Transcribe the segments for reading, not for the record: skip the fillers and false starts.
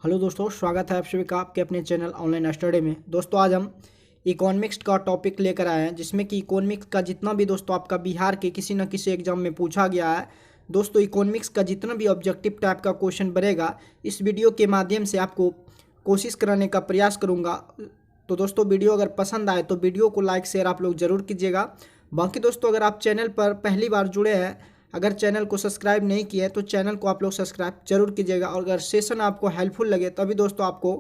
Hello दोस्तों, स्वागत है आप सभी का आपके अपने चैनल ऑनलाइन स्टडी में। दोस्तों आज हम इकोनॉमिक्स का टॉपिक लेकर आए हैं, जिसमें कि इकोनॉमिक्स का जितना भी दोस्तों आपका बिहार के किसी न किसी एग्जाम में पूछा गया है। दोस्तों इकोनॉमिक्स का जितना भी ऑब्जेक्टिव टाइप का क्वेश्चन बनेगा, इस वीडियो के माध्यम से आपको कोशिश कराने का प्रयास करूँगा। तो दोस्तों वीडियो अगर पसंद आए तो वीडियो को लाइक शेयर आप लोग ज़रूर कीजिएगा। बाकी दोस्तों अगर आप चैनल पर पहली बार जुड़े हैं, अगर चैनल को सब्सक्राइब नहीं किया है तो चैनल को आप लोग सब्सक्राइब जरूर कीजिएगा। और अगर सेशन आपको हेल्पफुल लगे तभी दोस्तों आपको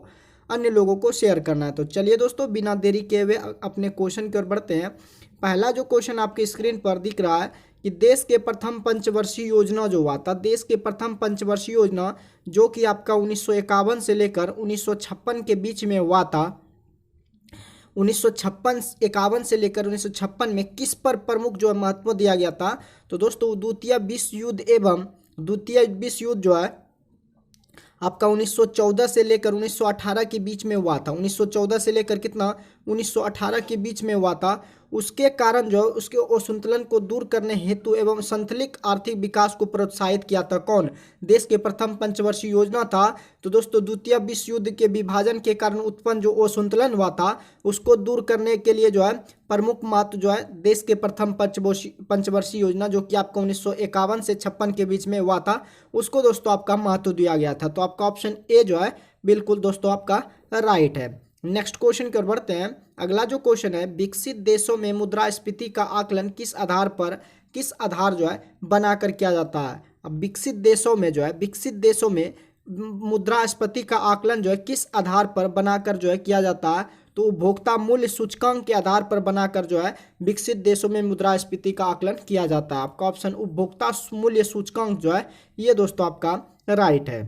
अन्य लोगों को शेयर करना है। तो चलिए दोस्तों बिना देरी किए हुए अपने क्वेश्चन की ओर बढ़ते हैं। पहला जो क्वेश्चन आपकी स्क्रीन पर दिख रहा है कि देश के प्रथम पंचवर्षीय योजना जो हुआ था, देश के प्रथम पंचवर्षीय योजना जो कि आपका 1951 से लेकर 1956 के बीच में हुआ था, 1951 से लेकर 1956 में किस पर प्रमुख जो है महत्व दिया गया था। तो दोस्तों द्वितीय विश्व युद्ध जो है आपका 1914 से लेकर 1918 के बीच में हुआ था। 1914 से लेकर कितना 1918 के बीच में हुआ था। उसके कारण जो उसके असंतुलन को दूर करने हेतु एवं संतुलित आर्थिक विकास को प्रोत्साहित किया था कौन? देश के प्रथम पंचवर्षीय योजना था। तो दोस्तों द्वितीय विश्व युद्ध के विभाजन के कारण उत्पन्न जो असंतुलन हुआ था उसको दूर करने के लिए जो है प्रमुख महत्व जो है देश के प्रथम पंचवर्षीय योजना जो कि आपका 1951 से 56 के बीच में हुआ था, उसको दोस्तों आपका महत्व दिया गया था। तो आपका ऑप्शन ए जो है बिल्कुल दोस्तों आपका राइट है। नेक्स्ट क्वेश्चन की ओर बढ़ते हैं। अगला जो क्वेश्चन है, विकसित देशों में मुद्रास्फीति का आकलन किस आधार जो है बनाकर किया जाता है। अब विकसित देशों में मुद्रास्फीति का आकलन जो है किस आधार पर बनाकर जो है किया जाता है। तो उपभोक्ता मूल्य सूचकांक के आधार पर बनाकर जो है विकसित देशों में मुद्रास्फीति का आकलन किया जाता है। आपका ऑप्शन उपभोक्ता मूल्य सूचकांक जो है ये दोस्तों आपका राइट है।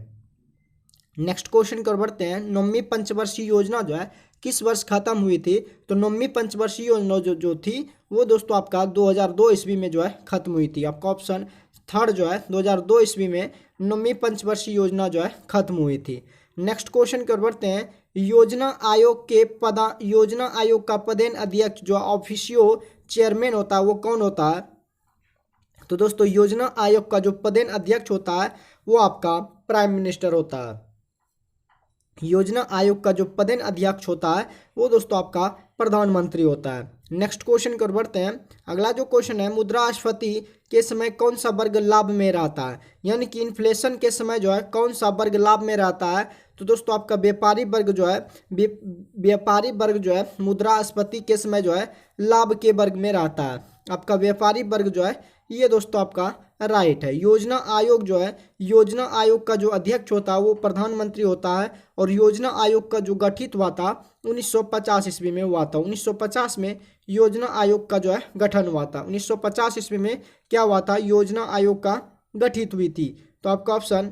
नेक्स्ट क्वेश्चन की ओर बढ़ते हैं। नौवीं पंचवर्षीय योजना जो है किस वर्ष खत्म हुई थी। तो नौवीं पंचवर्षीय योजना जो थी वो दोस्तों आपका 2002 ईस्वी में जो है खत्म हुई थी। आपका ऑप्शन थर्ड जो है 2002 ईस्वी में नौवीं पंचवर्षीय योजना जो है खत्म हुई थी। नेक्स्ट क्वेश्चन की ओर बढ़ते हैं। योजना आयोग का पदेन अध्यक्ष जो ऑफिशियो चेयरमैन होता है वो कौन होता है। तो दोस्तों योजना आयोग का जो पदेन अध्यक्ष होता है वो आपका प्राइम मिनिस्टर होता है। योजना आयोग का जो पदेन अध्यक्ष होता है वो दोस्तों आपका प्रधानमंत्री होता है। नेक्स्ट क्वेश्चन की ओर बढ़ते हैं। अगला जो क्वेश्चन है, मुद्रास्फीति के समय कौन सा वर्ग लाभ में रहता है, यानी कि इन्फ्लेशन के समय जो है कौन सा वर्ग लाभ में रहता है। तो दोस्तों आपका व्यापारी वर्ग जो है मुद्रास्फीति के समय जो है लाभ के वर्ग में रहता है। आपका व्यापारी वर्ग जो है ये दोस्तों आपका राइट है। योजना आयोग का जो अध्यक्ष होता है वो प्रधानमंत्री होता है। और योजना आयोग का जो गठित हुआ था 1950 ईस्वी में हुआ था। 1950 में योजना आयोग का जो है गठन हुआ था। 1950 ईस्वी में क्या हुआ था, योजना आयोग का गठित हुई थी। तो आपका ऑप्शन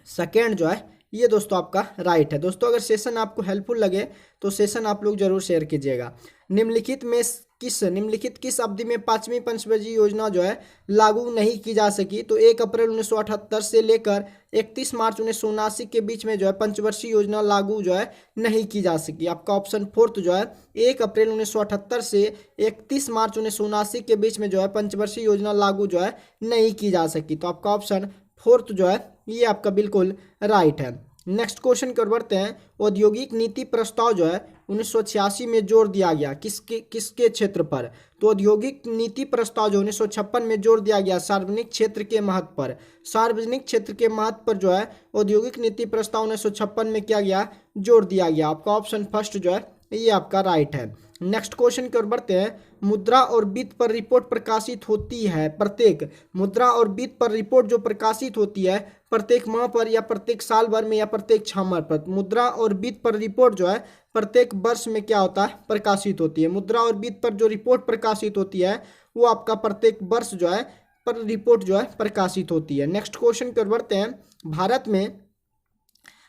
सेकेंड जो है ये दोस्तों आपका राइट है। दोस्तों अगर सेशन आपको हेल्पफुल लगे तो सेशन आप लोग जरूर शेयर कीजिएगा। निम्नलिखित किस अवधि में पांचवी पंचवर्षीय योजना जो है लागू नहीं की जा सकी। तो 1 अप्रैल 1978 से लेकर 31 मार्च 1979 के बीच में जो है पंचवर्षीय योजना लागू जो है नहीं की जा सकी। आपका ऑप्शन फोर्थ जो है 1 अप्रैल 1978 से 31 मार्च 1979 के बीच में जो है पंचवर्षीय योजना लागू जो है नहीं की जा सकी। तो आपका ऑप्शन फोर्थ जो है ये आपका बिल्कुल राइट है। नेक्स्ट क्वेश्चन की ओर बढ़ते हैं। औद्योगिक नीति प्रस्ताव जो है 1986 में जोर दिया गया किसके क्षेत्र पर। तो औद्योगिक नीति प्रस्ताव जो 1956 में जोर दिया गया सार्वजनिक क्षेत्र के महत्व पर। सार्वजनिक क्षेत्र के महत्व पर जो है औद्योगिक नीति प्रस्ताव 1956 में क्या गया, जोर दिया गया। आपका ऑप्शन फर्स्ट जो है ये आपका राइट है। नेक्स्ट क्वेश्चन की ओर बढ़ते हैं। मुद्रा और वित्त पर रिपोर्ट प्रकाशित होती है मुद्रा और वित्त पर रिपोर्ट जो प्रकाशित होती है प्रत्येक माह पर या प्रत्येक साल भर में या प्रत्येक 6 माह पर। मुद्रा और वित्त पर रिपोर्ट जो है प्रत्येक वर्ष में क्या होता है, प्रकाशित होती है। मुद्रा और वित्त पर जो रिपोर्ट प्रकाशित होती है वो आपका प्रत्येक वर्ष जो है पर रिपोर्ट जो है प्रकाशित होती है। नेक्स्ट क्वेश्चन की ओर बढ़ते हैं।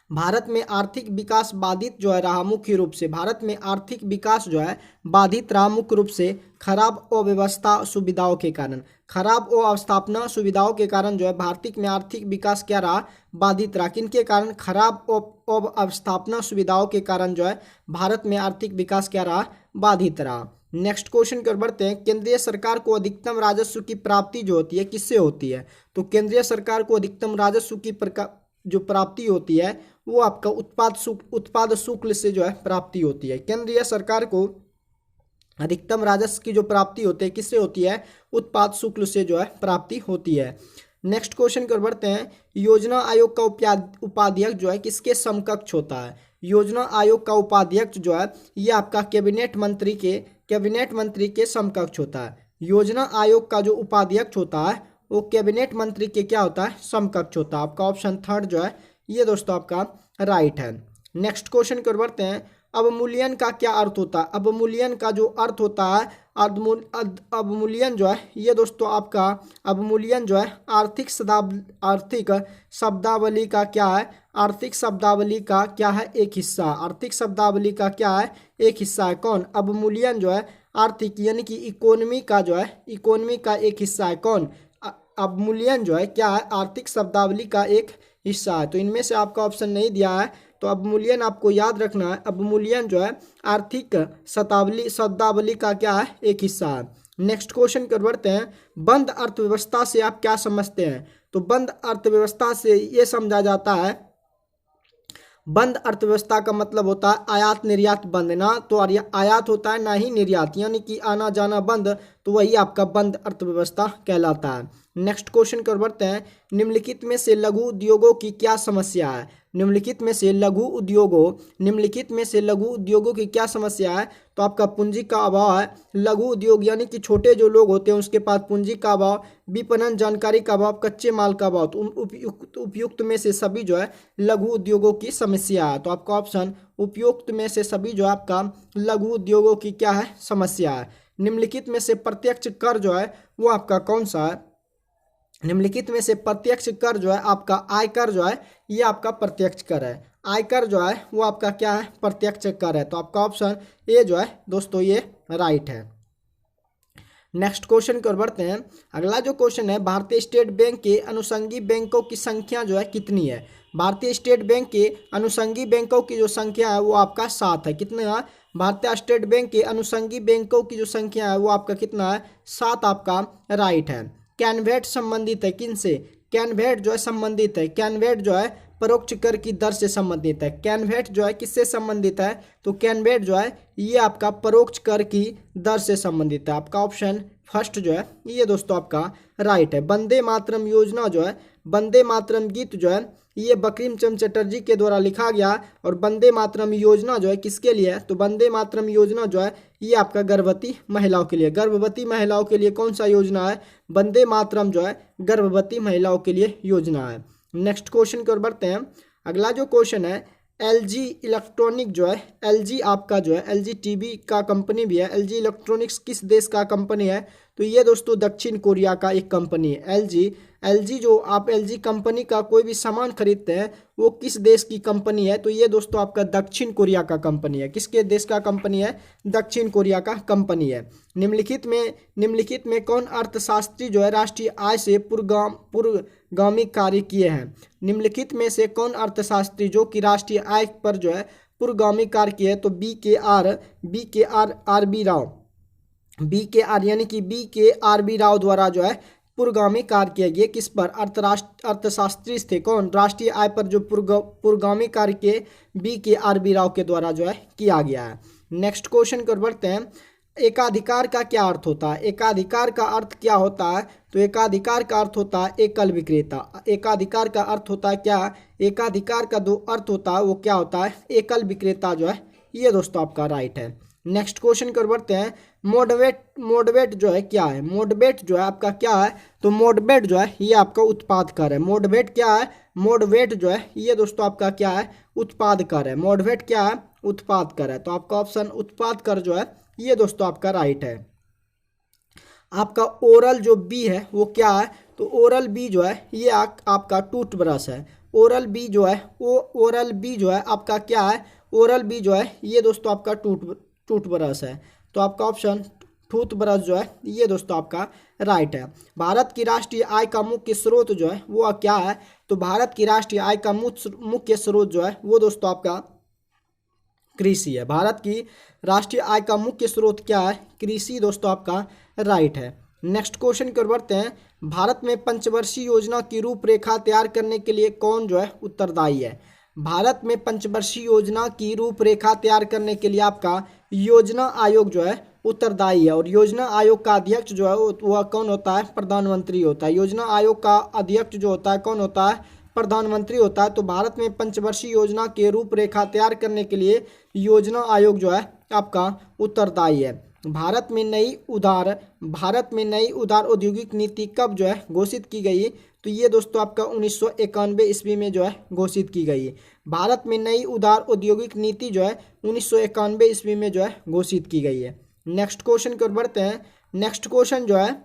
भारत में आर्थिक विकास बाधित जो है रहा मुख्य रूप से। भारत में आर्थिक विकास जो है बाधित रहा मुख्य रूप से खराब अव्यवस्था सुविधाओं के कारण। खराब अवस्थापना सुविधाओं के कारण जो है भारत में आर्थिक विकास क्या रहा, बाधित रहा। किनके कारण, खराब अवस्थापना सुविधाओं के कारण जो है भारत में आर्थिक विकास क्या रहा, बाधित रहा। नेक्स्ट क्वेश्चन की ओर बढ़ते हैं। केंद्रीय सरकार को अधिकतम राजस्व की प्राप्ति जो होती है किससे होती है। तो केंद्रीय सरकार को अधिकतम राजस्व की जो प्राप्ति होती है वो आपका उत्पाद शुल्क से जो है प्राप्ति होती है। केंद्रीय सरकार को अधिकतम राजस्व की जो प्राप्ति होती है किससे होती है, उत्पाद शुल्क से जो है प्राप्ति होती है। नेक्स्ट क्वेश्चन कर बढ़ते हैं, योजना आयोग का उपाध्यक्ष जो है किसके समकक्ष होता है। योजना आयोग का उपाध्यक्ष जो है ये आपका कैबिनेट मंत्री के समकक्ष होता है। योजना आयोग का जो उपाध्यक्ष होता है वो कैबिनेट मंत्री के क्या होता है, समकक्ष होता है। आपका ऑप्शन थर्ड जो है ये दोस्तों आपका राइट है। नेक्स्ट क्वेश्चन कर बढ़ते हैं, अवमूल्यन का क्या अर्थ होता है। अवमूल्यन का जो अर्थ होता है, अवमूल्यन जो है ये दोस्तों आपका अवमूल्यन जो है आर्थिक शब्दावली का क्या है, आर्थिक शब्दावली का क्या है, एक हिस्सा। आर्थिक शब्दावली का क्या है, एक हिस्सा है। कौन, अवमूल्यन जो है आर्थिक यानी कि इकोनॉमी का जो है, इकोनॉमी का एक हिस्सा है। कौन, अवमूल्यन जो है क्या है, आर्थिक शब्दावली का एक हिस्सा है। तो इनमें से आपका ऑप्शन नहीं दिया है, तो अवमूल्यन आपको याद रखना है। अवमूल्यन जो है आर्थिक शब्दावली का क्या है, एक हिस्सा है। नेक्स्ट क्वेश्चन कर बढ़ते हैं, बंद अर्थव्यवस्था से आप क्या समझते हैं। तो बंद अर्थव्यवस्था से ये समझा जाता है, बंद अर्थव्यवस्था का मतलब होता है आयात निर्यात बंद, ना तो आयात होता है ना ही निर्यात, यानी कि आना जाना बंद, तो वही आपका बंद अर्थव्यवस्था कहलाता है। नेक्स्ट क्वेश्चन कर बढ़ते हैं, निम्नलिखित में से लघु उद्योगों की क्या समस्या है। निम्नलिखित में से लघु उद्योगों की क्या समस्या है, तो आपका पूंजी का अभाव है। लघु उद्योग यानी कि छोटे जो लोग होते हैं उसके पास पूंजी का अभाव, विपणन जानकारी का अभाव, कच्चे माल का अभाव। तो उपयुक्त में से सभी जो है लघु उद्योगों की समस्या है। तो आपका ऑप्शन उपयुक्त में से सभी जो है आपका लघु उद्योगों की क्या है, समस्या है। निम्नलिखित में से प्रत्यक्ष कर जो है वो आपका कौन सा है। निम्नलिखित में से प्रत्यक्ष कर जो है आपका आयकर जो है ये आपका प्रत्यक्ष कर है। आयकर जो है वो आपका क्या है, प्रत्यक्ष कर है। तो आपका ऑप्शन ए जो है दोस्तों ये राइट है। नेक्स्ट क्वेश्चन कर बढ़ते हैं, अगला जो क्वेश्चन है, भारतीय स्टेट बैंक के अनुषंगी बैंकों की संख्या जो है कितनी है। भारतीय स्टेट बैंक के अनुषंगी बैंकों की जो संख्या है वो आपका 7 है। कितना, भारतीय स्टेट बैंक के अनुषंगी बैंकों की जो संख्या है वो आपका कितना है, 7 आपका राइट है। कैनवेट संबंधित है किनसे, कैनवेट जो है संबंधित है, कैनवेट जो है परोक्ष कर की दर से संबंधित है। कैनवेट जो है किससे संबंधित है, तो कैनवेट जो है ये आपका परोक्ष कर की दर से संबंधित है। आपका ऑप्शन फर्स्ट जो है ये दोस्तों आपका राइट है। वंदे मातरम योजना जो है, वंदे मातरम गीत जो है ये बंकिम चंद्र चटर्जी के द्वारा लिखा गया, और वंदे मातरम योजना जो है किसके लिए है, तो वंदे मातरम योजना जो है ये आपका गर्भवती महिलाओं के लिए, गर्भवती महिलाओं के लिए कौन सा योजना है, वंदे मातरम जो है गर्भवती महिलाओं के लिए योजना है। नेक्स्ट क्वेश्चन की ओर बढ़ते हैं, अगला जो क्वेश्चन है, LG इलेक्ट्रॉनिक जो है, LG आपका जो है LG टीवी का कंपनी भी है। LG इलेक्ट्रॉनिक्स किस देश का कंपनी है, तो ये दोस्तों दक्षिण कोरिया का एक कंपनी है। LG जो आप LG कंपनी का कोई भी सामान खरीदते हैं वो किस देश की कंपनी है, तो ये दोस्तों आपका दक्षिण कोरिया का कंपनी है। किसके देश का कंपनी है, दक्षिण कोरिया का कंपनी है। निम्नलिखित में कौन अर्थशास्त्री जो है राष्ट्रीय आय से पूर्वगामी कार्य किए हैं। निम्नलिखित में से कौन अर्थशास्त्री जो कि राष्ट्रीय आय पर जो है पूर्वगामी कार्य किए है, तो BKR यानी कि BKRB राव द्वारा जो है पूर्वगामी कार्य किया गया। किस पर, अर्थशास्त्री थे कौन, राष्ट्रीय आय पर जो पूर्वगामी कार्य किए BKRB राव के द्वारा जो है किया गया है। नेक्स्ट क्वेश्चन कर बढ़ते हैं, एकाधिकार का क्या अर्थ होता है। एकाधिकार का अर्थ क्या होता है, तो एकाधिकार का अर्थ होता है एकल विक्रेता। एकाधिकार का अर्थ होता है क्या, एकाधिकार का जो अर्थ होता है वो क्या होता है, एकल विक्रेता जो है ये दोस्तों आपका राइट है। नेक्स्ट क्वेश्चन कर बढ़ते हैं, मोडवेट जो है क्या है, मोडवेट जो है आपका क्या है, तो मोडवेट जो है ये आपका उत्पाद कर है। मोडवेट क्या है, मोडवेट जो है ये दोस्तों आपका क्या है, उत्पाद कर है। मोडवेट क्या है, उत्पाद कर है। तो आपका ऑप्शन उत्पाद कर जो है ये दोस्तों आपका राइट है। आपका ओरल जो बी है वो क्या है, तो ओरल बी जो है ये आपका टूथब्रश है। ओरल बी जो है आपका क्या है, ओरल बी जो है ये दोस्तों आपका टूथब्रश है। तो आपका ऑप्शन टूथब्रश जो है ये दोस्तों आपका राइट है। भारत की राष्ट्रीय आय का मुख्य स्रोत जो है वो क्या है, तो भारत की राष्ट्रीय आय का मुख्य स्रोत जो है वो दोस्तों आपका कृषि है। भारत की राष्ट्रीय आय का मुख्य स्रोत क्या है, कृषि दोस्तों आपका राइट है। नेक्स्ट क्वेश्चन की ओर बढ़ते हैं, भारत में पंचवर्षीय योजना की रूपरेखा तैयार करने के लिए कौन जो है उत्तरदायी है। भारत में पंचवर्षीय योजना की रूपरेखा तैयार करने के लिए आपका योजना आयोग जो है उत्तरदायी है। और योजना आयोग का अध्यक्ष जो है वह कौन होता है? प्रधानमंत्री होता है। योजना आयोग का अध्यक्ष जो होता है कौन होता है? प्रधानमंत्री होता है। तो भारत में पंचवर्षीय योजना की रूपरेखा तैयार करने के लिए योजना आयोग जो है आपका उत्तरदायी है। भारत में नई उदार औद्योगिक नीति कब जो है घोषित की गई? तो ये दोस्तों आपका 1991 ईस्वी में जो है घोषित की गई है। भारत में नई उदार औद्योगिक नीति जो है 1991 ईस्वी में जो है घोषित की गई है। नेक्स्ट क्वेश्चन की ओर बढ़ते हैं। नेक्स्ट क्वेश्चन जो है,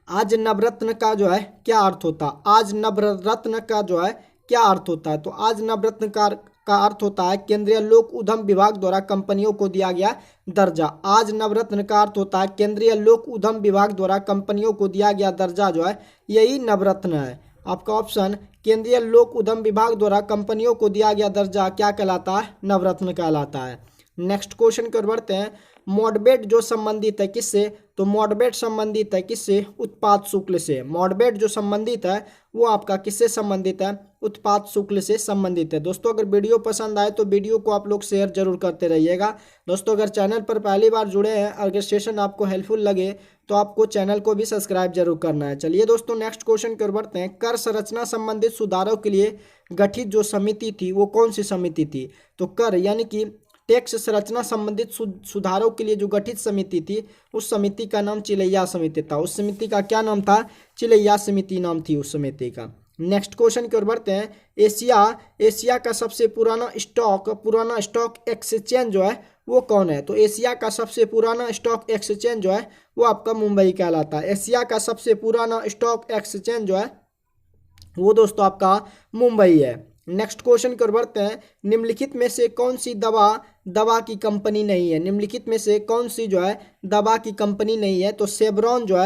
आज नवरत्न का जो है क्या अर्थ होता है? आज नवरत्न का जो है क्या अर्थ होता है? तो आज नवरत्न का अर्थ होता है केंद्रीय लोक उद्यम विभाग द्वारा कंपनियों को दिया गया दर्जा। आज नवरत्न का अर्थ होता है केंद्रीय लोक उद्यम विभाग द्वारा कंपनियों को दिया गया दर्जा जो है यही नवरत्न है। आपका ऑप्शन केंद्रीय लोक उद्यम विभाग द्वारा कंपनियों को दिया गया दर्जा क्या कहलाता है? नवरत्न कहलाता है। नेक्स्ट क्वेश्चन की ओर बढ़ते हैं। मॉडरेट जो संबंधित है किससे? तो मॉडरेट संबंधित है किससे? उत्पाद शुल्क से। मॉडरेट जो संबंधित है वो आपका किससे संबंधित है? उत्पाद शुल्क से संबंधित है। दोस्तों अगर वीडियो पसंद आए तो वीडियो को आप लोग शेयर जरूर करते रहिएगा। दोस्तों अगर चैनल पर पहली बार जुड़े हैं, अगर सेशन आपको हेल्पफुल लगे तो आपको चैनल को भी सब्सक्राइब जरूर करना है। चलिए दोस्तों नेक्स्ट क्वेश्चन की ओर बढ़ते हैं। कर संरचना संबंधित सुधारों के लिए गठित जो समिति थी वो कौन सी समिति थी? तो कर यानी कि टैक्स संरचना संबंधित सुधारों के लिए जो गठित समिति थी उस समिति का नाम चिलैया समिति था। उस समिति का क्या नाम था? चिलैया समिति नाम थी उस समिति का। नेक्स्ट क्वेश्चन की ओर बढ़ते हैं। एशिया का सबसे पुराना स्टॉक एक्सचेंज जो है वो कौन है? तो एशिया का सबसे पुराना स्टॉक एक्सचेंज जो है वो आपका मुंबई कहलाता है। एशिया का सबसे पुराना स्टॉक एक्सचेंज जो है वो दोस्तों आपका मुंबई है। नेक्स्ट क्वेश्चन की ओर बढ़ते हैं। निम्नलिखित में से कौन सी दवा की कंपनी नहीं है? निम्नलिखित में से कौन सी जो है दवा की कंपनी नहीं है? तो शेवरॉन जो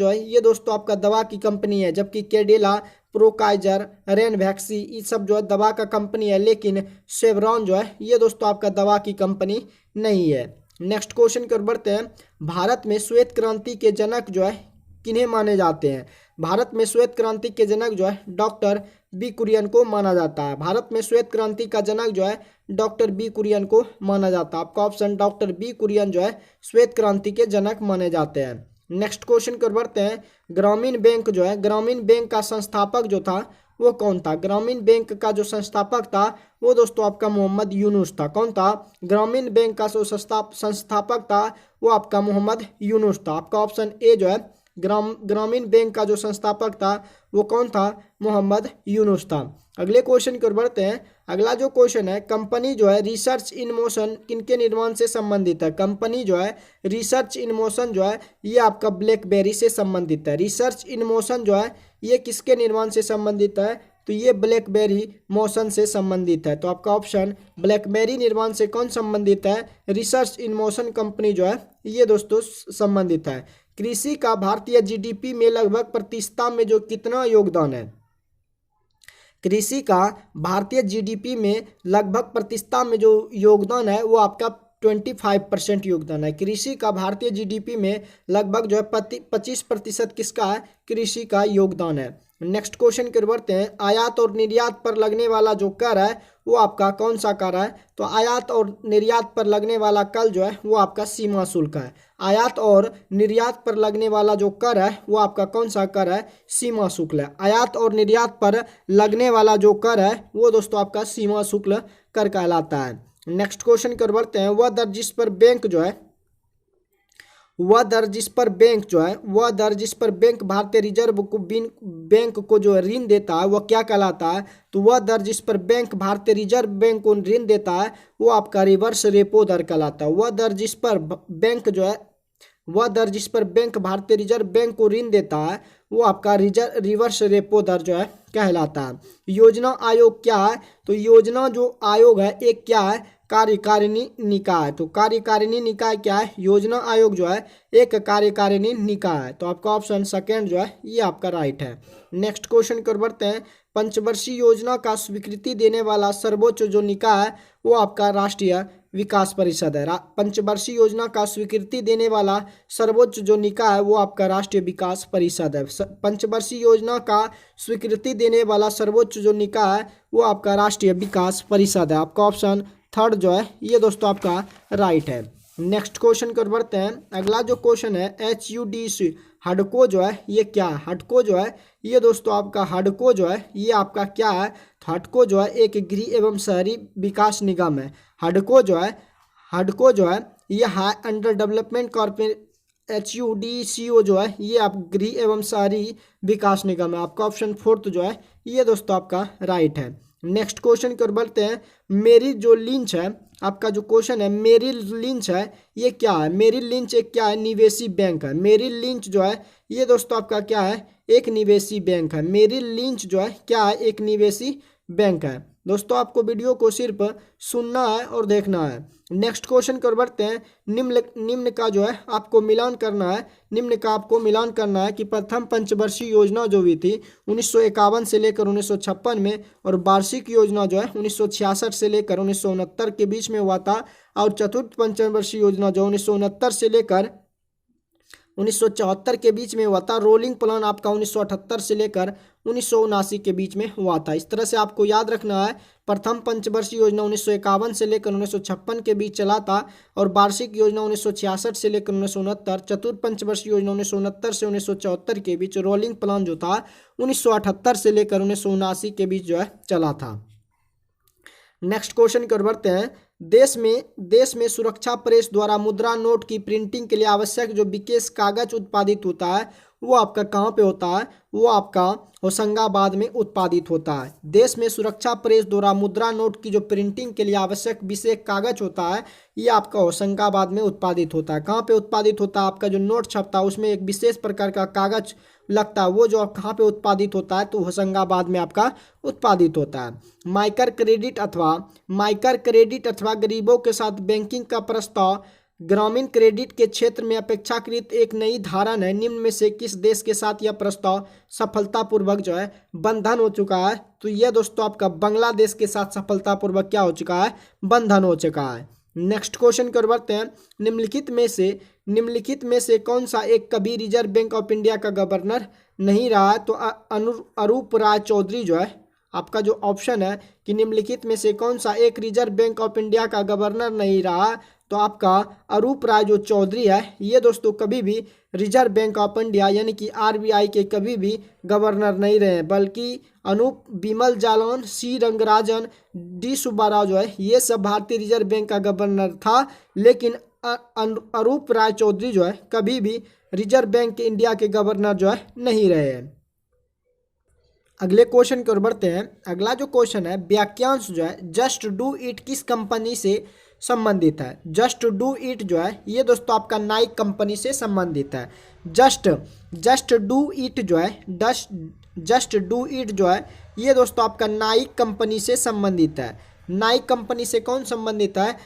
है ये दोस्तों आपका दवा की कंपनी है। जबकि कैडिला, प्रोकाइजर, रेनवैक्सी ये सब जो है दवा का कंपनी है, लेकिन शेवरॉन जो है ये दोस्तों आपका दवा की कंपनी नहीं है। नेक्स्ट क्वेश्चन की ओर बढ़ते हैं। भारत में श्वेत क्रांति के जनक जो है किन्हें माने जाते हैं? भारत में श्वेत क्रांति के जनक जो है डॉक्टर बी कुरियन को माना जाता है। भारत में श्वेत क्रांति का जनक जो है डॉक्टर बी कुरियन को माना जाता है। आपका ऑप्शन डॉक्टर बी कुरियन जो है श्वेत क्रांति के जनक माने जाते हैं। नेक्स्ट क्वेश्चन की ओर बढ़ते हैं। ग्रामीण बैंक का संस्थापक जो था वो कौन था? ग्रामीण बैंक का जो संस्थापक था वो दोस्तों आपका मोहम्मद यूनुस था। कौन था? ग्रामीण बैंक का जो संस्थापक था वो आपका मोहम्मद यूनुस था। आपका ऑप्शन ए जो है ग्रामीण बैंक का जो संस्थापक था वो कौन था? मोहम्मद यूनुस था। अगले क्वेश्चन की ओर बढ़ते हैं। अगला जो क्वेश्चन है, कंपनी जो है रिसर्च इन मोशन किनके निर्माण से संबंधित है? कंपनी जो है रिसर्च इन मोशन जो है ये आपका ब्लैकबेरी से संबंधित है। रिसर्च इन मोशन जो है ये किसके निर्माण से संबंधित है? तो ये ब्लैकबेरी मोशन से संबंधित है। तो आपका ऑप्शन ब्लैकबेरी निर्माण से कौन संबंधित है? रिसर्च इन मोशन कंपनी जो है ये दोस्तों संबंधित है। कृषि का भारतीय जीडीपी में लगभग प्रतिशत में जो कितना योगदान है? कृषि का भारतीय जीडीपी में लगभग प्रतिशत में जो योगदान है वो आपका 25% योगदान है। कृषि का भारतीय जीडीपी में लगभग जो है 25% किसका है? कृषि का योगदान है। नेक्स्ट क्वेश्चन की ओर बढ़ते हैं। आयात और निर्यात पर लगने वाला जो कर है वो आपका कौन सा कर है? तो आयात और निर्यात पर लगने वाला कर जो है वो आपका सीमा शुल्क है। आयात और निर्यात पर लगने वाला जो कर है वो आपका कौन सा कर है? सीमा शुल्क है। आयात और निर्यात पर लगने वाला जो कर है वो दोस्तों आपका सीमा शुल्क कर कहलाता है। नेक्स्ट क्वेश्चन की ओर बढ़ते हैं। वह दर जिस पर बैंक भारतीय रिजर्व बैंक को जो ऋण देता है वो क्या कहलाता है? तो वह दर जिस पर बैंक भारतीय रिजर्व बैंक को ऋण देता है वो आपका रिवर्स रेपो दर कहलाता है। वह दर जिस पर बैंक भारतीय रिजर्व बैंक को ऋण देता है वो आपका रिवर्स रेपो दर जो है कहलाता है। योजना आयोग क्या है? तो योजना जो आयोग है एक क्या है? कार्यकारिणी निकाय। तो कार्यकारिणी निकाय क्या है? योजना आयोग जो है एक कार्यकारिणी निकाय है। तो आपका ऑप्शन सेकंड जो है ये आपका राइट है। नेक्स्ट क्वेश्चन की ओर बढ़ते हैं। पंचवर्षीय योजना का स्वीकृति देने वाला सर्वोच्च जो निकाय है वो आपका राष्ट्रीय विकास परिषद है। पंचवर्षीय योजना का स्वीकृति देने वाला सर्वोच्च जो निकाय है वो आपका राष्ट्रीय विकास परिषद है। पंचवर्षीय योजना का स्वीकृति देने वाला सर्वोच्च जो निकाय है वो आपका राष्ट्रीय विकास परिषद है। आपका ऑप्शन थर्ड जो है ये दोस्तों आपका राइट है। नेक्स्ट क्वेश्चन कर बढ़ते हैं। अगला जो क्वेश्चन है HUDC हडको जो है ये क्या है? हडको जो है ये दोस्तों आपका हडको जो है ये आपका क्या है? तो हडको जो है एक गृह एवं शहरी विकास निगम है। हडको जो है ये high under development corporate HUDCO जो है ये आप गृह एवं शहरी विकास निगम है। आपका ऑप्शन फोर्थ जो है ये दोस्तों आपका राइट है। नेक्स्ट क्वेश्चन कर बढ़ते हैं। मेरिल जो लिंच है, आपका जो क्वेश्चन है मेरिल लिंच है ये क्या है? मेरिल लिंच एक क्या है? निवेशी बैंक है। मेरिल लिंच जो है ये दोस्तों आपका क्या है? एक निवेशी बैंक है। मेरिल लिंच जो है क्या है? एक निवेशी बैंक है। दोस्तों आपको वीडियो को सिर्फ सुनना है और देखना है। नेक्स्ट क्वेश्चन कर बढ़ते हैं। निम्न का जो है आपको मिलान करना है। निम्न का आपको मिलान करना है कि प्रथम पंचवर्षीय योजना जो हुई थी 1951 से लेकर 1956 में, और वार्षिक योजना जो है 1966 से लेकर 1969 के बीच में हुआ था, और चतुर्थ पंचवर्षीय योजना जो 1969 से लेकर 1974 के बीच में हुआ था। रोलिंग प्लान आपका 1978 से लेकर 1979 के बीच में हुआ था। इस तरह से आपको याद रखना है। प्रथम पंचवर्षीय योजना 1951 से लेकर 1956 के बीच चला था, और वार्षिक योजना 1966 से लेकर 1969, चतुर्थ पंचवर्षीय योजना 1969 से 1974 के बीच, रोलिंग प्लान जो था 1978 से लेकर 1979 के बीच जो है चला था। नेक्स्ट क्वेश्चन कर बढ़ते हैं। देश में सुरक्षा प्रेस द्वारा मुद्रा नोट की प्रिंटिंग के लिए आवश्यक जो विशेष कागज उत्पादित होता है वो आपका कहाँ पे होता है? वो आपका होशंगाबाद में उत्पादित होता है। देश में सुरक्षा प्रेस द्वारा मुद्रा नोट की जो प्रिंटिंग के लिए आवश्यक विशेष कागज होता है ये आपका होशंगाबाद में उत्पादित होता है। कहाँ पे उत्पादित होता है? आपका जो नोट छपता है उसमें एक विशेष प्रकार का कागज लगता है, वो जो कहाँ पे उत्पादित होता है? तो होशंगाबाद में आपका उत्पादित होता है। माइक्रो क्रेडिट अथवा गरीबों के साथ बैंकिंग का प्रस्ताव ग्रामीण क्रेडिट के क्षेत्र में अपेक्षाकृत एक नई धारणा है। निम्न में से किस देश के साथ यह प्रस्ताव सफलतापूर्वक जो है बंधन हो चुका है? तो यह दोस्तों आपका बांग्लादेश के साथ सफलतापूर्वक क्या हो चुका है? बंधन हो चुका है। नेक्स्ट क्वेश्चन कर बढ़ते हैं। निम्नलिखित में से कौन सा एक कभी रिजर्व बैंक ऑफ इंडिया का गवर्नर नहीं रहा है? तो अरूप राय चौधरी जो है आपका जो ऑप्शन है कि निम्नलिखित में से कौन सा एक रिजर्व बैंक ऑफ इंडिया का गवर्नर नहीं रहा, तो आपका अरूप राय जो चौधरी है ये दोस्तों कभी भी रिजर्व बैंक ऑफ इंडिया यानी कि RBI के कभी भी गवर्नर नहीं रहे, बल्कि अनूप बिमल जालान, C रंगराजन, D सुब्बा राव जो है ये सब भारतीय रिजर्व बैंक का गवर्नर था, लेकिन अरूप राय चौधरी जो है कभी भी रिजर्व बैंक इंडिया के गवर्नर जो है नहीं रहे हैं। अगले क्वेश्चन की ओर बढ़ते हैं। अगला जो क्वेश्चन है, वाक्यांश जो है जस्ट डू इट किस कंपनी से संबंधित है? जस्ट डू इट जो है ये दोस्तों आपका नाइक कंपनी से संबंधित है। जस्ट डू इट जो है जस्ट डू इट जो है ये दोस्तों आपका नाइक कंपनी से संबंधित है। नाइक कंपनी से कौन संबंधित है?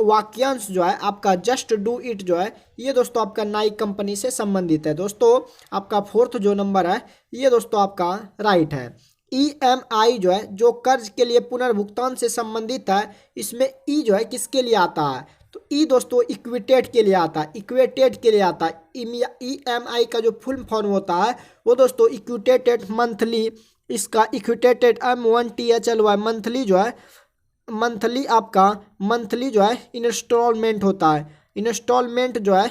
वाक्यांश जो है आपका जस्ट डू इट जो है ये दोस्तों आपका नाइक कंपनी से संबंधित है। दोस्तों आपका फोर्थ जो नंबर है ये दोस्तों आपका राइट है। EMI जो है जो कर्ज के लिए पुनर्भुगतान से संबंधित है, इसमें ई जो है किसके लिए आता है? तो ई दोस्तों इक्विटेड के लिए आता है। इक्विटेड के लिए आता है। EMI का जो फुल फॉर्म होता है वो दोस्तों इक्विटेटेड मंथली, इसका इक्विटेटेड MONTHLY मंथली जो है मंथली जो है इंस्टॉलमेंट होता है। इंस्टॉलमेंट जो है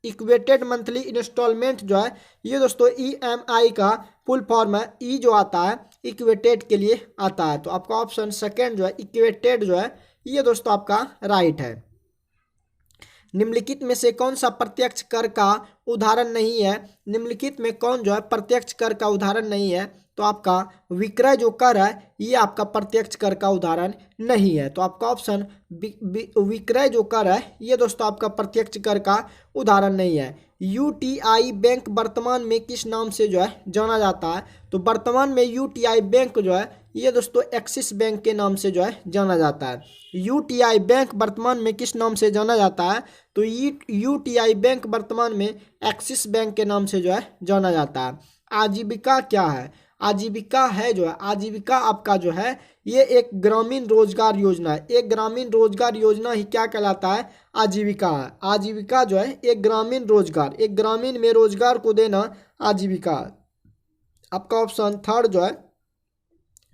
इक्वेटेड मंथली इंस्टॉलमेंट जो है ये दोस्तों EMI का फुल फॉर्म है। ई जो आता है इक्वेटेड के लिए आता है। तो आपका ऑप्शन सेकेंड जो है इक्वेटेड जो है ये दोस्तों आपका राइट है। निम्नलिखित में से कौन सा प्रत्यक्ष कर का उदाहरण नहीं है? निम्नलिखित में कौन जो है प्रत्यक्ष कर का उदाहरण नहीं है? तो आपका विक्रय जो कर है ये आपका प्रत्यक्ष कर का उदाहरण नहीं है। तो आपका ऑप्शन विक्रय जो कर है ये दोस्तों आपका प्रत्यक्ष कर का उदाहरण नहीं है। UTI बैंक वर्तमान में किस नाम से जो है जाना जाता है? तो वर्तमान में UTI बैंक जो है ये दोस्तों एक्सिस बैंक के नाम से जो है जाना जाता है। UTI बैंक वर्तमान में किस नाम से जाना जाता है? तो UTI बैंक वर्तमान में एक्सिस बैंक के नाम से जो है जाना जाता है। आजीविका क्या है? आजीविका है जो है, आजीविका आपका जो है ये एक ग्रामीण रोजगार योजना है। एक ग्रामीण रोजगार योजना ही क्या कहलाता है, आजीविका है। आजीविका जो है एक ग्रामीण रोजगार, एक ग्रामीण में रोजगार को देना आजीविका है। आपका ऑप्शन थर्ड जो है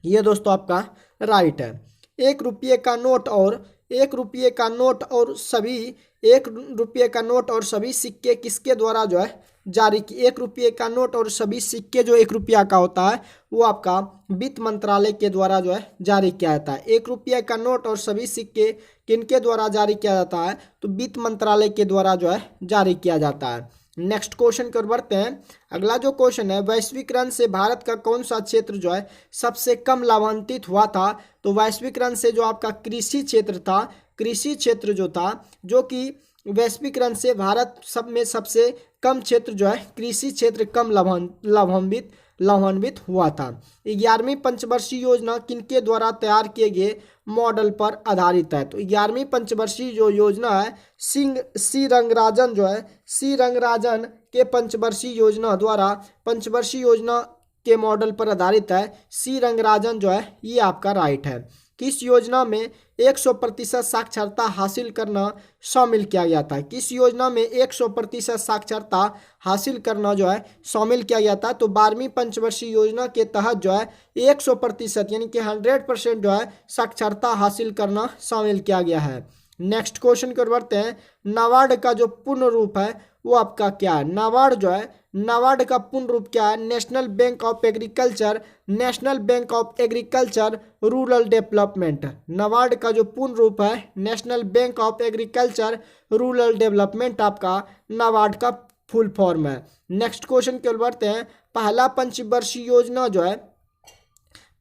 ये दोस्तों आपका राइट है। एक रुपये का नोट और एक रुपये का नोट और सभी एक रुपये का नोट और सभी सिक्के किसके द्वारा जो है जारी की, एक रुपये का नोट और सभी सिक्के जो एक रुपया का होता है वो आपका वित्त मंत्रालय के द्वारा जो है जारी किया जाता है। एक रुपये का नोट और सभी सिक्के किनके द्वारा जारी किया जाता है, तो वित्त मंत्रालय के द्वारा जो है जारी किया जाता है। नेक्स्ट क्वेश्चन कर बढ़ते हैं। अगला जो क्वेश्चन है, वैश्वीकरण से भारत का कौन सा क्षेत्र जो है सबसे कम लाभान्वित हुआ था, तो वैश्वीकरण से जो आपका कृषि क्षेत्र था, कृषि क्षेत्र जो था, जो कि वैश्वीकरण से भारत सब में सबसे कम क्षेत्र जो है कृषि क्षेत्र कम लाभान्वित हुआ था। 11वीं पंचवर्षीय योजना किनके द्वारा तैयार किए गए मॉडल पर आधारित है, तो 11वीं पंचवर्षीय जो योजना है सी रंगराजन जो है, सी रंगराजन के पंचवर्षीय योजना द्वारा पंचवर्षीय योजना के मॉडल पर आधारित है। सी रंगराजन जो है ये आपका राइट है। किस योजना में 100% साक्षरता हासिल करना शामिल किया गया था, किस योजना में 100% साक्षरता हासिल करना जो है शामिल किया गया था, तो 12वीं पंचवर्षीय योजना के तहत जो है 100% यानी कि 100% जो है साक्षरता हासिल करना शामिल किया गया है। नेक्स्ट क्वेश्चन कर बढ़ते हैं। नाबार्ड का जो पूर्ण रूप है वो आपका क्या है, नाबार्ड जो है, नाबार्ड का पूर्ण रूप क्या है, national bank of agriculture, national bank of agriculture rural development. NABARD का जो पूर्ण रूप है national bank of agriculture rural development आपका नाबार्ड का फुल फॉर्म है। नेक्स्ट क्वेश्चन की ओर बढ़ते हैं। पहला पंचवर्षीय योजना जो है,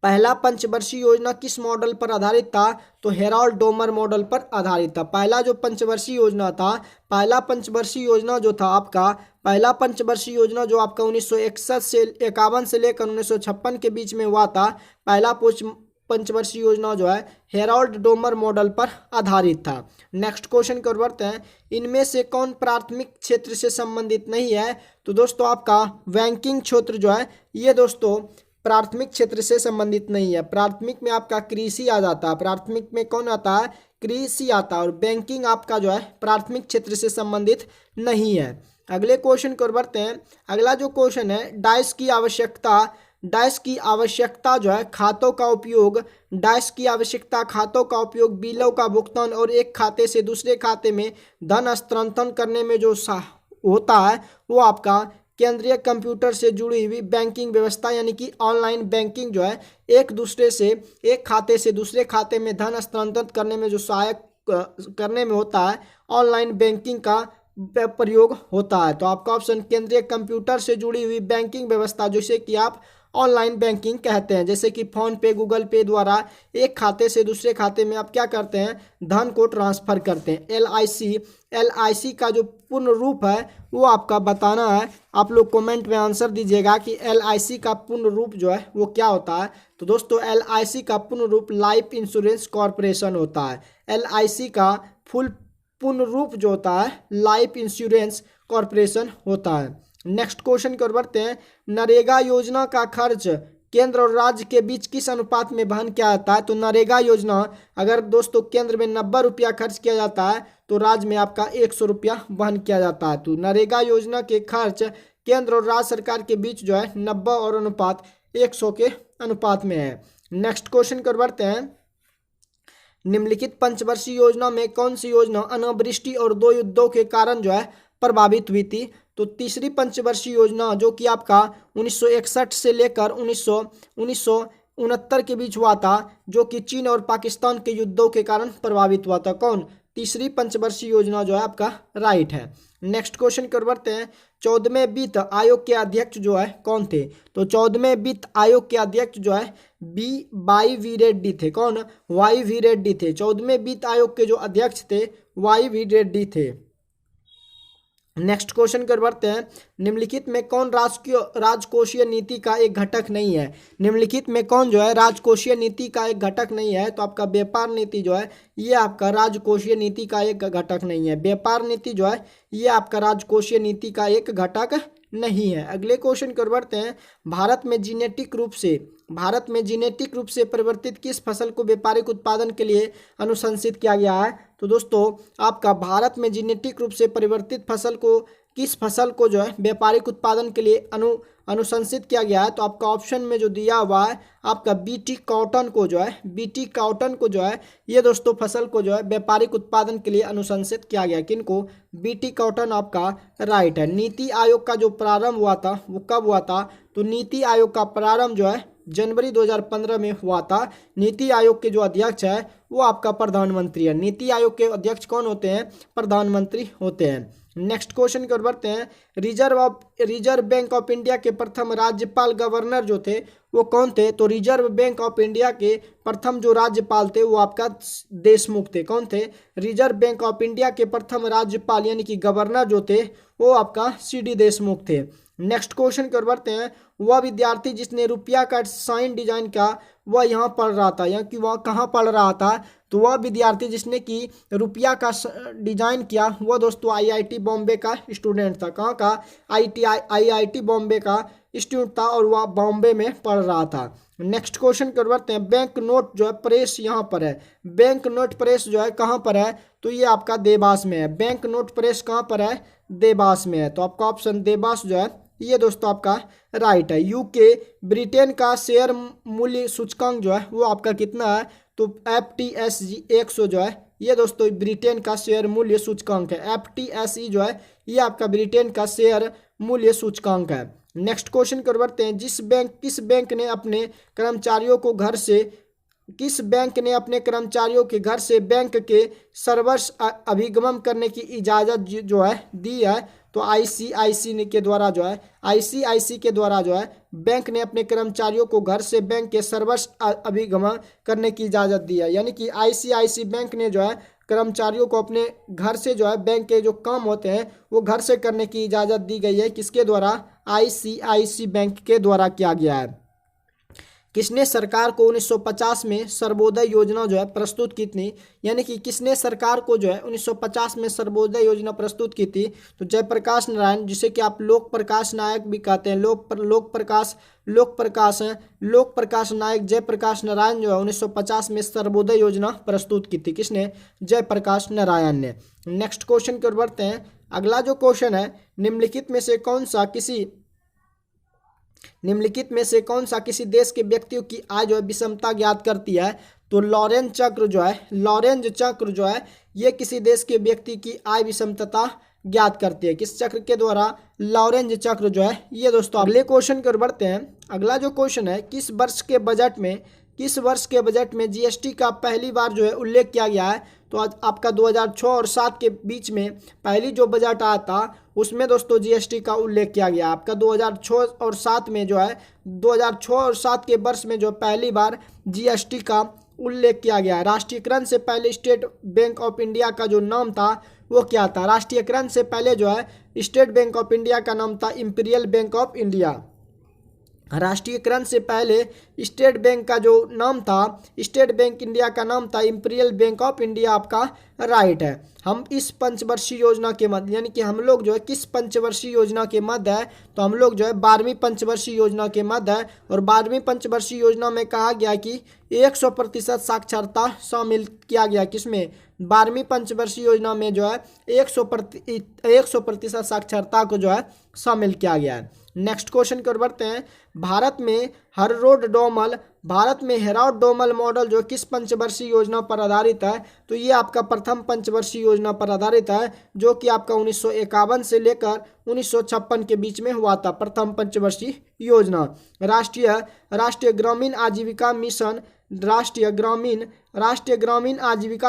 पहला पंचवर्षीय योजना किस मॉडल पर आधारित था, तो हेराल्ड डोमर मॉडल पर आधारित था। पहला जो पंचवर्षीय योजना था, पहला पंचवर्षीय योजना जो था आपका, पहला पंचवर्षीय योजना जो आपका 1961 से 51 से लेकर 1956 के बीच में हुआ था, पहला पंचवर्षीय योजना जो है हेराल्ड डोमर मॉडल पर आधारित था। नेक्स्ट क्वेश्चन की ओर बढ़ते हैं। इनमें से कौन प्राथमिक क्षेत्र से संबंधित नहीं है, तो दोस्तों आपका बैंकिंग क्षेत्र जो है ये दोस्तों प्राथमिक क्षेत्र से संबंधित नहीं है। प्राथमिक में आपका कृषि आ जाता है, प्राथमिक में कौन आता है, कृषि आता है, और बैंकिंग आपका जो है प्राथमिक क्षेत्र से संबंधित नहीं है। अगले क्वेश्चन की ओर बढ़ते हैं। अगला जो क्वेश्चन है, डाइस की आवश्यकता, डाइस की आवश्यकता जो है खातों का उपयोग, डाइस की आवश्यकता खातों का उपयोग बिलों का भुगतान और एक खाते से दूसरे खाते में धन हस्तांतरण करने में जो होता है वो आपका केंद्रीय कंप्यूटर से जुड़ी हुई बैंकिंग व्यवस्था यानी कि ऑनलाइन बैंकिंग जो है एक दूसरे से एक खाते से दूसरे खाते में धन हस्तांतरित करने में जो सहायक करने में होता है, ऑनलाइन बैंकिंग का प्रयोग होता है। तो आपका ऑप्शन केंद्रीय कंप्यूटर से जुड़ी हुई बैंकिंग व्यवस्था जिसे कि आप ऑनलाइन बैंकिंग कहते हैं, जैसे कि फोन पे, गूगल पे द्वारा एक खाते से दूसरे खाते में आप क्या करते हैं, धन को ट्रांसफर करते हैं। एलआईसी का जो पूर्ण रूप है वो आपका बताना है। आप लोग कमेंट में आंसर दीजिएगा कि एलआईसी का पूर्ण रूप जो है वो क्या होता है। तो दोस्तों एलआईसी का पूर्ण रूप लाइफ इंश्योरेंस कॉरपोरेशन होता है। एलआईसी का पूर्ण रूप जो होता है लाइफ इंश्योरेंस कॉरपोरेशन होता है। नेक्स्ट क्वेश्चन की ओर बढ़ते हैं। नरेगा योजना का खर्च केंद्र और राज्य के बीच किस अनुपात में वहन किया जाता है, तो नरेगा योजना अगर दोस्तों केंद्र में 90 रुपया खर्च किया जाता है तो राज्य में आपका 100 रुपया वहन किया जाता है। तो नरेगा योजना के खर्च केंद्र और राज्य सरकार के बीच जो है 90 और अनुपात 100 के अनुपात में है। नेक्स्ट क्वेश्चन की ओर बढ़ते हैं। निम्नलिखित पंचवर्षीय योजना में कौन सी योजना अनावृष्टि और 2 युद्धों के कारण जो है प्रभावित हुई थी, तो तीसरी पंचवर्षीय योजना जो कि आपका 1961 से लेकर 1969 के बीच हुआ था, जो कि चीन और पाकिस्तान के युद्धों के कारण प्रभावित हुआ था। कौन, तीसरी पंचवर्षीय योजना जो है आपका राइट है। नेक्स्ट क्वेश्चन कर बढ़ते हैं। 14वें वित्त आयोग के अध्यक्ष जो है कौन थे, तो 14वें वित्त आयोग के अध्यक्ष जो है वाई वी रेड्डी थे। कौन, वाई वी रेड्डी थे। 14वें वित्त आयोग के जो अध्यक्ष थे वाई वी रेड्डी थे। नेक्स्ट क्वेश्चन कर बढ़ते हैं। निम्नलिखित में कौन राजकोषीय नीति का एक घटक नहीं है, निम्नलिखित में कौन जो है राजकोषीय नीति का एक घटक नहीं है, तो आपका व्यापार नीति जो है ये आपका राजकोषीय नीति का एक घटक नहीं है। व्यापार नीति जो है ये आपका राजकोषीय नीति का एक घटक नहीं है। अगले क्वेश्चन की ओर बढ़ते हैं। भारत में जेनेटिक रूप से परिवर्तित किस फसल को व्यापारिक उत्पादन के लिए अनुशंसित किया गया है? तो दोस्तों आपका भारत में जेनेटिक रूप से परिवर्तित किस फसल को जो है व्यापारिक उत्पादन के लिए अनुशंसित किया गया है? तो आपका ऑप्शन में जो दिया हुआ है आपका बीटी कॉटन को जो है ये दोस्तों फसल को जो है व्यापारिक उत्पादन के लिए अनुशंसित किया गया। किनको? बीटी कॉटन आपका राइट है। नीति आयोग का जो प्रारंभ हुआ था वो कब हुआ था? तो नीति आयोग का प्रारंभ जो है जनवरी 2015 में हुआ था। नीति आयोग के जो अध्यक्ष है वो आपका प्रधानमंत्री है। नीति आयोग के अध्यक्ष कौन होते हैं? प्रधानमंत्री होते हैं। नेक्स्ट क्वेश्चन की ओर बढ़ते हैं। रिजर्व बैंक ऑफ इंडिया के प्रथम राज्यपाल गवर्नर जो थे वो कौन थे? तो रिजर्व बैंक ऑफ इंडिया के प्रथम जो राज्यपाल थे वो आपका देशमुख थे। कौन थे? रिजर्व बैंक ऑफ इंडिया के प्रथम राज्यपाल यानी कि गवर्नर जो थे वो आपका सीडी देशमुख थे। नेक्स्ट क्वेश्चन की ओर बढ़ते हैं। वह विद्यार्थी जिसने रुपया का साइन डिजाइन किया वह यहाँ पढ़ रहा था, या कि वह कहाँ पढ़ रहा था? तो वह विद्यार्थी जिसने कि रुपया का डिजाइन किया वह दोस्तों आईआईटी बॉम्बे का स्टूडेंट था। कहाँ का? आईआईटी बॉम्बे का स्टूडेंट था और वह बॉम्बे में पढ़ रहा था। नेक्स्ट क्वेश्चन कर बढ़ते हैं। बैंक नोट जो है प्रेस यहाँ पर है। बैंक नोट प्रेस जो है कहाँ पर है? तो ये आपका देवास में है। बैंक नोट प्रेस कहाँ पर है? देवास में है। तो आपका ऑप्शन देवास जो है ये दोस्तों आपका राइट है। यूके ब्रिटेन का शेयर मूल्य सूचकांक जो है वो आपका कितना है? तो FTSE 100 जो है ये दोस्तों ब्रिटेन का शेयर मूल्य सूचकांक है। FTSE जो है ये आपका ब्रिटेन का शेयर मूल्य सूचकांक है। नेक्स्ट क्वेश्चन कर बढ़ते हैं। किस बैंक ने अपने कर्मचारियों के घर से बैंक के सर्वर्स अभिगम करने की इजाज़त जो है दी है? तो आईसीआईसी के द्वारा जो है बैंक ने अपने कर्मचारियों को घर से बैंक के सर्वर्स अभिगम करने की इजाज़त दी है। यानी कि आईसीआईसी बैंक ने जो है कर्मचारियों को अपने घर से जो है बैंक के जो काम होते हैं वो घर से करने की इजाज़त दी गई है। किसके द्वारा? आईसीआईसी बैंक के द्वारा किया गया है। किसने सरकार को 1950 में सर्वोदय योजना जो है प्रस्तुत की थी? यानी कि किसने सरकार को जो है 1950 में सर्वोदय योजना प्रस्तुत की थी? तो जयप्रकाश नारायण, जिसे कि आप लोक प्रकाश नायक भी कहते हैं। लोक प्रकाश नायक जयप्रकाश नारायण जो है 1950 में सर्वोदय योजना प्रस्तुत की थी। किसने? जयप्रकाश नारायण ने। नेक्स्ट क्वेश्चन की ओर बढ़ते हैं। अगला जो क्वेश्चन है, निम्नलिखित में से कौन सा किसी देश के व्यक्तियों की आय जो है विषमता ज्ञात करती है? तो लॉरेंज चक्र जो है ये किसी देश के व्यक्ति की आय विषमता ज्ञात करती है। किस चक्र के द्वारा? लॉरेंज चक्र जो है ये दोस्तों। अगले क्वेश्चन की ओर बढ़ते हैं। अगला जो क्वेश्चन है, किस वर्ष के बजट में जीएसटी का पहली बार जो है उल्लेख किया गया है? तो आज आपका 2006 और 7 के बीच में पहली जो बजट आया था उसमें दोस्तों जीएसटी का उल्लेख किया गया। आपका 2006 और 7 में जो है 2006 और 7 के वर्ष में जो पहली बार जीएसटी का उल्लेख किया गया। राष्ट्रीयकरण से पहले स्टेट बैंक ऑफ इंडिया का जो नाम था वो क्या था? राष्ट्रीयकरण से पहले जो है स्टेट बैंक ऑफ इंडिया का नाम था इंपीरियल बैंक ऑफ इंडिया। राष्ट्रीयकरण से पहले स्टेट बैंक का जो नाम था, स्टेट बैंक इंडिया का नाम था इंपीरियल बैंक ऑफ इंडिया। आपका राइट है। हम इस पंचवर्षीय योजना के मध्य, यानी कि हम लोग जो है किस पंचवर्षीय योजना के मध्य है? तो हम लोग जो है 12वीं पंचवर्षीय योजना के मध्य है। और 12वीं पंचवर्षीय योजना में कहा गया कि 100% साक्षरता शामिल किया गया। किसमें? 12वीं पंचवर्षीय योजना में जो है 100% साक्षरता को जो है शामिल किया गया है। नेक्स्ट क्वेश्चन की ओर बढ़ते हैं। भारत में हेराल्ड डोमल मॉडल जो किस पंचवर्षीय योजना पर आधारित है? तो ये आपका प्रथम पंचवर्षीय योजना पर आधारित है, जो कि आपका 1951 से लेकर 1956 के बीच में हुआ था। प्रथम पंचवर्षीय योजना। राष्ट्रीय ग्रामीण आजीविका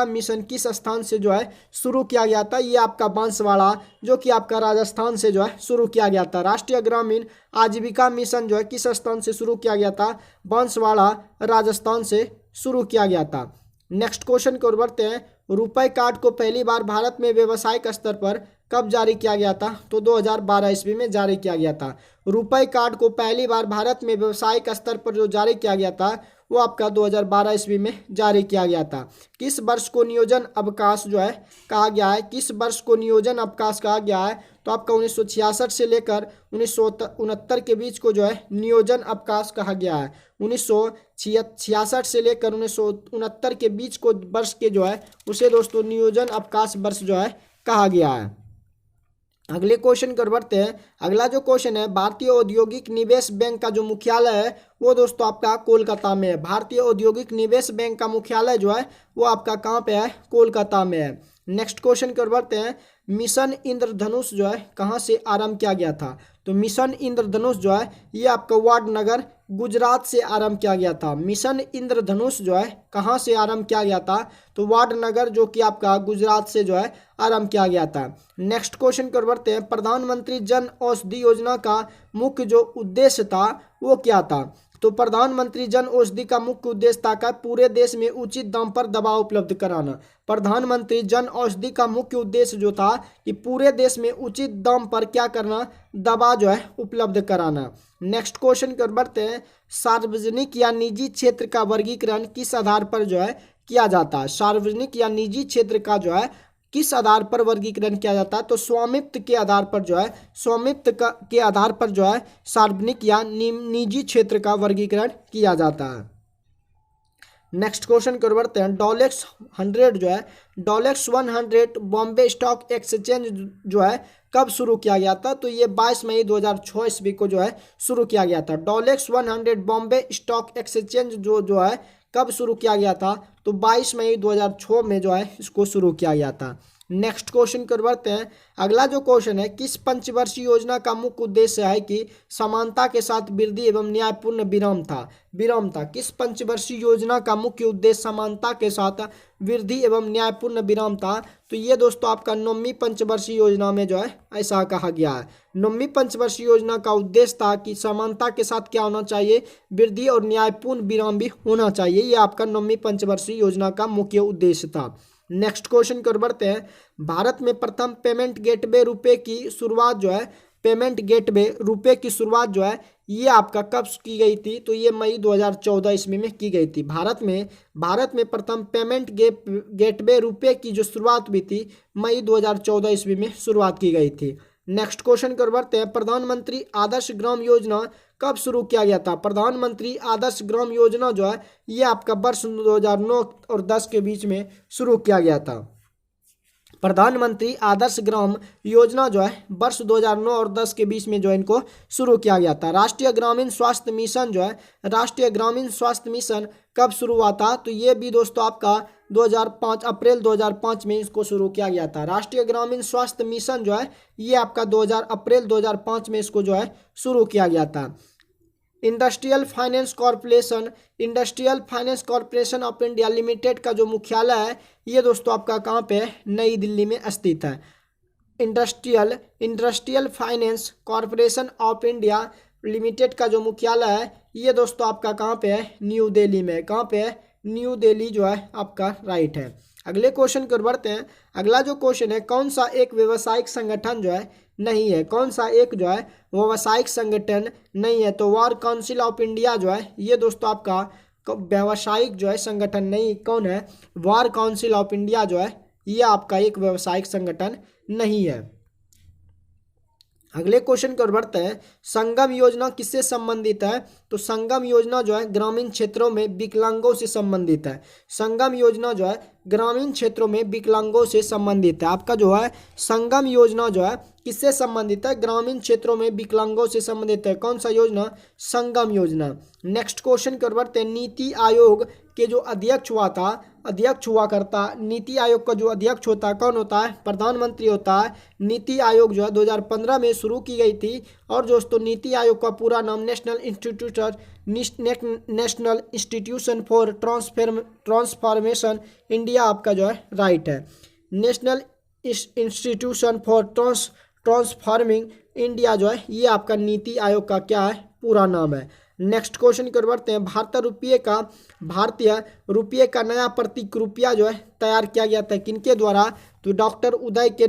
मिशन किस स्थान से जो है शुरू किया गया था? ये आपका बांसवाड़ा, जो कि आपका राजस्थान से जो है शुरू किया गया था। राष्ट्रीय ग्रामीण आजीविका मिशन जो है किस स्थान से शुरू किया गया था? बांसवाड़ा, राजस्थान से शुरू किया गया था। नेक्स्ट क्वेश्चन की ओर बढ़ते हैं। रुपए कार्ड को पहली बार भारत में व्यावसायिक स्तर पर कब जारी किया गया था? तो 2012 ईस्वी में जारी किया गया था। रुपए कार्ड को पहली बार भारत में व्यावसायिक स्तर पर जो जारी किया गया था वो आपका 2012 ईस्वी में जारी किया गया था। किस वर्ष को नियोजन अवकाश जो है कहा गया है, किस वर्ष को नियोजन अवकाश कहा गया है, तो आपका 1966 से लेकर 1969 के बीच को जो है नियोजन अवकाश कहा गया है। 1966 से लेकर 1969 के बीच को वर्ष के जो है उसे दोस्तों नियोजन अवकाश वर्ष जो है कहा गया है। अगले क्वेश्चन कर बढ़ते हैं। अगला जो क्वेश्चन है, भारतीय औद्योगिक निवेश बैंक का जो मुख्यालय है वो दोस्तों आपका कोलकाता में है। भारतीय औद्योगिक निवेश बैंक का मुख्यालय जो है वो आपका कहाँ पे है, कोलकाता में है। नेक्स्ट क्वेश्चन कर बढ़ते हैं। मिशन इंद्रधनुष जो है कहाँ से आरंभ किया गया था, तो मिशन इंद्रधनुष जो है ये आपका वाडनगर गुजरात से आरंभ किया गया था। मिशन इंद्रधनुष जो है कहाँ से आरंभ किया गया था, तो वाडनगर जो कि आपका गुजरात से जो है आरंभ किया गया था। नेक्स्ट क्वेश्चन कर बढ़ते हैं। प्रधानमंत्री जन औषधि योजना का मुख्य जो उद्देश्य था वो क्या था, तो प्रधानमंत्री जन औषधि का मुख्य उद्देश्य था का पूरे देश में उचित दाम पर दवा उपलब्ध कराना। प्रधानमंत्री जन औषधि का मुख्य उद्देश्य जो था कि पूरे देश में उचित दाम पर क्या करना, दवा जो है उपलब्ध कराना। नेक्स्ट क्वेश्चन कर बढ़ते हैं। सार्वजनिक या निजी क्षेत्र का वर्गीकरण किस आधार पर जो है किया जाता है, सार्वजनिक या निजी क्षेत्र का जो है किस आधार पर वर्गीकरण किया जाता है, तो स्वामित्व के आधार पर जो है, स्वामित्व के आधार पर जो है सार्वजनिक या निजी क्षेत्र का वर्गीकरण किया जाता है। नेक्स्ट क्वेश्चन कर बढ़ते हैं। डॉलेक्स 100 जो है, डॉलेक्स 100 बॉम्बे स्टॉक एक्सचेंज जो है कब शुरू किया गया था, तो ये 22 मई 2006 ईस्वी को जो है शुरू किया गया था। डॉलेक्स 100 बॉम्बे स्टॉक एक्सचेंज जो है कब शुरू किया गया था, तो 22 मई 2006 में जो है इसको शुरू किया गया था। नेक्स्ट क्वेश्चन कर बढ़ते हैं। अगला जो क्वेश्चन है, किस पंचवर्षीय योजना का मुख्य उद्देश्य है कि समानता के साथ वृद्धि एवं न्यायपूर्ण विराम था। किस पंचवर्षीय योजना का मुख्य उद्देश्य समानता के साथ वृद्धि एवं न्यायपूर्ण विराम था, तो ये दोस्तों आपका 9वीं पंचवर्षीय योजना में जो है ऐसा कहा गया है। 9वीं पंचवर्षीय योजना का उद्देश्य था कि समानता के साथ क्या होना चाहिए, वृद्धि और न्यायपूर्ण विराम भी होना चाहिए। ये आपका 9वीं पंचवर्षीय योजना का मुख्य उद्देश्य था। नेक्स्ट क्वेश्चन कर बढ़ते हैं। भारत में प्रथम पेमेंट गेटवे रुपए की शुरुआत जो है, पेमेंट गेटवे रुपए की शुरुआत जो है ये आपका कब की गई थी, तो ये मई 2014 ईस्वी में की गई थी। भारत में प्रथम पेमेंट गेटवे रुपए की जो शुरुआत हुई थी मई 2014 ईस्वी में शुरुआत की गई थी। नेक्स्ट क्वेश्चन कर बढ़ते हैं। प्रधानमंत्री आदर्श ग्राम योजना कब शुरू किया गया था, प्रधानमंत्री आदर्श ग्राम योजना जो है ये आपका वर्ष 2009 और 10 के बीच में शुरू किया गया था। प्रधानमंत्री आदर्श ग्राम योजना जो है वर्ष 2009 और 10 के बीच में जो इनको शुरू किया गया था। राष्ट्रीय ग्रामीण स्वास्थ्य मिशन जो है, राष्ट्रीय ग्रामीण स्वास्थ्य मिशन कब शुरू हुआ था, तो ये भी दोस्तों आपका 2005 अप्रैल 2005 में इसको शुरू किया गया था। राष्ट्रीय ग्रामीण स्वास्थ्य मिशन जो है ये आपका अप्रैल 2005 में इसको जो है शुरू किया गया था। Industrial finance corporation of India limited का जो मुख्यालय है ये दोस्तों आपका कहाँ पे है, नई दिल्ली में स्थित है। Industrial finance corporation of India limited का जो मुख्यालय है ये दोस्तों आपका कहाँ पे है, न्यू दिल्ली में। कहाँ पे है, न्यू दिल्ली जो है आपका राइट है। अगले क्वेश्चन कर बढ़ते हैं। अगला जो क्वेश्चन है, कौन सा एक व्यावसायिक संगठन जो है नहीं है, कौन सा एक जो है व्यावसायिक संगठन नहीं है, तो वार काउंसिल ऑफ इंडिया जो है ये दोस्तों आपका व्यावसायिक जो है संगठन नहीं, कौन है, वार काउंसिल ऑफ इंडिया जो है ये आपका एक व्यावसायिक संगठन नहीं है। अगले क्वेश्चन की ओर बढ़ते हैं। संगम योजना किससे संबंधित है, तो संगम योजना जो है ग्रामीण क्षेत्रों में विकलांगों से संबंधित है। संगम योजना जो है ग्रामीण क्षेत्रों में विकलांगों से संबंधित है। आपका जो है संगम योजना जो है किससे संबंधित है, ग्रामीण क्षेत्रों में विकलांगों से संबंधित है। कौन सा योजना, संगम योजना। नेक्स्ट क्वेश्चन की ओर बढ़ते हैं। नीति आयोग के जो अध्यक्ष हुआ करता, नीति आयोग का जो अध्यक्ष होता है कौन होता है, प्रधानमंत्री होता है। नीति आयोग जो है 2015 में शुरू की गई थी। और दोस्तों नीति आयोग का पूरा नाम national institution for transformation India आपका जो है राइट है। National institution for transforming India जो है ये आपका नीति आयोग का क्या है, पूरा नाम है। नेक्स्ट क्वेश्चन की ओर बढ़ते हैं। भारतीय रुपये का नया प्रतीक रुपया जो है तैयार किया गया था किनके द्वारा, तो डॉक्टर उदय के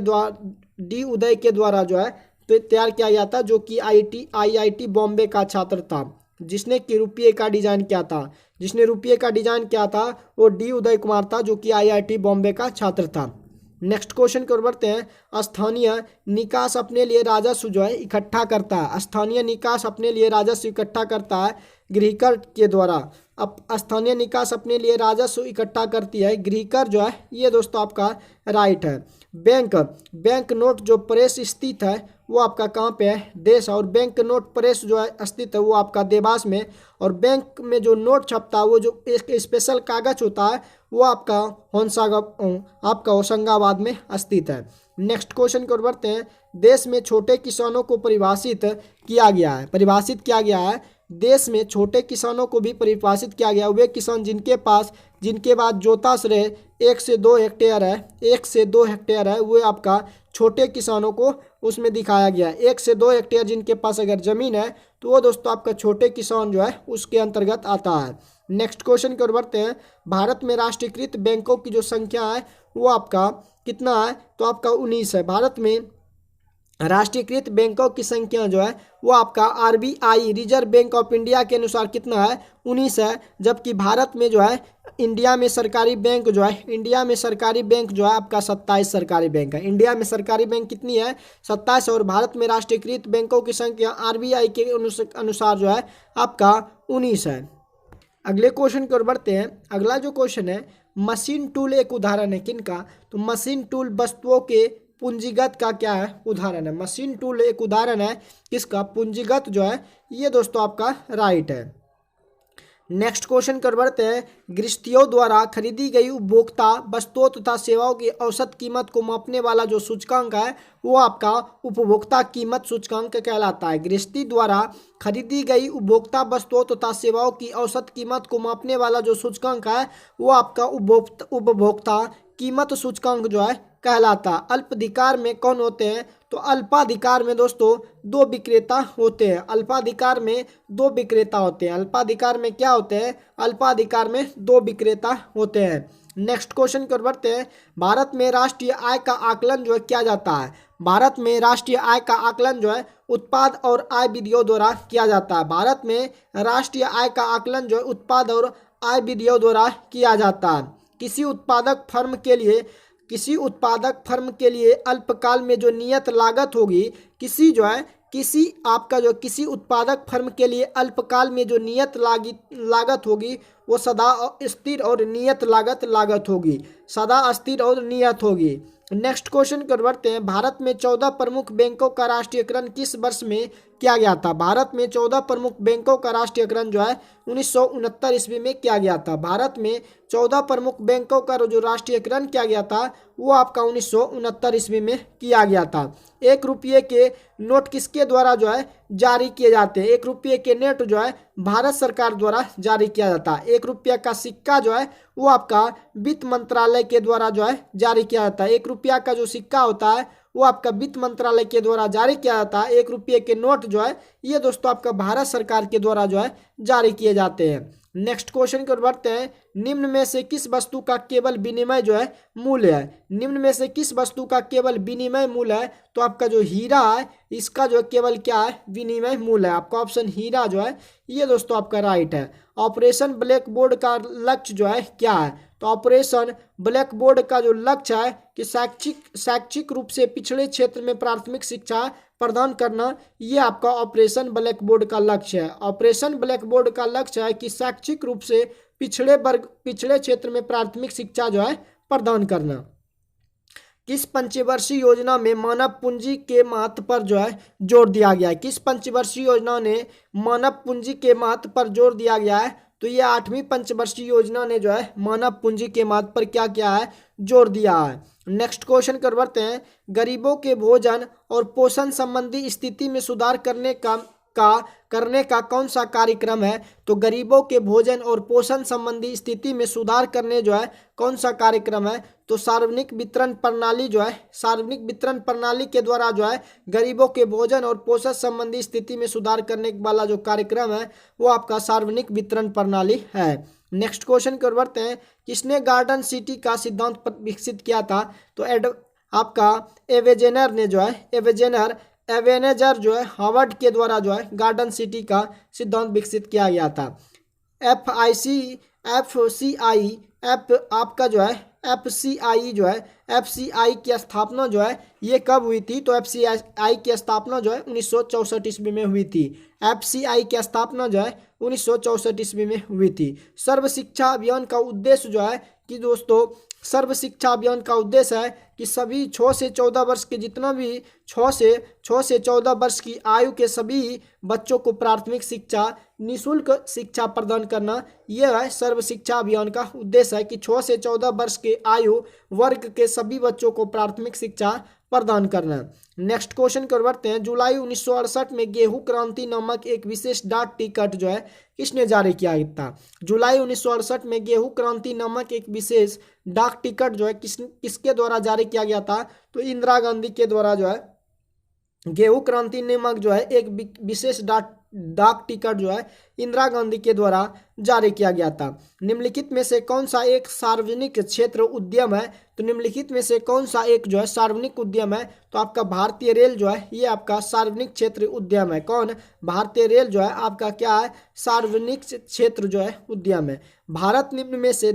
द्वारा जो है तैयार किया गया था, जो कि आईआईटी बॉम्बे का छात्र था। जिसने कि रुपये का डिजाइन किया था, जिसने रुपये का डिजाइन किया था वो डी उदय कुमार था, जो कि आईआईटी बॉम्बे का छात्र था। नेक्स्ट क्वेश्चन की ओर बढ़ते हैं। स्थानीय निकास अपने लिए राजस्व जो है इकट्ठा करता है। स्थानीय निकास अपने लिए राजस्व इकट्ठा करता है गृहकर के द्वारा। अब स्थानीय निकास अपने लिए राजस्व इकट्ठा करती है गृहकर जो है, ये दोस्तों आपका राइट है। बैंक नोट जो प्रेस स्थित है वो आपका कहाँ पे है, देश। और बैंक नोट प्रेस जो है स्थित है वो आपका देवास में। और बैंक में जो नोट छपता है वो जो एक स्पेशल कागज होता है वो आपका आपका होशंगाबाद में स्थित है। नेक्स्ट क्वेश्चन की ओर बढ़ते हैं। देश में छोटे किसानों को परिभाषित किया गया है। परिभाषित किया गया है देश में छोटे किसानों को भी परिभाषित किया गया। वे किसान जिनके पास जोताश्रय 1 से 2 हेक्टेयर है, 1 से 2 हेक्टेयर है, वो आपका छोटे किसानों को उसमें दिखाया गया है। 1 से 2 हेक्टेयर जिनके पास अगर जमीन है तो वो दोस्तों आपका छोटे किसान जो है उसके अंतर्गत आता है। नेक्स्ट क्वेश्चन की ओर बढ़ते हैं। भारत में राष्ट्रीयकृत बैंकों की जो संख्या है वो आपका कितना है, तो आपका 19 है। भारत में राष्ट्रीयकृत बैंकों की संख्या जो है वो आपका RBI reserve bank of India के अनुसार कितना है, 19 है। जबकि भारत में जो है इंडिया में सरकारी बैंक जो है आपका 27 सरकारी बैंक है। इंडिया में सरकारी बैंक कितनी है, 27। और भारत में राष्ट्रीयकृत बैंकों की संख्या आरबीआई के अनुसार जो है आपका 19 है। अगले क्वेश्चन की ओर बढ़ते हैं। अगला जो क्वेश्चन है, मशीन टूल एक उदाहरण है किनका, तो मशीन टूल वस्तुओं के पूंजीगत का क्या है, उदाहरण है। मशीन टूल एक उदाहरण है किसका, पूंजीगत जो है, ये दोस्तों आपका राइट है। नेक्स्ट क्वेश्चन कर बढ़ते हैं। गृहस्थियों द्वारा खरीदी गई उपभोक्ता वस्तुओं तथा सेवाओं की औसत कीमत को मापने वाला जो सूचकांक है वो आपका उपभोक्ता कीमत सूचकांक कहलाता है। गृहस्थी द्वारा खरीदी गई उपभोक्ता वस्तुओं तथा सेवाओं की औसत कीमत को मापने वाला जो सूचकांक है वो आपका उपभोक्ता कीमत सूचकांक जो है कहलाता। अल्पाधिकार में कौन होते हैं, तो अल्पाधिकार में दोस्तों 2 विक्रेता होते हैं। अल्पाधिकार में 2 विक्रेता होते हैं। अल्पाधिकार में क्या होते हैं, अल्पाधिकार में 2 विक्रेता होते हैं। नेक्स्ट क्वेश्चन की ओर बढ़ते हैं। भारत में राष्ट्रीय आय का आकलन जो है किया जाता है। भारत में राष्ट्रीय आय का आकलन जो है उत्पाद और आय विधियों द्वारा किया जाता है। भारत में राष्ट्रीय आय का आकलन जो है उत्पाद और आय विधियों द्वारा किया जाता है। किसी उत्पादक फर्म के लिए अल्पकाल में जो नियत लागत होगी, किसी उत्पादक फर्म के लिए अल्पकाल में जो नियत लागत होगी वो सदा स्थिर और नियत लागत होगी, सदा स्थिर और नियत होगी। नेक्स्ट क्वेश्चन कर बढ़ते हैं। भारत में 14 प्रमुख बैंकों का राष्ट्रीयकरण किस वर्ष में किया गया था। भारत में 14 प्रमुख बैंकों का राष्ट्रीयकरण जो है 1969 ईस्वी में किया गया था। भारत में 14 प्रमुख बैंकों का जो राष्ट्रीयकरण किया गया था वो आपका 1969 ईस्वी में किया गया था। 1 रुपये के नोट किसके द्वारा जो है जारी किए जाते हैं। 1 रुपये के नोट जो है भारत सरकार द्वारा जारी किया जाता है। 1 रुपया का सिक्का जो है वो आपका वित्त मंत्रालय के द्वारा जो है जारी किया जाता है। 1 रुपया का जो सिक्का होता है वो आपका वित्त मंत्रालय के द्वारा जारी किया जाता है। 1 रुपये के नोट जो है ये दोस्तों आपका भारत सरकार के द्वारा जो है जारी किए जाते हैं। नेक्स्ट क्वेश्चन की ओर बढ़ते हैं। निम्न में से किस वस्तु का केवल विनिमय जो है मूल्य है। निम्न में से किस वस्तु का केवल विनिमय मूल्य है, तो आपका जो हीरा है इसका जो केवल क्या है, विनिमय मूल्य है। आपका ऑप्शन हीरा जो है ये दोस्तों आपका राइट है। ऑपरेशन ब्लैक बोर्ड का लक्ष्य जो है क्या है, तो ऑपरेशन ब्लैक बोर्ड का जो लक्ष्य है कि शैक्षिक रूप से पिछड़े क्षेत्र में प्राथमिक शिक्षा प्रदान करना, ये आपका ऑपरेशन ब्लैक बोर्ड का लक्ष्य है। ऑपरेशन ब्लैक बोर्ड का लक्ष्य है कि शैक्षिक रूप से पिछड़े क्षेत्र में प्राथमिक शिक्षा जो है प्रदान करना। किस पंचवर्षीय योजना में मानव पूंजी के महत्व पर जो है जोर दिया गया है। किस पंचवर्षीय योजना ने मानव पूंजी के महत्व पर जोर दिया गया है, तो ये 8वीं पंचवर्षीय योजना ने जो है मानव पूंजी के महत्व पर क्या किया है, जोर दिया है। नेक्स्ट क्वेश्चन कर बढ़ते हैं। गरीबों के भोजन और पोषण संबंधी स्थिति में सुधार करने का कौन सा कार्यक्रम है, तो गरीबों के भोजन और पोषण संबंधी स्थिति में सुधार करने जो है कौन सा कार्यक्रम है, तो सार्वजनिक वितरण प्रणाली जो है, सार्वजनिक वितरण प्रणाली के द्वारा जो है गरीबों के भोजन और पोषण संबंधी स्थिति में सुधार करने वाला जो कार्यक्रम है वो आपका सार्वजनिक वितरण प्रणाली है। नेक्स्ट क्वेश्चन की ओर बढ़ते हैं। किसने गार्डन सिटी का सिद्धांत विकसित किया था, तो आपका एवेजेनर ने जो है, एवेजेनर एवेनेजर जो है हार्वर्ड के द्वारा जो है गार्डन सिटी का सिद्धांत विकसित किया गया था। एफ आपका जो है एफसीआई जो है एफसीआई की स्थापना जो है ये कब हुई थी? तो एफसीआई की स्थापना जो है 1964 ईस्वी में हुई थी। एफसीआई की स्थापना जो है 1964 ईस्वी में हुई थी। सर्व शिक्षा अभियान का उद्देश्य जो है कि दोस्तों सर्व शिक्षा अभियान का उद्देश्य है कि सभी 6 से 14 वर्ष के जितना भी 6 से 14 वर्ष की आयु के सभी बच्चों को प्राथमिक शिक्षा निःशुल्क शिक्षा प्रदान करना। यह है सर्व शिक्षा अभियान का उद्देश्य है कि 6 से 14 वर्ष के आयु वर्ग के सभी बच्चों को प्राथमिक शिक्षा प्रदान करना। नेक्स्ट क्वेश्चन कर बढ़ते हैं। जुलाई 1968 में गेहूं क्रांति नामक एक विशेष डाक टिकट जो है किसने जारी किया था? जुलाई 1968 में गेहूं क्रांति नामक एक विशेष डाक टिकट जो है किसके द्वारा जारी किया गया था? तो इंदिरा गांधी के द्वारा जो है गेहूं क्रांति नामक जो है एक विशेष डाक टिकट जो है इंदिरा गांधी के द्वारा जारी किया गया था। निम्नलिखित में से कौन सा एक सार्वजनिक क्षेत्र उद्यम है? तो निम्नलिखित में से कौन सा एक जो है सार्वजनिक उद्यम है? तो आपका भारतीय रेल जो है ये आपका सार्वजनिक क्षेत्र उद्यम है। कौन? भारतीय रेल जो है आपका क्या है? सार्वजनिक क्षेत्र जो है उद्यम है। भारत निम्न में से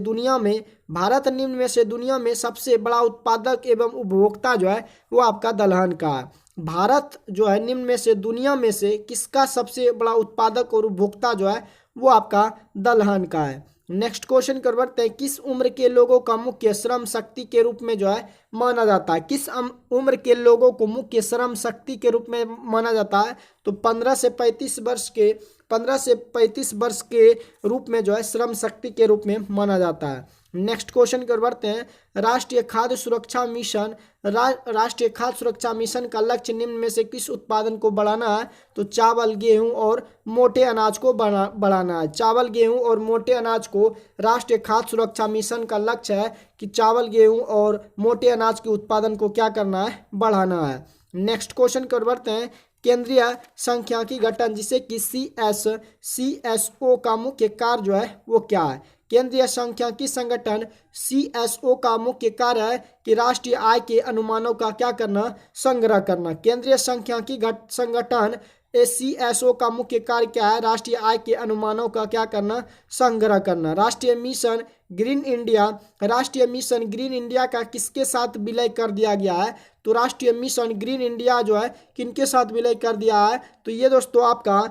दुनिया में सबसे बड़ा उत्पादक एवं उपभोक्ता जो है वो आपका दलहन का है। भारत जो है निम्न में से दुनिया में से किसका सबसे बड़ा उत्पादक और उपभोक्ता जो है वो आपका दलहन का है। नेक्स्ट क्वेश्चन कर बढ़ते हैं। किस उम्र के लोगों का मुख्य श्रम शक्ति के रूप में जो है माना जाता है? किस उम्र के लोगों को मुख्य श्रम शक्ति के रूप में माना जाता है? तो 15 से 35 वर्ष के रूप में जो है श्रम शक्ति के रूप में माना जाता है। नेक्स्ट क्वेश्चन कर बढ़ते हैं। राष्ट्रीय खाद्य सुरक्षा मिशन का लक्ष्य निम्न में से किस उत्पादन को बढ़ाना है? तो चावल, गेहूं और मोटे अनाज को बढ़ाना है। चावल, गेहूं और मोटे अनाज को राष्ट्रीय खाद्य सुरक्षा मिशन का लक्ष्य है कि चावल, गेहूं और मोटे अनाज के उत्पादन को क्या करना है? बढ़ाना है। नेक्स्ट क्वेश्चन कर बढ़ते हैं। केंद्रीय सांख्यिकी गठन जिसे कि CSO का मुख्य कार्य जो है वो क्या है? केंद्रीय सांख्यिकी संगठन CSO का मुख्य कार्य है कि राष्ट्रीय आय के अनुमानों का क्या करना? संग्रह करना। केंद्रीय सांख्यिकी संगठन CSO का मुख्य कार्य क्या है? राष्ट्रीय आय के अनुमानों का क्या करना? संग्रह करना। राष्ट्रीय मिशन ग्रीन इंडिया का किसके साथ विलय कर दिया गया है? तो राष्ट्रीय मिशन ग्रीन इंडिया जो है किनके साथ विलय कर दिया है? तो ये दोस्तों आपका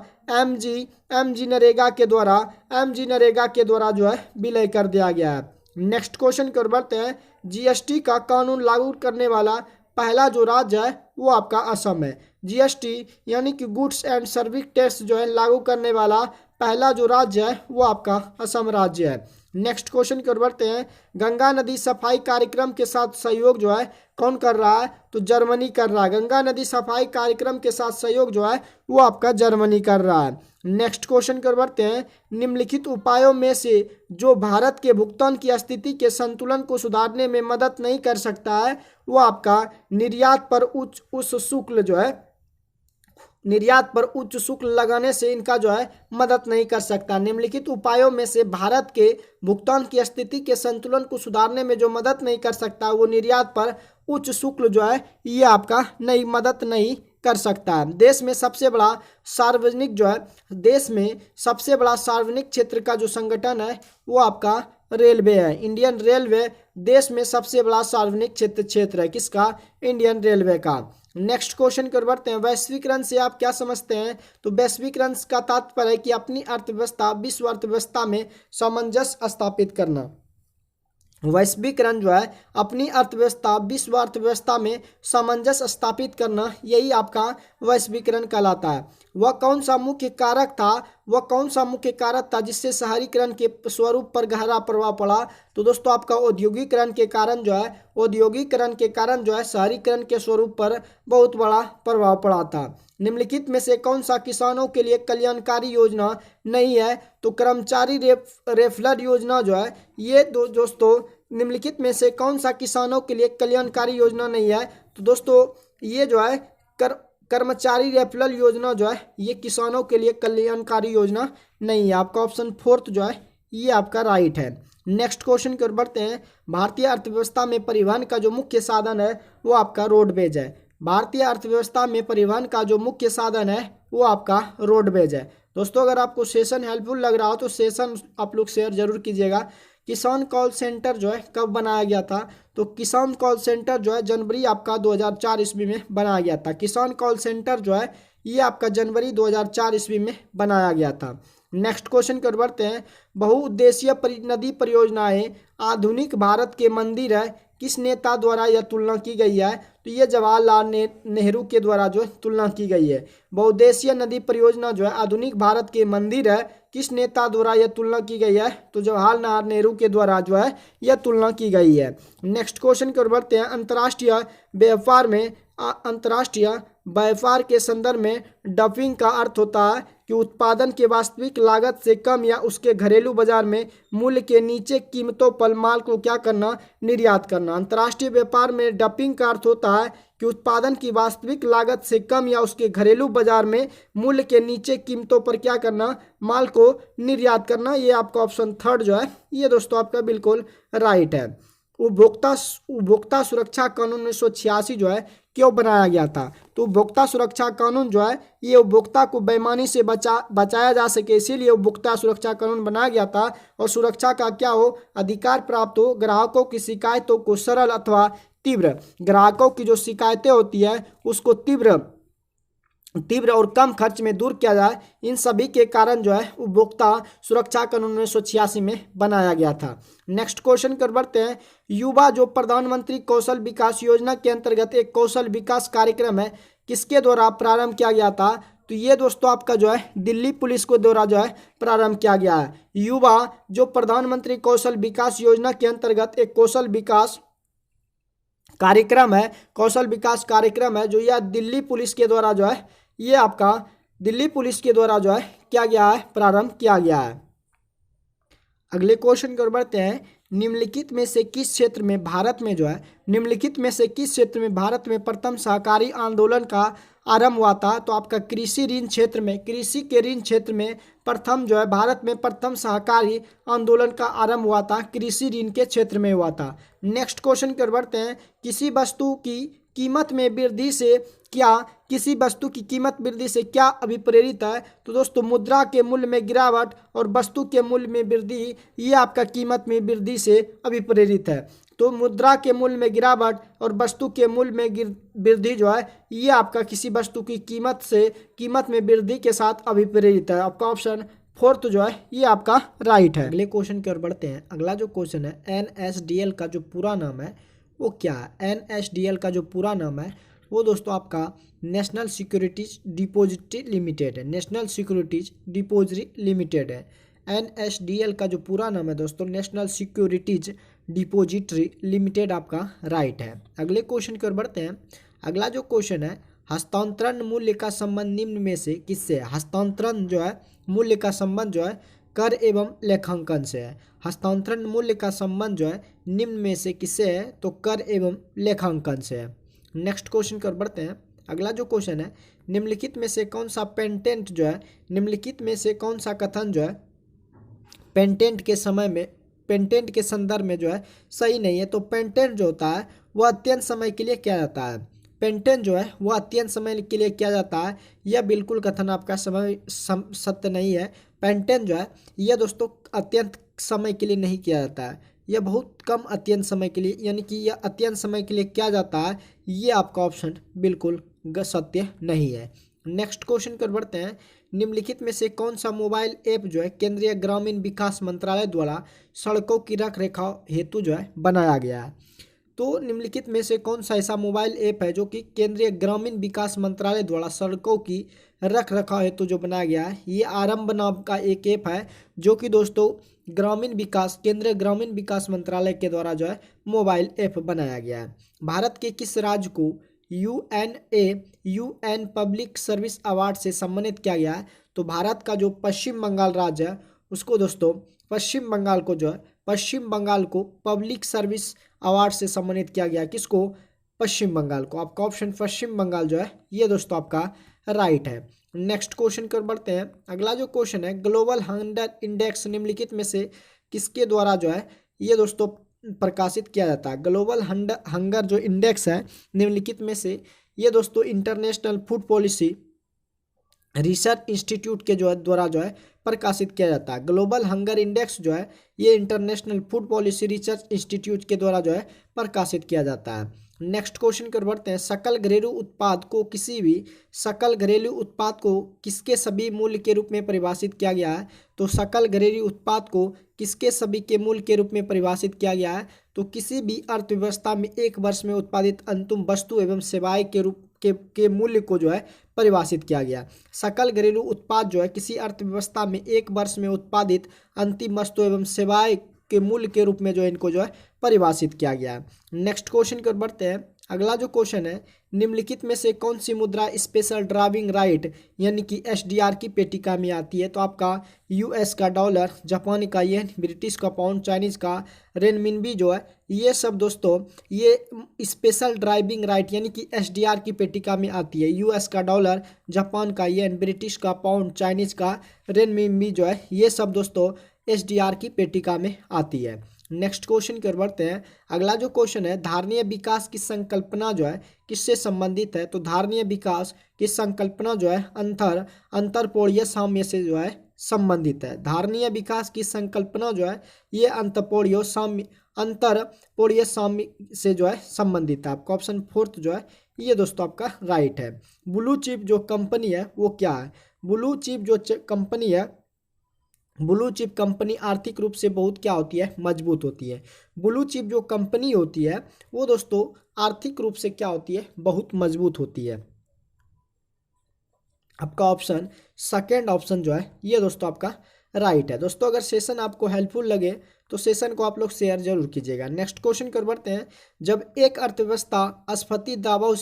MG नरेगा के द्वारा जो है विलय कर दिया गया है। नेक्स्ट क्वेश्चन कर बढ़ते हैं। GST का कानून लागू करने वाला पहला जो राज्य है वो आपका असम है। GST यानी कि गुड्स एंड सर्विस टैक्स जो है लागू करने वाला पहला जो राज्य है वो आपका असम राज्य है। नेक्स्ट क्वेश्चन कर बढ़ते हैं। गंगा नदी सफाई कार्यक्रम के साथ सहयोग जो है कौन कर रहा है? तो जर्मनी कर रहा है। गंगा नदी सफाई कार्यक्रम के साथ सहयोग जो है वो आपका जर्मनी कर रहा है। नेक्स्ट क्वेश्चन कर बढ़ते हैं। निम्नलिखित उपायों में से जो भारत के भुगतान की स्थिति के संतुलन को सुधारने में मदद नहीं कर सकता है वो आपका निर्यात पर उच्च शुल्क लगाने से इनका जो है मदद नहीं कर सकता। निम्नलिखित उपायों में से भारत के भुगतान की स्थिति के संतुलन को सुधारने में जो मदद नहीं कर सकता वो निर्यात पर उच्च शुल्क जो है ये आपका मदद नहीं कर सकता है। देश में सबसे बड़ा सार्वजनिक क्षेत्र का जो संगठन है वो आपका रेलवे है। इंडियन रेलवे देश में सबसे बड़ा सार्वजनिक क्षेत्र है। किसका? इंडियन रेलवे का। नेक्स्ट क्वेश्चन कर बढ़ते हैं। वैश्वीकरण से आप क्या समझते हैं? तो वैश्वीकरण का तात्पर्य है कि अपनी अर्थव्यवस्था विश्व अर्थव्यवस्था में सामंजस्य स्थापित करना। वैश्वीकरण जो है अपनी अर्थव्यवस्था विश्व अर्थव्यवस्था में सामंजस्य स्थापित करना, यही आपका वैश्वीकरण कहलाता है। वह कौन सा मुख्य कारक था जिससे शहरीकरण के स्वरूप पर गहरा प्रभाव पड़ा? तो दोस्तों आपका औद्योगिकरण के कारण जो है शहरीकरण के स्वरूप पर बहुत बड़ा प्रभाव पड़ा था। निम्नलिखित में से कौन सा किसानों के लिए कल्याणकारी योजना नहीं है? तो कर्मचारी रेफरल योजना जो है ये दोस्तों निम्नलिखित में से कौन सा किसानों के लिए कल्याणकारी योजना नहीं है? तो दोस्तों ये जो है कर्मचारी रेफरल योजना जो है ये किसानों के लिए कल्याणकारी योजना नहीं है। आपका ऑप्शन 4 जो है ये आपका राइट है। नेक्स्ट क्वेश्चन की ओर बढ़ते हैं। भारतीय अर्थव्यवस्था में परिवहन का जो मुख्य साधन है वो आपका रोडवेज है। भारतीय अर्थव्यवस्था में परिवहन का जो मुख्य साधन है वो आपका रोडवेज है। दोस्तों अगर आपको सेशन हेल्पफुल लग रहा हो तो सेशन आप लोग शेयर जरूर कीजिएगा। किसान कॉल सेंटर जो है कब बनाया गया था? तो किसान कॉल सेंटर जो है जनवरी आपका 2004 ईस्वी में बनाया गया था। किसान कॉल सेंटर जो है ये आपका जनवरी 2004 ईस्वी में बनाया गया था। नेक्स्ट क्वेश्चन कर बढ़ते हैं। बहुउद्देशीय नदी परियोजनाएं आधुनिक भारत के मंदिर है, किस नेता द्वारा यह तुलना की गई है? तो ये जवाहरलाल नेहरू के द्वारा जो है तुलना की गई है। बहुउद्देशीय नदी परियोजना जो है आधुनिक भारत के मंदिर है, किस नेता द्वारा यह तुलना की गई है? तो जवाहरलाल नेहरू के द्वारा जो है यह तुलना की गई है। नेक्स्ट क्वेश्चन कर बढ़ते हैं। अंतर्राष्ट्रीय व्यापार के संदर्भ में डंपिंग का अर्थ होता है कि उत्पादन के वास्तविक लागत से कम या उसके घरेलू बाजार में मूल्य के नीचे कीमतों पर माल को क्या करना? निर्यात करना। अंतर्राष्ट्रीय व्यापार में डंपिंग का अर्थ होता है कि उत्पादन की वास्तविक लागत से कम या उसके घरेलू बाजार में मूल्य के नीचे कीमतों पर क्या करना? माल को निर्यात करना। ये आपका ऑप्शन थर्ड जो है ये दोस्तों आपका बिल्कुल राइट है। उपभोक्ता सुरक्षा कानून 1986 जो है क्यों बनाया गया था? तो उपभोक्ता सुरक्षा कानून जो है ये उपभोक्ता को बेईमानी से बचाया जा सके, इसीलिए उपभोक्ता सुरक्षा कानून बनाया गया था। और सुरक्षा का क्या हो? अधिकार प्राप्त हो, ग्राहकों की शिकायतों को सरल अथवा तीव्र, ग्राहकों की जो शिकायतें होती है उसको तीव्र और कम खर्च में दूर किया जाए। इन सभी के कारण जो है उपभोक्ता सुरक्षा कानून 1986 में बनाया गया था। नेक्स्ट क्वेश्चन कर बढ़ते हैं। युवा जो प्रधानमंत्री कौशल विकास योजना के अंतर्गत एक कौशल विकास कार्यक्रम है, किसके द्वारा प्रारंभ किया गया था? तो ये दोस्तों आपका जो है दिल्ली पुलिस को द्वारा जो है प्रारंभ किया गया है। युवा जो प्रधानमंत्री कौशल विकास योजना के अंतर्गत एक कौशल विकास कार्यक्रम है जो यह दिल्ली पुलिस के द्वारा जो है ये आपका दिल्ली पुलिस के द्वारा जो है क्या गया है? प्रारंभ किया गया है। अगले क्वेश्चन की ओर बढ़ते हैं। निम्नलिखित में से किस क्षेत्र में भारत में प्रथम सहकारी आंदोलन का आरंभ हुआ था? तो आपका कृषि के ऋण क्षेत्र में प्रथम जो है भारत में प्रथम सहकारी आंदोलन का आरंभ हुआ था, कृषि ऋण के क्षेत्र में हुआ था। नेक्स्ट क्वेश्चन की ओर बढ़ते हैं। किसी वस्तु की कीमत की कीमत वृद्धि से क्या अभिप्रेरित है? तो दोस्तों मुद्रा के मूल्य में गिरावट और वस्तु के मूल्य में वृद्धि ये आपका कीमत में वृद्धि से अभिप्रेरित है। तो मुद्रा के मूल्य में गिरावट और वस्तु के मूल्य में वृद्धि जो है ये आपका किसी वस्तु की कीमत में वृद्धि के साथ अभिप्रेरित है। आपका ऑप्शन फोर्थ जो है ये आपका राइट है। अगले क्वेश्चन की ओर बढ़ते हैं। अगला जो क्वेश्चन है, NSDL का जो पूरा नाम है वो क्या है? NSDL का जो पूरा नाम है वो दोस्तों आपका नेशनल सिक्योरिटीज डिपॉजिटरी लिमिटेड है। NSDL का जो पूरा नाम है दोस्तों नेशनल सिक्योरिटीज डिपॉजिटरी लिमिटेड आपका राइट है। अगले क्वेश्चन की ओर बढ़ते हैं। अगला जो क्वेश्चन है, हस्तांतरण मूल्य का संबंध निम्न में से किससे है? हस्तांतरण जो है मूल्य का संबंध जो है कर एवं लेखांकन से है। हस्तांतरण मूल्य का संबंध जो है निम्न में से किससे है? तो कर एवं लेखांकन से है। नेक्स्ट क्वेश्चन की ओर बढ़ते हैं। अगला जो क्वेश्चन है, निम्नलिखित में से कौन सा कथन जो है पेटेंट के संदर्भ में जो है सही नहीं है? तो पेटेंट जो होता है वह अत्यंत समय के लिए किया जाता है। पेटेंट जो है वह अत्यंत समय के लिए किया जाता है, यह बिल्कुल कथन आपका सत्य नहीं है। पेटेंट जो है यह दोस्तों अत्यंत समय के लिए नहीं किया जाता है, यह बहुत कम अत्यंत समय के लिए, यानी कि यह अत्यंत समय के लिए किया जाता है, ये आपका ऑप्शन बिल्कुल सत्य नहीं है। नेक्स्ट क्वेश्चन कर बढ़ते हैं। निम्नलिखित में से कौन सा मोबाइल ऐप जो है केंद्रीय ग्रामीण विकास मंत्रालय द्वारा सड़कों की रख रखाव हेतु जो है बनाया गया है? तो निम्नलिखित में से कौन सा ऐसा मोबाइल ऐप है जो कि केंद्रीय ग्रामीण विकास मंत्रालय द्वारा सड़कों की रख रखाव हेतु जो बनाया गया है? ये आरंभ नाम का एक ऐप है जो कि दोस्तों केंद्रीय ग्रामीण विकास मंत्रालय के द्वारा जो है मोबाइल ऐप बनाया गया है। भारत के किस राज्य को यूएन पब्लिक सर्विस अवार्ड से सम्मानित किया गया है? तो भारत का जो पश्चिम बंगाल राज्य है उसको दोस्तों पश्चिम बंगाल को पब्लिक सर्विस अवार्ड से सम्मानित किया गया। किसको? पश्चिम बंगाल को। आपका ऑप्शन पश्चिम बंगाल जो है ये दोस्तों आपका राइट है। नेक्स्ट क्वेश्चन की ओर बढ़ते हैं। अगला जो क्वेश्चन है, ग्लोबल हंगर इंडेक्स निम्नलिखित में से किसके द्वारा जो है ये दोस्तों प्रकाशित किया जाता है? ग्लोबल हंगर जो इंडेक्स है निम्नलिखित में से ये दोस्तों international food policy research institute के जो है द्वारा जो है प्रकाशित किया जाता है। ग्लोबल हंगर इंडेक्स जो है ये international food policy research institute के द्वारा जो है प्रकाशित किया जाता है। नेक्स्ट क्वेश्चन की ओर बढ़ते हैं। सकल घरेलू उत्पाद को किसी भी सकल घरेलू उत्पाद को किसके सभी मूल्य के रूप में परिभाषित किया गया है? तो सकल घरेलू उत्पाद को किसके सभी के मूल्य के रूप में परिभाषित किया गया है? तो किसी भी अर्थव्यवस्था में एक वर्ष में उत्पादित अंतिम वस्तु एवं सेवाएं के रूप के मूल्य को जो है परिभाषित किया गया। सकल घरेलू उत्पाद जो है किसी अर्थव्यवस्था में एक वर्ष में उत्पादित अंतिम वस्तु एवं सेवाएं के मूल्य के रूप में जो है इनको जो है परिभाषित किया गया है। नेक्स्ट क्वेश्चन की ओर बढ़ते हैं। अगला जो क्वेश्चन है, निम्नलिखित में से कौन सी मुद्रा स्पेशल ड्राइविंग राइट यानी कि एसडीआर की पेटिका में आती है? तो आपका यूएस का डॉलर, जापान का येन, ब्रिटिश का पाउंड, चाइनीज का रेनमिनबी जो है ये सब दोस्तों ये स्पेशल ड्राइविंग राइट यानी कि एसडीआर की पेटिका में आती है। यूएस का डॉलर, जापान का येन, ब्रिटिश का पाउंड, चाइनीज का रेनमिनबी जो है ये सब दोस्तों एसडीआर की पेटिका में आती है। नेक्स्ट क्वेश्चन की ओर बढ़ते हैं। अगला जो क्वेश्चन है, धारणीय विकास की संकल्पना जो है किससे संबंधित है? तो धारणीय विकास की संकल्पना जो है अंतरपोड़ीय साम्य से जो है संबंधित है। धारणीय विकास की संकल्पना जो है ये अंतरपोड़ीय साम्य से जो है संबंधित है। आपका ऑप्शन फोर्थ जो है ये दोस्तों आपका राइट है। ब्लू चिप जो कंपनी है वो क्या है? ब्लू चिप जो कंपनी है, ब्लू चिप कंपनी आर्थिक रूप से बहुत क्या होती है? मजबूत होती है। ब्लू चिप जो कंपनी होती है वो दोस्तों आर्थिक रूप से क्या होती है? बहुत मजबूत होती है। आपका ऑप्शन सेकेंड ऑप्शन जो है ये दोस्तों आपका राइट है। दोस्तों अगर सेशन आपको हेल्पफुल लगे तो सेशन को आप लोग शेयर जरूर कीजिएगा। नेक्स्ट क्वेश्चन कर बढ़ते हैं। जब एक अर्थव्यवस्था अस्फीति दबावों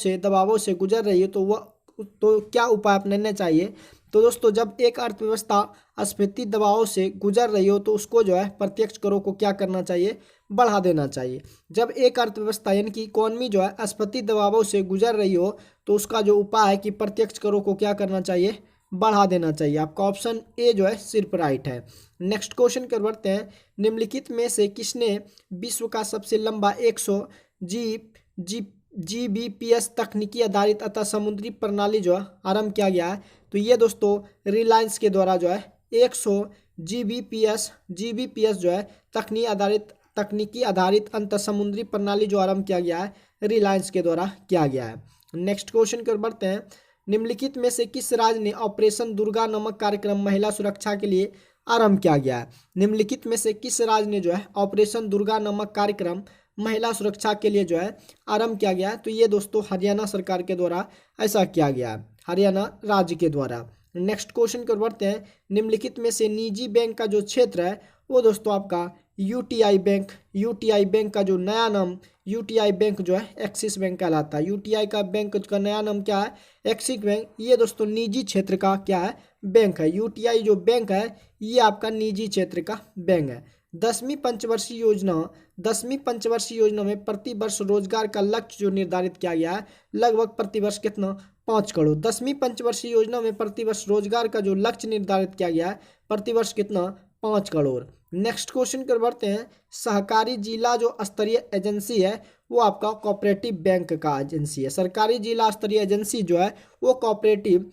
से गुजर रही है तो क्या उपाय अपनाने चाहिए? तो दोस्तों जब एक अर्थव्यवस्था अस्फीति दबावों से गुजर रही हो तो उसको जो है प्रत्यक्ष करों को क्या करना चाहिए? बढ़ा देना चाहिए। जब एक अर्थव्यवस्था यानी कि इकोनॉमी जो है अस्फीति दबावों से गुजर रही हो तो उसका जो उपाय है कि प्रत्यक्ष करों को क्या करना चाहिए? बढ़ा देना चाहिए। आपका ऑप्शन ए जो है सिर्फ राइट है। नेक्स्ट क्वेश्चन कर बढ़ते हैं। निम्नलिखित में से किसने विश्व का सबसे लंबा 100 जीबीपीएस तकनीकी आधारित अतः समुद्री प्रणाली जो है आरंभ किया गया है? तो ये दोस्तों रिलायंस के द्वारा जो है 100 जीबीपीएस जो है तकनीकी आधारित अंतर समुद्री प्रणाली जो आरंभ किया गया है रिलायंस के द्वारा किया गया है। नेक्स्ट क्वेश्चन कर बढ़ते हैं। निम्नलिखित में से किस राज्य ने ऑपरेशन दुर्गा नामक कार्यक्रम महिला सुरक्षा के लिए आरंभ किया गया है? निम्नलिखित में से किस राज्य ने जो है ऑपरेशन दुर्गा नामक कार्यक्रम महिला सुरक्षा के लिए जो है आरंभ किया गया है? तो ये दोस्तों हरियाणा सरकार के द्वारा ऐसा किया गया है, हरियाणा राज्य के द्वारा। नेक्स्ट क्वेश्चन कर बढ़ते हैं। निम्नलिखित में से निजी बैंक का जो क्षेत्र है वो दोस्तों आपका यूटीआई बैंक का जो नया नाम यूटीआई बैंक जो है एक्सिस बैंक कहलाता है। यूटीआई का बैंक का नया नाम क्या है? Axis bank. ये दोस्तों निजी क्षेत्र का क्या है? बैंक है। यूटीआई जो बैंक है ये आपका निजी क्षेत्र का बैंक है। 10वीं पंचवर्षीय योजना में प्रतिवर्ष रोजगार का लक्ष्य जो निर्धारित किया गया है लगभग प्रतिवर्ष कितना? 5 करोड़। 10वीं पंचवर्षीय योजना में प्रतिवर्ष रोजगार का जो लक्ष्य निर्धारित किया गया है प्रतिवर्ष कितना? 5 करोड़। नेक्स्ट क्वेश्चन कर बढ़ते हैं। सहकारी जिला जो स्तरीय एजेंसी है वो आपका कोऑपरेटिव बैंक का एजेंसी है। सरकारी जिला स्तरीय एजेंसी जो है वो कोऑपरेटिव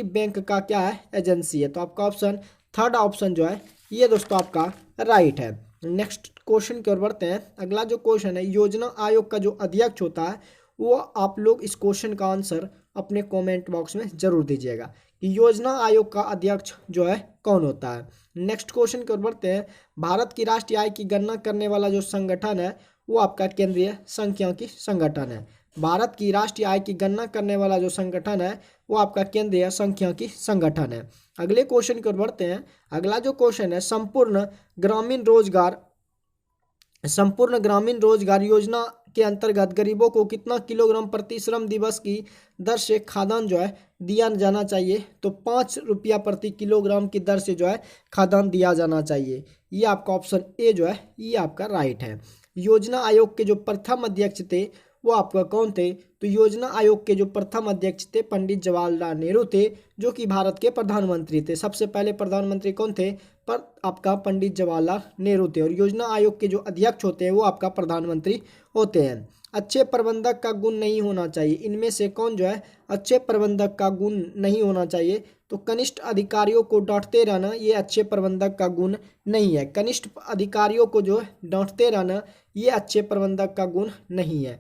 बैंक का क्या है? एजेंसी है। तो आपका ऑप्शन थर्ड ऑप्शन जो है ये दोस्तों आपका राइट है। नेक्स्ट क्वेश्चन की ओर बढ़ते हैं। अगला जो क्वेश्चन है, योजना आयोग का जो अध्यक्ष होता है वो आप लोग इस क्वेश्चन का आंसर अपने कमेंट बॉक्स में जरूर दीजिएगा कि योजना आयोग का अध्यक्ष जो है कौन होता है। नेक्स्ट क्वेश्चन की ओर बढ़ते हैं। भारत की राष्ट्रीय आय की गणना करने वाला जो संगठन है वो आपका केंद्रीय सांख्यिकी संगठन है। भारत की राष्ट्रीय आय की गणना करने वाला जो संगठन है वो आपका केंद्रीय सांख्यिकी संगठन है। अगले क्वेश्चन की ओर बढ़ते हैं। अगला जो क्वेश्चन है, संपूर्ण ग्रामीण रोजगार योजना के अंतर्गत गरीबों को कितना किलोग्राम प्रति श्रम दिवस की दर से खाद्यान्न जो है दिया जाना चाहिए? तो 5 रुपया प्रति किलोग्राम की दर से जो है खाद्यान्न दिया जाना चाहिए। ये आपका ऑप्शन ए जो है ये आपका राइट है। योजना आयोग के जो प्रथम अध्यक्ष थे वो आपका कौन थे? तो योजना आयोग के जो प्रथम अध्यक्ष थे पंडित जवाहरलाल नेहरू थे जो कि भारत के प्रधानमंत्री थे। सबसे पहले प्रधानमंत्री कौन थे? पर आपका पंडित जवाहरलाल नेहरू थे। और योजना आयोग के जो अध्यक्ष होते हैं वो आपका प्रधानमंत्री होते हैं। अच्छे प्रबंधक का गुण नहीं होना चाहिए, इनमें से कौन जो है अच्छे प्रबंधक का गुण नहीं होना चाहिए? तो कनिष्ठ अधिकारियों को डांटते रहना ये अच्छे प्रबंधक का गुण नहीं है। कनिष्ठ अधिकारियों को जो है डांटते रहना ये अच्छे प्रबंधक का गुण नहीं है।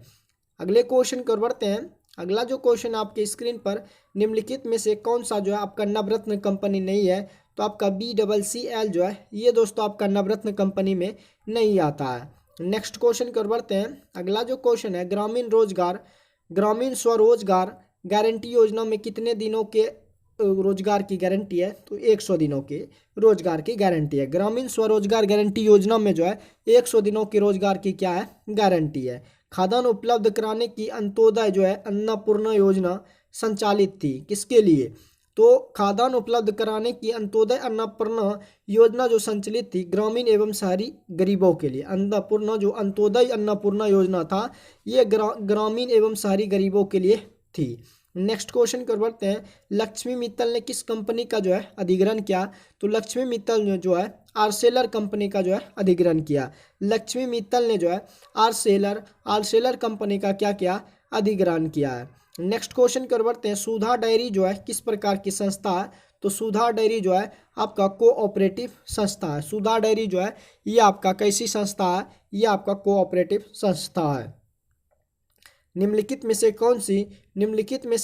अगले क्वेश्चन की ओर बढ़ते हैं। अगला जो क्वेश्चन आपके स्क्रीन पर, निम्नलिखित में से कौन सा जो है आपका नवरत्न कंपनी नहीं है? तो आपका BCCL जो है ये दोस्तों आपका नवरत्न कंपनी में नहीं आता है। नेक्स्ट क्वेश्चन की ओर बढ़ते हैं। अगला जो क्वेश्चन है, ग्रामीण स्वरोजगार गारंटी योजना में कितने दिनों के रोजगार की गारंटी है? तो 100 दिनों के रोजगार की गारंटी है। ग्रामीण स्वरोजगार गारंटी योजना में जो है 100 दिनों के रोजगार की क्या है? गारंटी है। खाद्यान्न उपलब्ध कराने की अंत्योदय जो है अन्नपूर्णा योजना संचालित थी, किसके लिए? तो खाद्यान्न उपलब्ध कराने की अंत्योदय अन्नपूर्णा योजना जो संचालित थी ग्रामीण एवं शहरी गरीबों के लिए। अंत्योदय अन्नपूर्णा योजना था ये ग्रामीण एवं शहरी गरीबों के लिए थी। नेक्स्ट क्वेश्चन कर बढ़ते हैं। लक्ष्मी मित्तल ने किस कंपनी का जो है अधिग्रहण किया? तो लक्ष्मी मित्तल ने जो है आर्सेलर कंपनी का जो है अधिग्रहण किया। लक्ष्मी मित्तल ने जो है आर्सेलर कंपनी का क्या किया? अधिग्रहण किया है। नेक्स्ट क्वेश्चन कर बढ़ते हैं। सुधा डेयरी जो है किस प्रकार की संस्था है? तो सुधा डेयरी जो है आपका कोऑपरेटिव संस्था है। सुधा डेयरी जो है ये आपका कैसी संस्था है? ये आपका कोऑपरेटिव संस्था है। निम्नलिखित में से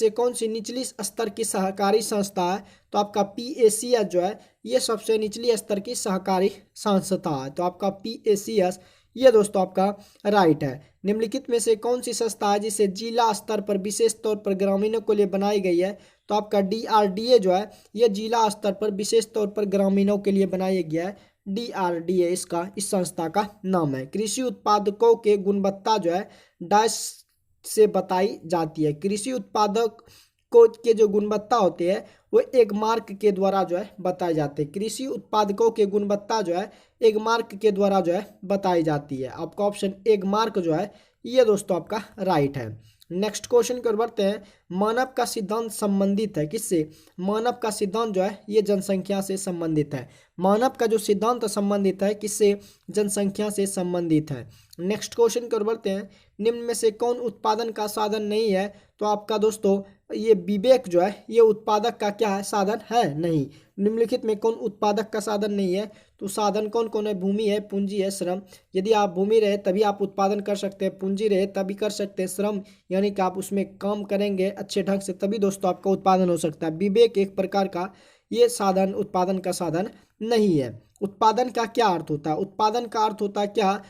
कौन सी निचली स्तर की सहकारी संस्था है? तो आपका PACS जो है ये सबसे निचली स्तर की सहकारी संस्था है। तो आपका PACS ये दोस्तों आपका राइट है। निम्नलिखित में से कौन सी संस्था है जिसे जिला स्तर पर विशेष तौर पर ग्रामीणों के लिए बनाई गई है? तो आपका DRDA जो है ये जिला स्तर पर विशेष तौर पर ग्रामीणों के लिए बनाया गया है। DRDA इस संस्था का नाम है। कृषि उत्पादकों के गुणवत्ता जो है डैश से बताई जाती है। कृषि उत्पादक को के जो गुणवत्ता होते हैं वो एक मार्क के द्वारा जो है बताए जाते हैं। कृषि उत्पादकों के गुणवत्ता जो है एक मार्क के द्वारा जो है बताई जाती है। आपका ऑप्शन एक मार्क जो है ये दोस्तों आपका राइट है। नेक्स्ट क्वेश्चन कर बढ़ते हैं। मानव का सिद्धांत संबंधित है किससे? मानव का सिद्धांत जो है ये जनसंख्या से संबंधित है। मानव का जो सिद्धांत संबंधित है किससे? जनसंख्या से संबंधित है। नेक्स्ट क्वेश्चन कर बढ़ते हैं। निम्न में से कौन उत्पादन का साधन नहीं है? तो आपका दोस्तों ये विवेक जो है ये उत्पादक का क्या है? साधन है नहीं। निम्नलिखित में कौन उत्पादक का साधन नहीं है? तो साधन कौन कौन है? भूमि है, पूंजी है, श्रम। यदि आप भूमि रहे तभी आप उत्पादन कर सकते हैं, पूंजी रहे तभी कर सकते हैं, श्रम यानी कि आप उसमें काम करेंगे अच्छे ढंग से तभी दोस्तों आपका उत्पादन हो सकता है। विवेक एक प्रकार का ये साधन उत्पादन का साधन नहीं है। उत्पादन का क्या अर्थ होता है? उत्पादन का अर्थ होता है क्या?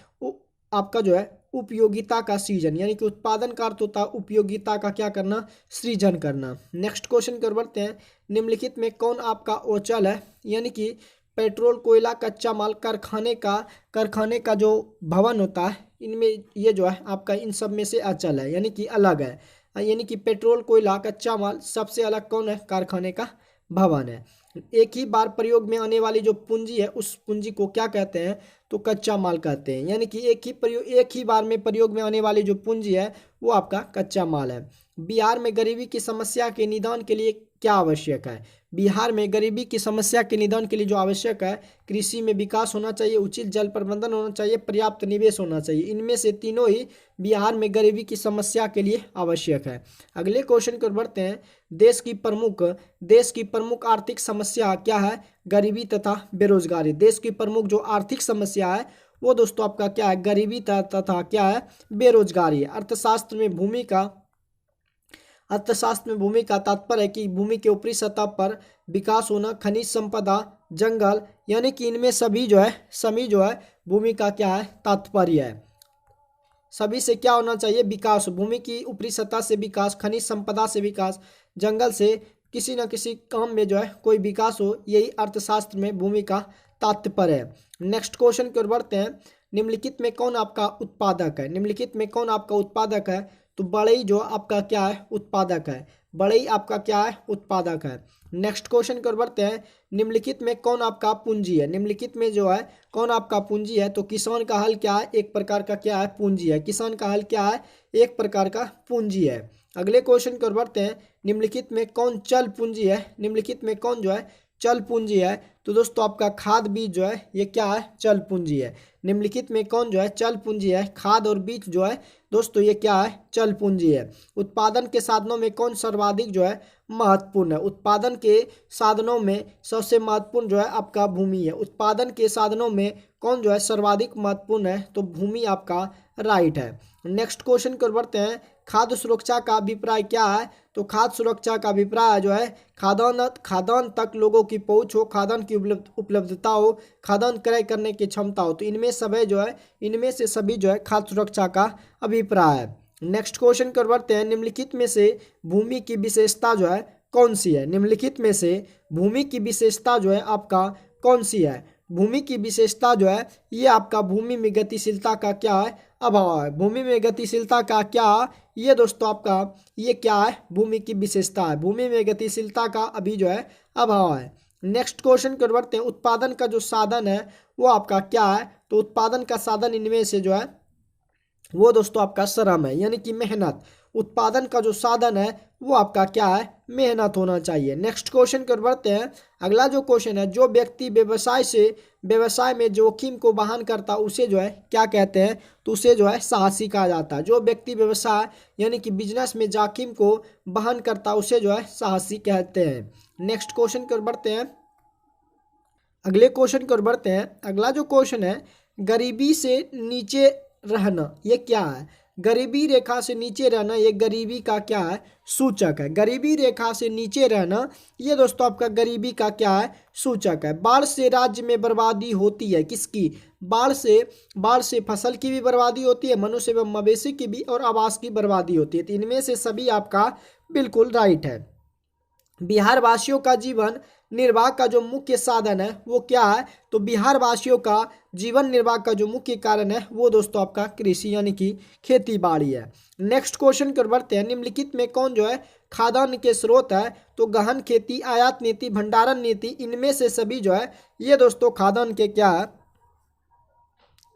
आपका जो है उपयोगिता का सृजन, यानी कि उत्पादन का अर्थ होता है उपयोगिता का क्या करना? सृजन करना। नेक्स्ट क्वेश्चन कर बढ़ते हैं। निम्नलिखित में कौन आपका ओचल है? यानी कि पेट्रोल, कोयला, कच्चा माल, कारखाने का जो भवन होता है इनमें ये जो है आपका इन सब में से अचल है, यानी कि अलग है। यानी कि पेट्रोल, कोयला, कच्चा माल सबसे अलग कौन है? कारखाने का भवन है। एक ही बार प्रयोग में आने वाली जो पूंजी है उस पूंजी को क्या कहते हैं? तो कच्चा माल कहते हैं। यानी कि एक ही बार में प्रयोग में आने वाली जो पूंजी है वो आपका कच्चा माल है। बिहार में गरीबी की समस्या के निदान के लिए क्या आवश्यक है? बिहार में गरीबी की समस्या के निदान के लिए जो आवश्यक है, कृषि में विकास होना चाहिए, उचित जल प्रबंधन होना चाहिए, पर्याप्त निवेश होना चाहिए। इनमें से तीनों ही बिहार में गरीबी की समस्या के लिए आवश्यक है। अगले क्वेश्चन पर बढ़ते हैं। देश की प्रमुख आर्थिक समस्या क्या है? गरीबी तथा बेरोजगारी। देश की प्रमुख जो आर्थिक समस्या है वो दोस्तों आपका क्या है? गरीबी तथा क्या है? बेरोजगारी। अर्थशास्त्र में भूमि का तात्पर्य है कि भूमि के ऊपरी सतह पर विकास होना, खनिज संपदा, जंगल, यानी कि इनमें सभी जो है भूमि का क्या है? तात्पर्य है। सभी से क्या होना चाहिए? विकास। भूमि की ऊपरी सतह से विकास, खनिज संपदा से विकास, जंगल से किसी न किसी काम में जो है कोई विकास हो, यही अर्थशास्त्र में भूमि का तात्पर्य है। नेक्स्ट क्वेश्चन की ओर बढ़ते हैं। निम्नलिखित में कौन आपका उत्पादक है? निम्नलिखित में कौन आपका उत्पादक है? तो बढ़ई जो आपका क्या है? उत्पादक है। बढ़ई आपका क्या है? उत्पादक है। नेक्स्ट क्वेश्चन की ओर बढ़ते हैं। निम्नलिखित में कौन आपका पूंजी है? निम्नलिखित में जो है कौन आपका पूंजी है? तो किसान का हल क्या है? एक प्रकार का क्या है? पूंजी है। किसान का हल क्या है? एक प्रकार का पूंजी है। अगले क्वेश्चन की ओर बढ़ते हैं। निम्नलिखित में कौन चल पूंजी है? निम्नलिखित में कौन जो है चल पूंजी है, तो दोस्तों आपका खाद बीज जो है ये क्या है, चल पूंजी है। निम्नलिखित में कौन जो है चल पूंजी है, खाद और बीज जो है दोस्तों ये क्या है, चल पूंजी है। उत्पादन के साधनों में कौन सर्वाधिक जो है महत्वपूर्ण है, उत्पादन के साधनों में सबसे महत्वपूर्ण जो है आपका भूमि है। उत्पादन के साधनों में कौन जो है सर्वाधिक महत्वपूर्ण है, तो भूमि आपका राइट है। नेक्स्ट क्वेश्चन कर बढ़ते हैं, खाद्य सुरक्षा का अभिप्राय क्या है, तो खाद्य सुरक्षा का अभिप्राय जो है खाद्यान्न तक लोगों की पहुंच हो, खाद्यान्न की उपलब्धता हो, खाद्यान्न क्रय करने की क्षमता हो, तो इनमें सभी जो है इनमें से सभी जो है खाद्य सुरक्षा का अभिप्राय है। नेक्स्ट क्वेश्चन कर बढ़ते हैं, निम्नलिखित में से भूमि की विशेषता जो है कौन सी है, निम्नलिखित में से भूमि की विशेषता जो है आपका कौन सी है। भूमि की विशेषता जो है ये आपका भूमि में गतिशीलता का क्या है, अभाव है। भूमि में गतिशीलता का क्या, ये दोस्तों आपका ये क्या है, भूमि की विशेषता है। भूमि में गतिशीलता का अभी जो है अभाव है। नेक्स्ट क्वेश्चन कर बढ़ते हैं, उत्पादन का जो साधन है वो आपका क्या है, तो उत्पादन का साधन इनमें से जो है वो दोस्तों आपका श्रम है, यानी कि मेहनत। उत्पादन का जो साधन है वो आपका क्या है, मेहनत होना चाहिए। नेक्स्ट क्वेश्चन कर बढ़ते हैं, अगला जो क्वेश्चन है, जो व्यक्ति व्यवसाय में जोखिम को वहन करता उसे जो है क्या कहते हैं, तो उसे जो है साहसी कहा जाता है। जो व्यक्ति व्यवसाय यानी कि बिजनेस में जोखिम को वहन करता उसे जो है साहसी कहते हैं। नेक्स्ट क्वेश्चन कर बढ़ते हैं, अगले क्वेश्चन कर बढ़ते हैं। अगला जो क्वेश्चन है, गरीबी से नीचे रहना ये क्या है, गरीबी रेखा से नीचे रहना ये गरीबी का क्या है, सूचक है। गरीबी रेखा से नीचे रहना ये दोस्तों आपका गरीबी का क्या है, सूचक है। बाढ़ से राज्य में बर्बादी होती है, किसकी, बाढ़ से फसल की भी बर्बादी होती है, मनुष्य एवं मवेशी की भी, और आवास की बर्बादी होती है। तो इनमें से सभी आपका बिल्कुल राइट है। बिहार वासियों का जीवन निर्वाह का जो मुख्य साधन है वो क्या है, तो बिहार वासियों का जीवन निर्वाह का जो मुख्य कारण है वो दोस्तों आपका कृषि यानी कि खेती बाड़ी है। नेक्स्ट क्वेश्चन कर बढ़ते हैं, निम्नलिखित में कौन जो है खाद्यान्न के स्रोत है, तो गहन खेती, आयात नीति, भंडारण नीति, इनमें से सभी जो है ये दोस्तों खाद्यान्न के क्या है,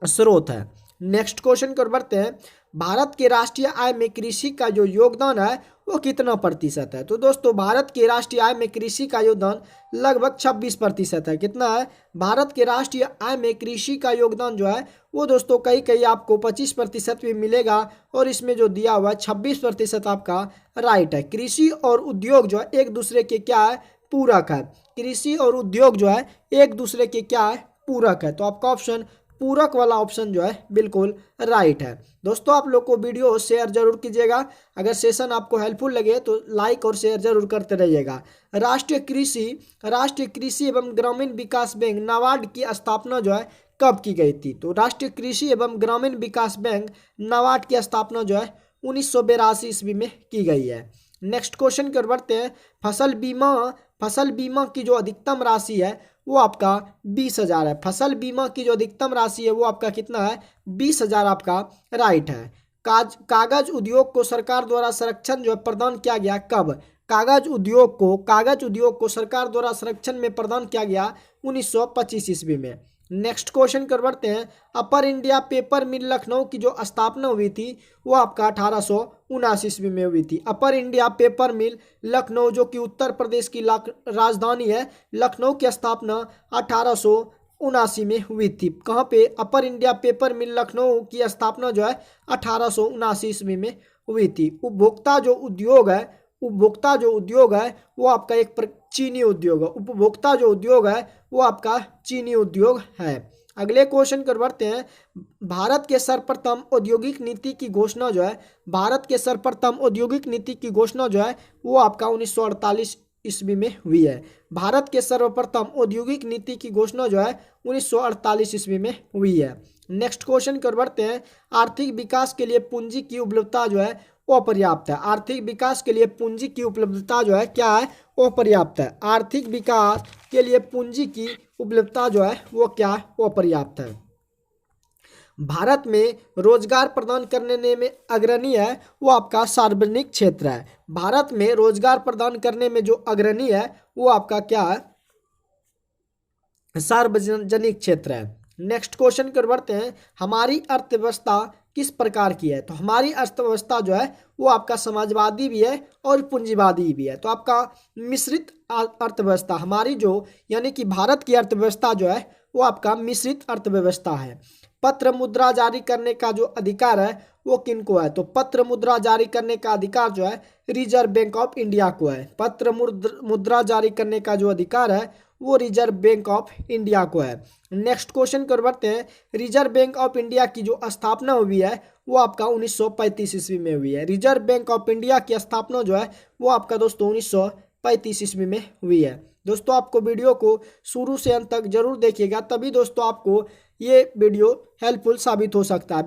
स्रोत है। नेक्स्ट क्वेश्चन कर बढ़ते हैं, भारत के राष्ट्रीय आय में कृषि का जो योगदान है वो कितना प्रतिशत है, तो दोस्तों भारत के राष्ट्रीय आय में कृषि का योगदान लगभग 26% है। कितना है, भारत के राष्ट्रीय आय में कृषि का योगदान जो है वो दोस्तों कहीं कहीं आपको 25% भी मिलेगा, और इसमें जो दिया हुआ है 26% आपका राइट है। कृषि और उद्योग जो है एक दूसरे के क्या है, पूरक है। कृषि और उद्योग जो है एक दूसरे के क्या है, पूरक है। तो आपका ऑप्शन पूरक वाला ऑप्शन जो है बिल्कुल राइट है। दोस्तों आप लोग को वीडियो शेयर जरूर कीजिएगा, अगर सेशन आपको हेल्पफुल लगे तो लाइक और शेयर जरूर करते रहिएगा। राष्ट्रीय कृषि एवं ग्रामीण विकास बैंक नाबार्ड की स्थापना जो है कब की गई थी, तो राष्ट्रीय कृषि एवं ग्रामीण विकास बैंक नाबार्ड की स्थापना जो है 1982 ईस्वी में की गई है। नेक्स्ट क्वेश्चन कर बढ़ते हैं, फसल बीमा की जो अधिकतम राशि है वो आपका 20,000 है। फसल बीमा की जो अधिकतम राशि है वो आपका कितना है, 20,000 आपका राइट है। कागज उद्योग को सरकार द्वारा संरक्षण जो है प्रदान किया गया कब, कागज उद्योग को सरकार द्वारा संरक्षण में प्रदान किया गया 1925 ईस्वी में। नेक्स्ट क्वेश्चन कर बढ़ते हैं, अपर इंडिया पेपर मिल लखनऊ की जो स्थापना हुई थी वो आपका 1879 ईस्वी में हुई थी। अपर इंडिया पेपर मिल लखनऊ जो कि उत्तर प्रदेश की राजधानी है, लखनऊ की स्थापना 1879 में हुई थी। कहाँ पे, अपर इंडिया पेपर मिल लखनऊ की स्थापना जो है 1879 ईस्वी में हुई थी। उपभोक्ता जो उद्योग है वो आपका एक चीनी उद्योग है। उपभोक्ता जो उद्योग है वो आपका चीनी उद्योग है। अगले क्वेश्चन कर बढ़ते हैं, भारत के सर्वप्रथम औद्योगिक नीति की घोषणा जो है वो आपका 1948 ईस्वी में हुई है। भारत के सर्वप्रथम औद्योगिक नीति की घोषणा जो है 1948 ईस्वी में हुई है। नेक्स्ट क्वेश्चन कर बढ़ते हैं, आर्थिक विकास के लिए पूंजी की उपलब्धता जो है वो पर्याप्त है। आर्थिक विकास के लिए पूंजी की उपलब्धता जो है क्या है, वो पर्याप्त है। आर्थिक विकास के लिए पूंजी की उपलब्धता जो है वो क्या है, वो पर्याप्त है। भारत में रोजगार प्रदान करने में अग्रणी है वो आपका सार्वजनिक क्षेत्र है। भारत में रोजगार प्रदान करने में जो अग्रणी है वो आपका क्या है, सार्वजनिक क्षेत्र है। नेक्स्ट क्वेश्चन कर बढ़ते हैं, हमारी अर्थव्यवस्था किस प्रकार की है? तो हमारी अर्थव्यवस्था जो है वो आपका समाजवादी भी है और पूंजीवादी भी है। तो आपका मिश्रित अर्थव्यवस्था हमारी जो, यानी कि भारत की अर्थव्यवस्था जो है वो आपका मिश्रित अर्थव्यवस्था है। पत्र मुद्रा जारी करने का जो अधिकार है वो किनको है? तो पत्र मुद्रा जारी करने का अधिकार जो है रिजर्व बैंक ऑफ इंडिया को है। पत्र मुद्रा जारी करने का जो अधिकार है वो रिजर्व बैंक ऑफ इंडिया को है। नेक्स्ट क्वेश्चन कर बढ़ते हैं। रिजर्व बैंक ऑफ इंडिया की जो स्थापना हुई है वो आपका 1935 ईस्वी में हुई है। रिजर्व बैंक ऑफ इंडिया की स्थापना जो है वो आपका दोस्तों 1935 ईस्वी में हुई है। दोस्तों आपको वीडियो को शुरू से अंत तक जरूर देखिएगा, तभी दोस्तों आपको ये वीडियो हेल्पफुल साबित हो सकता है।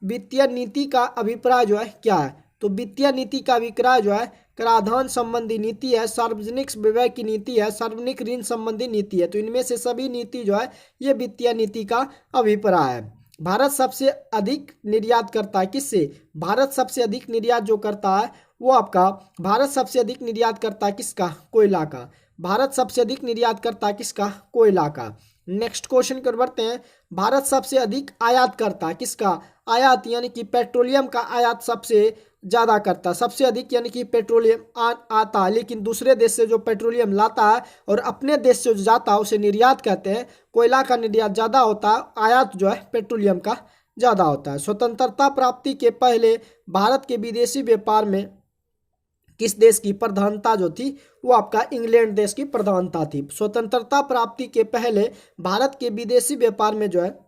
वित्तीय नीति का अभिप्राय जो है क्या है? तो वित्तीय नीति का अभिप्राय जो है कराधान संबंधी नीति है, सार्वजनिक व्यय की नीति है, सार्वजनिक ऋण संबंधी नीति है। तो इनमें से सभी नीति जो है ये वित्तीय नीति का अभिप्राय है। भारत सबसे अधिक निर्यात करता है किससे? भारत सबसे अधिक निर्यात जो करता है वो आपका, भारत सबसे अधिक निर्यात करता है किसका? कोयला का। भारत सबसे अधिक निर्यात करता है किसका? कोयला का। नेक्स्ट क्वेश्चन कर बढ़ते हैं। भारत सबसे अधिक आयात करता है किसका? आयात यानी कि पेट्रोलियम का आयात सबसे ज़्यादा करता है, सबसे अधिक, यानी कि पेट्रोलियम आता है, लेकिन दूसरे देश से जो पेट्रोलियम लाता है और अपने देश से जो जाता है उसे निर्यात कहते हैं। कोयला का निर्यात ज़्यादा होता है, आयात जो है पेट्रोलियम का ज़्यादा होता है। स्वतंत्रता प्राप्ति के पहले भारत के विदेशी व्यापार में किस देश की प्रधानता जो थी? वो आपका इंग्लैंड देश की प्रधानता थी। स्वतंत्रता प्राप्ति के पहले भारत के विदेशी व्यापार में जो है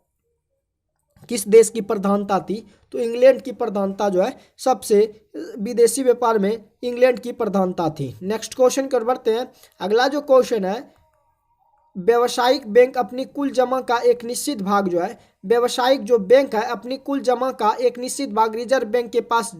किस देश की प्रधानता थी? तो इंग्लैंड की प्रधानता जो है सबसे, विदेशी व्यापार में इंग्लैंड की प्रधानता थी। नेक्स्ट क्वेश्चन कर बढ़ते हैं। अगला जो क्वेश्चन है, व्यावसायिक बैंक अपनी कुल जमा का एक निश्चित भाग जो है, व्यावसायिक जो बैंक है अपनी कुल जमा का एक निश्चित भाग रिजर्व बैंक के पास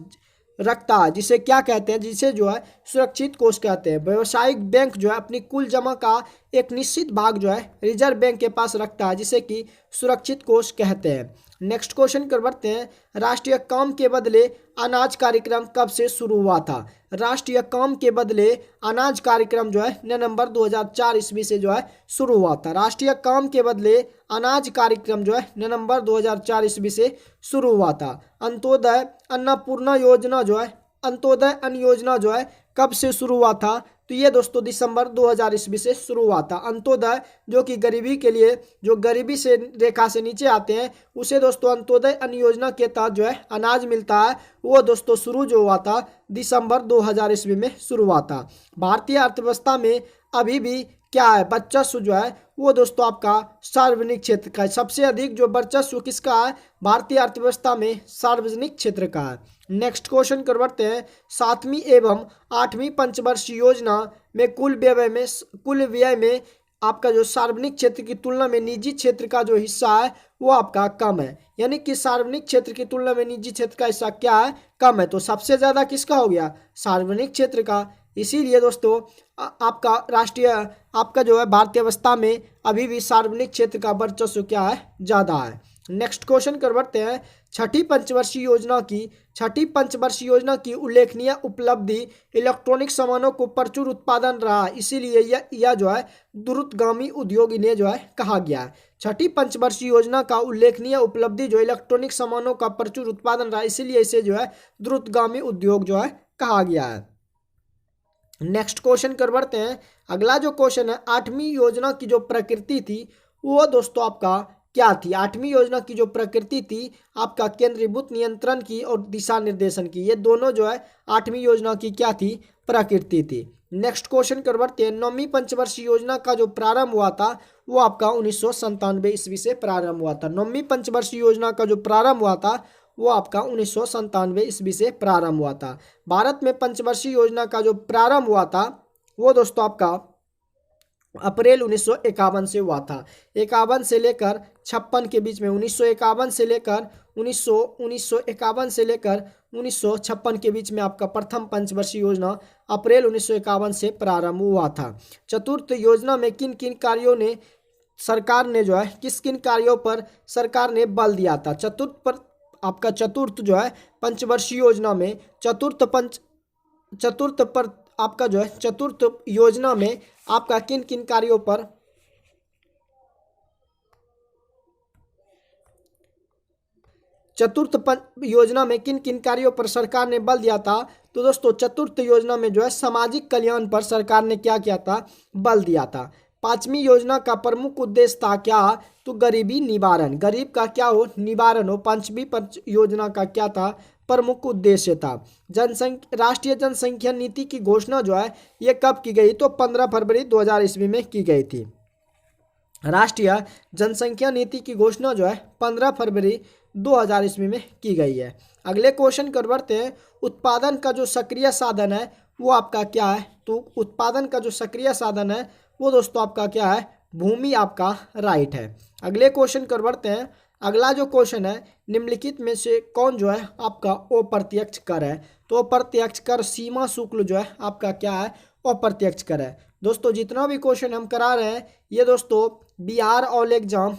रखता है, जिसे क्या कहते हैं? जिसे जो है सुरक्षित कोष कहते हैं। व्यावसायिक बैंक जो है अपनी कुल जमा का एक निश्चित भाग जो है रिजर्व बैंक के पास रखता है, जिसे कि सुरक्षित कोष कहते हैं। नेक्स्ट क्वेश्चन कर बढ़ते हैं। राष्ट्रीय काम के बदले अनाज कार्यक्रम कब से शुरू हुआ था? राष्ट्रीय काम के बदले अनाज कार्यक्रम जो है नवंबर 2004 ईस्वी से जो है शुरू हुआ था। राष्ट्रीय काम के बदले अनाज कार्यक्रम जो है नवंबर 2004 ईस्वी से शुरू हुआ था। अंत्योदय अन्नपूर्णा योजना जो है, अंत्योदय अन्न योजना जो है कब से शुरू हुआ था? तो ये दोस्तों दिसंबर 2000 ईस्वी से शुरू हुआ था। अंत्योदय जो कि गरीबी के लिए, जो गरीबी से रेखा से नीचे आते हैं उसे दोस्तों अंत्योदय अन्न योजना के तहत जो है अनाज मिलता है, वो दोस्तों शुरू जो हुआ था दिसंबर 2000 ईस्वी में शुरू हुआ था। भारतीय अर्थव्यवस्था में अभी भी क्या है? वर्चस्व जो है वो दोस्तों आपका सार्वजनिक क्षेत्र का है। सबसे अधिक जो वर्चस्व किसका है भारतीय अर्थव्यवस्था में? सार्वजनिक क्षेत्र का है। नेक्स्ट क्वेश्चन कर बढ़ते हैं। 7वीं एवं 8वीं पंचवर्षीय योजना में कुल व्यय में आपका जो सार्वजनिक क्षेत्र की तुलना में निजी क्षेत्र का जो हिस्सा है वो आपका कम है, यानी कि सार्वजनिक क्षेत्र की तुलना में निजी क्षेत्र का हिस्सा क्या है? कम है। तो सबसे ज्यादा किसका हो गया? सार्वजनिक क्षेत्र का। इसीलिए दोस्तों आपका राष्ट्रीय, आपका जो है भारतीय अवस्था में अभी भी सार्वजनिक क्षेत्र का वर्चस्व क्या है? ज्यादा है। नेक्स्ट क्वेश्चन कर बढ़ते हैं। छठी पंचवर्षीय योजना की उल्लेखनीय उपलब्धि इलेक्ट्रॉनिक सामानों को प्रचुर उत्पादन रहा, इसीलिए यह जो है द्रुतगामी उद्योग इन्हें जो है कहा गया है। छठी पंचवर्षीय योजना का उल्लेखनीय उपलब्धि जो इलेक्ट्रॉनिक सामानों का प्रचुर उत्पादन रहा, इसीलिए इसे जो है द्रुतगामी उद्योग जो है कहा गया है। नेक्स्ट क्वेश्चन कर बढ़ते हैं। अगला जो क्वेश्चन है, 8वीं योजना की जो प्रकृति थी वो दोस्तों आपका क्या थी? 8वीं योजना की जो प्रकृति थी आपका केंद्रीभूत नियंत्रण की और दिशा निर्देशन की। ये दोनों जो है 8वीं योजना की क्या थी? प्रकृति थी। नेक्स्ट क्वेश्चन कर बढ़ते हैं। 9वीं पंचवर्षीय योजना का जो प्रारंभ हुआ था वो आपका 1997 ईस्वी से प्रारंभ हुआ था। 9वीं पंचवर्षीय योजना का जो प्रारंभ हुआ था वो आपका 1997 ईस्वी से प्रारंभ हुआ था। भारत में पंचवर्षीय योजना का जो प्रारंभ हुआ था वो दोस्तों आपका अप्रैल 1951 से हुआ था। 51 से लेकर 56 के बीच में, 1951 से लेकर 1956 के बीच में आपका प्रथम पंचवर्षीय योजना अप्रैल 1951 से प्रारंभ हुआ था। चतुर्थ योजना में किन किन कार्यों ने सरकार ने जो है, किस किन कार्यों पर सरकार ने बल दिया था? चतुर्थ जो है पंचवर्षीय योजना में चतुर्थ योजना में आपका किन किन कार्यों पर योजना में किन किन कार्यों पर सरकार ने बल दिया था? तो दोस्तों चतुर्थ योजना में जो है सामाजिक कल्याण पर सरकार ने क्या किया था? बल दिया था। पांचवी योजना का प्रमुख उद्देश्य था क्या? तो गरीबी निवारण, गरीब का क्या हो? निवारण हो। पांचवी योजना का क्या था? प्रमुख उद्देश्य था। राष्ट्रीय जनसंख्या नीति की घोषणा जो है ये कब की गई? तो 15 फरवरी 2000 ईस्वी में की गई थी। राष्ट्रीय जनसंख्या नीति की घोषणा जो है 15 फरवरी 2000 ईस्वी में की गई है। अगले क्वेश्चन कर बढ़ते हैं। उत्पादन का जो सक्रिय साधन है वो आपका क्या है? तो उत्पादन का जो सक्रिय साधन है वो दोस्तों आपका क्या है? भूमि आपका राइट है। अगले क्वेश्चन कर बढ़ते हैं। अगला जो क्वेश्चन है, निम्नलिखित में से कौन जो है आपका अप्रत्यक्ष कर है? तो अप्रत्यक्ष कर सीमा शुल्क जो है आपका क्या है? अप्रत्यक्ष कर है। दोस्तों जितना भी क्वेश्चन हम करा रहे हैं ये दोस्तों Bihar all exam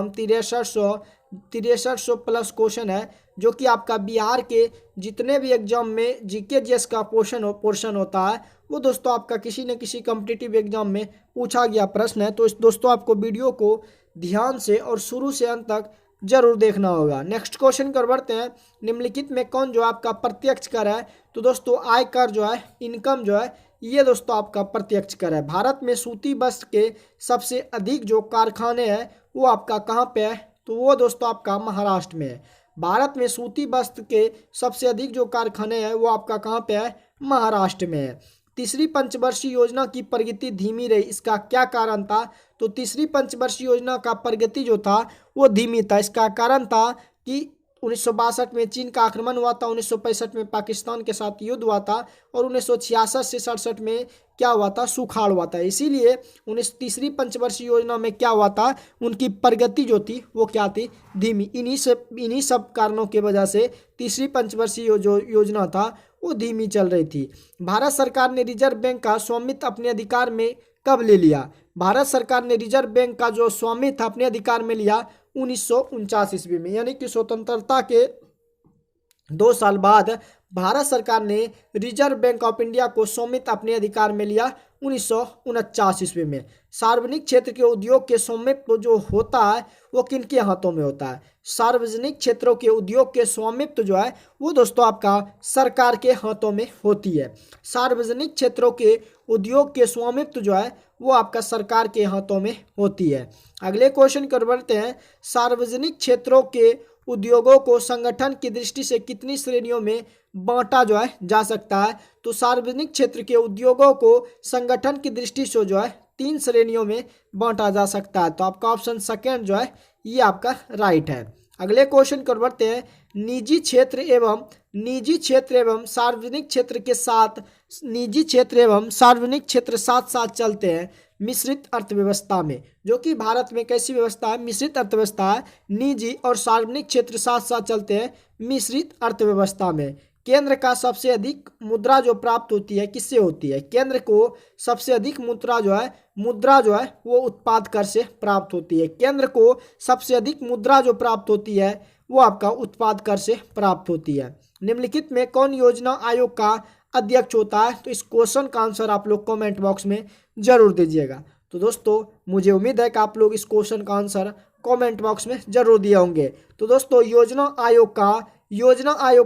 6300 plus question है, जो कि आपका बिहार के जितने भी एग्जाम में जीके जीएस का पोर्शन होता है वो दोस्तों आपका किसी न किसी कॉम्पिटिटिव एग्जाम में पूछा गया प्रश्न है। तो इस दोस्तों आपको वीडियो को ध्यान से और शुरू से अंत तक जरूर देखना होगा। नेक्स्ट क्वेश्चन कर बढ़ते हैं। निम्नलिखित में कौन जो आपका प्रत्यक्ष कर है? तो दोस्तों आयकर जो है, इनकम जो है ये दोस्तों आपका प्रत्यक्ष कर है। भारत में सूती वस्त्र के सबसे अधिक जो कारखाने हैं वो आपका कहाँ पे है? तो वो दोस्तों आपका महाराष्ट्र में है। भारत में सूती वस्त्र के सबसे अधिक जो कारखाने हैं वो आपका कहाँ पे है? महाराष्ट्र में है। तीसरी पंचवर्षीय योजना की प्रगति धीमी रही, इसका क्या कारण था? तो तीसरी पंचवर्षीय योजना का प्रगति जो था वो धीमी था। इसका कारण था कि 1962 में चीन का आक्रमण हुआ था, 1965 में पाकिस्तान के साथ युद्ध हुआ था और 1966 से 67 में क्या हुआ था? सुखाड़ हुआ था। इसीलिए तीसरी पंचवर्षीय योजना में क्या हुआ था? उनकी प्रगति जो थी वो क्या थी? धीमी। इन्हीं सब कारणों की वजह से तीसरी पंचवर्षीय जो योजना था वो धीमी चल रही थी। भारत सरकार ने रिजर्व बैंक का स्वामित्व अपने अधिकार में कब ले लिया? भारत सरकार ने रिजर्व बैंक का जो स्वामित्व अपने अधिकार में लिया 1949 ईस्वी में, यानी कि स्वतंत्रता के 2 साल बाद भारत सरकार ने रिजर्व बैंक ऑफ इंडिया को स्वामित्व अपने अधिकार में लिया 1949 ईस्वी में। सार्वजनिक क्षेत्र के उद्योग के स्वामित्व जो होता है वो किन के हाथों में होता है? सार्वजनिक क्षेत्रों के उद्योग के स्वामित्व जो है वो दोस्तों आपका सरकार के हाथों में होती है। सार्वजनिक क्षेत्रों के उद्योग के स्वामित्व जो है वो आपका सरकार के हाथों में होती है। अगले क्वेश्चन कर बढ़ते हैं। सार्वजनिक क्षेत्रों के उद्योगों को संगठन की दृष्टि से कितनी श्रेणियों में बांटा जो है जा सकता है? तो सार्वजनिक क्षेत्र के उद्योगों को संगठन की दृष्टि से जो है 3 श्रेणियों में बांटा जा सकता है। तो आपका ऑप्शन सेकेंड जो है ये आपका राइट है। अगले क्वेश्चन कर बढ़ते हैं। निजी क्षेत्र एवं सार्वजनिक क्षेत्र के साथ साथ साथ चलते हैं मिश्रित अर्थव्यवस्था में, जो कि भारत में कैसी व्यवस्था है? मिश्रित अर्थव्यवस्था है। निजी और सार्वजनिक क्षेत्र साथ साथ चलते हैं मिश्रित अर्थव्यवस्था में। केंद्र का सबसे अधिक मुद्रा जो प्राप्त होती है किससे होती है? केंद्र को सबसे अधिक मुद्रा जो है वो उत्पाद कर से प्राप्त होती है। केंद्र को सबसे अधिक मुद्रा जो प्राप्त होती है वो आपका उत्पाद कर से प्राप्त होती है। निम्नलिखित में कौन योजना आयोग का अध्यक्ष होता है? तो इस क्वेश्चन का आंसर आप लोग कमेंट बॉक्स में जरूर दीजिएगा। तो दोस्तों मुझे उम्मीद है कि आप लोग इस क्वेश्चन का आंसर कमेंट बॉक्स में जरूर दिए होंगे। तो दोस्तों योजना आयोग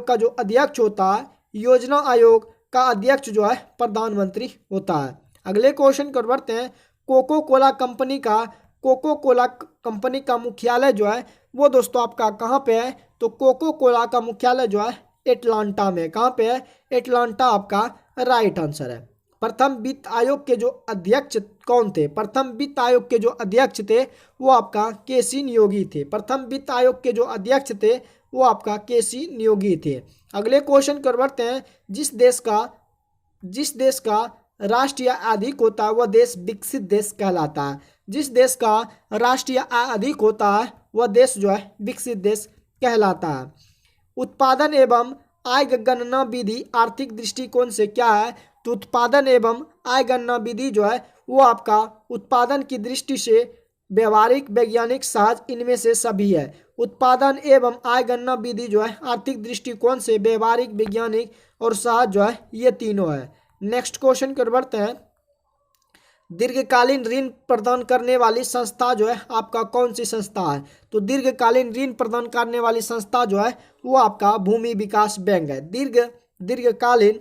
का जो अध्यक्ष होता है, योजना आयोग का अध्यक्ष जो है प्रधानमंत्री होता है। अगले क्वेश्चन कर बढ़ते हैं। कोको कोला कंपनी का मुख्यालय जो है वो दोस्तों आपका कहाँ पे है? तो कोको कोला का मुख्यालय जो है एटलांटा में। कहाँ पे है? एटलांटा आपका राइट आंसर है। प्रथम वित्त आयोग के जो अध्यक्ष कौन थे? प्रथम वित्त आयोग के जो अध्यक्ष थे वो आपका केसी नियोगी थे। प्रथम वित्त आयोग के जो अध्यक्ष थे वो आपका केसी नियोगी थे। अगले क्वेश्चन कर बढ़ते हैं। जिस देश का राष्ट्रीय आय अधिक होता है वह देश विकसित देश कहलाता है। जिस देश का राष्ट्रीय आय अधिक होता है वह देश जो है विकसित देश कहलाता है। उत्पादन एवं आय गणना विधि आर्थिक दृष्टिकोण से क्या है? तो उत्पादन एवं आय गणना विधि जो है वो आपका उत्पादन की दृष्टि से व्यवहारिक, वैज्ञानिक, सहज इनमें से सभी है। उत्पादन एवं आय गणना विधि जो है आर्थिक दृष्टिकोण से व्यवहारिक, वैज्ञानिक और सहज जो है ये तीनों है। नेक्स्ट क्वेश्चन कर बढ़ते हैं। दीर्घकालीन ऋण प्रदान करने वाली संस्था जो है आपका कौन सी संस्था है? तो दीर्घकालीन ऋण प्रदान करने वाली संस्था जो है वो आपका भूमि विकास बैंक है। दीर्घकालीन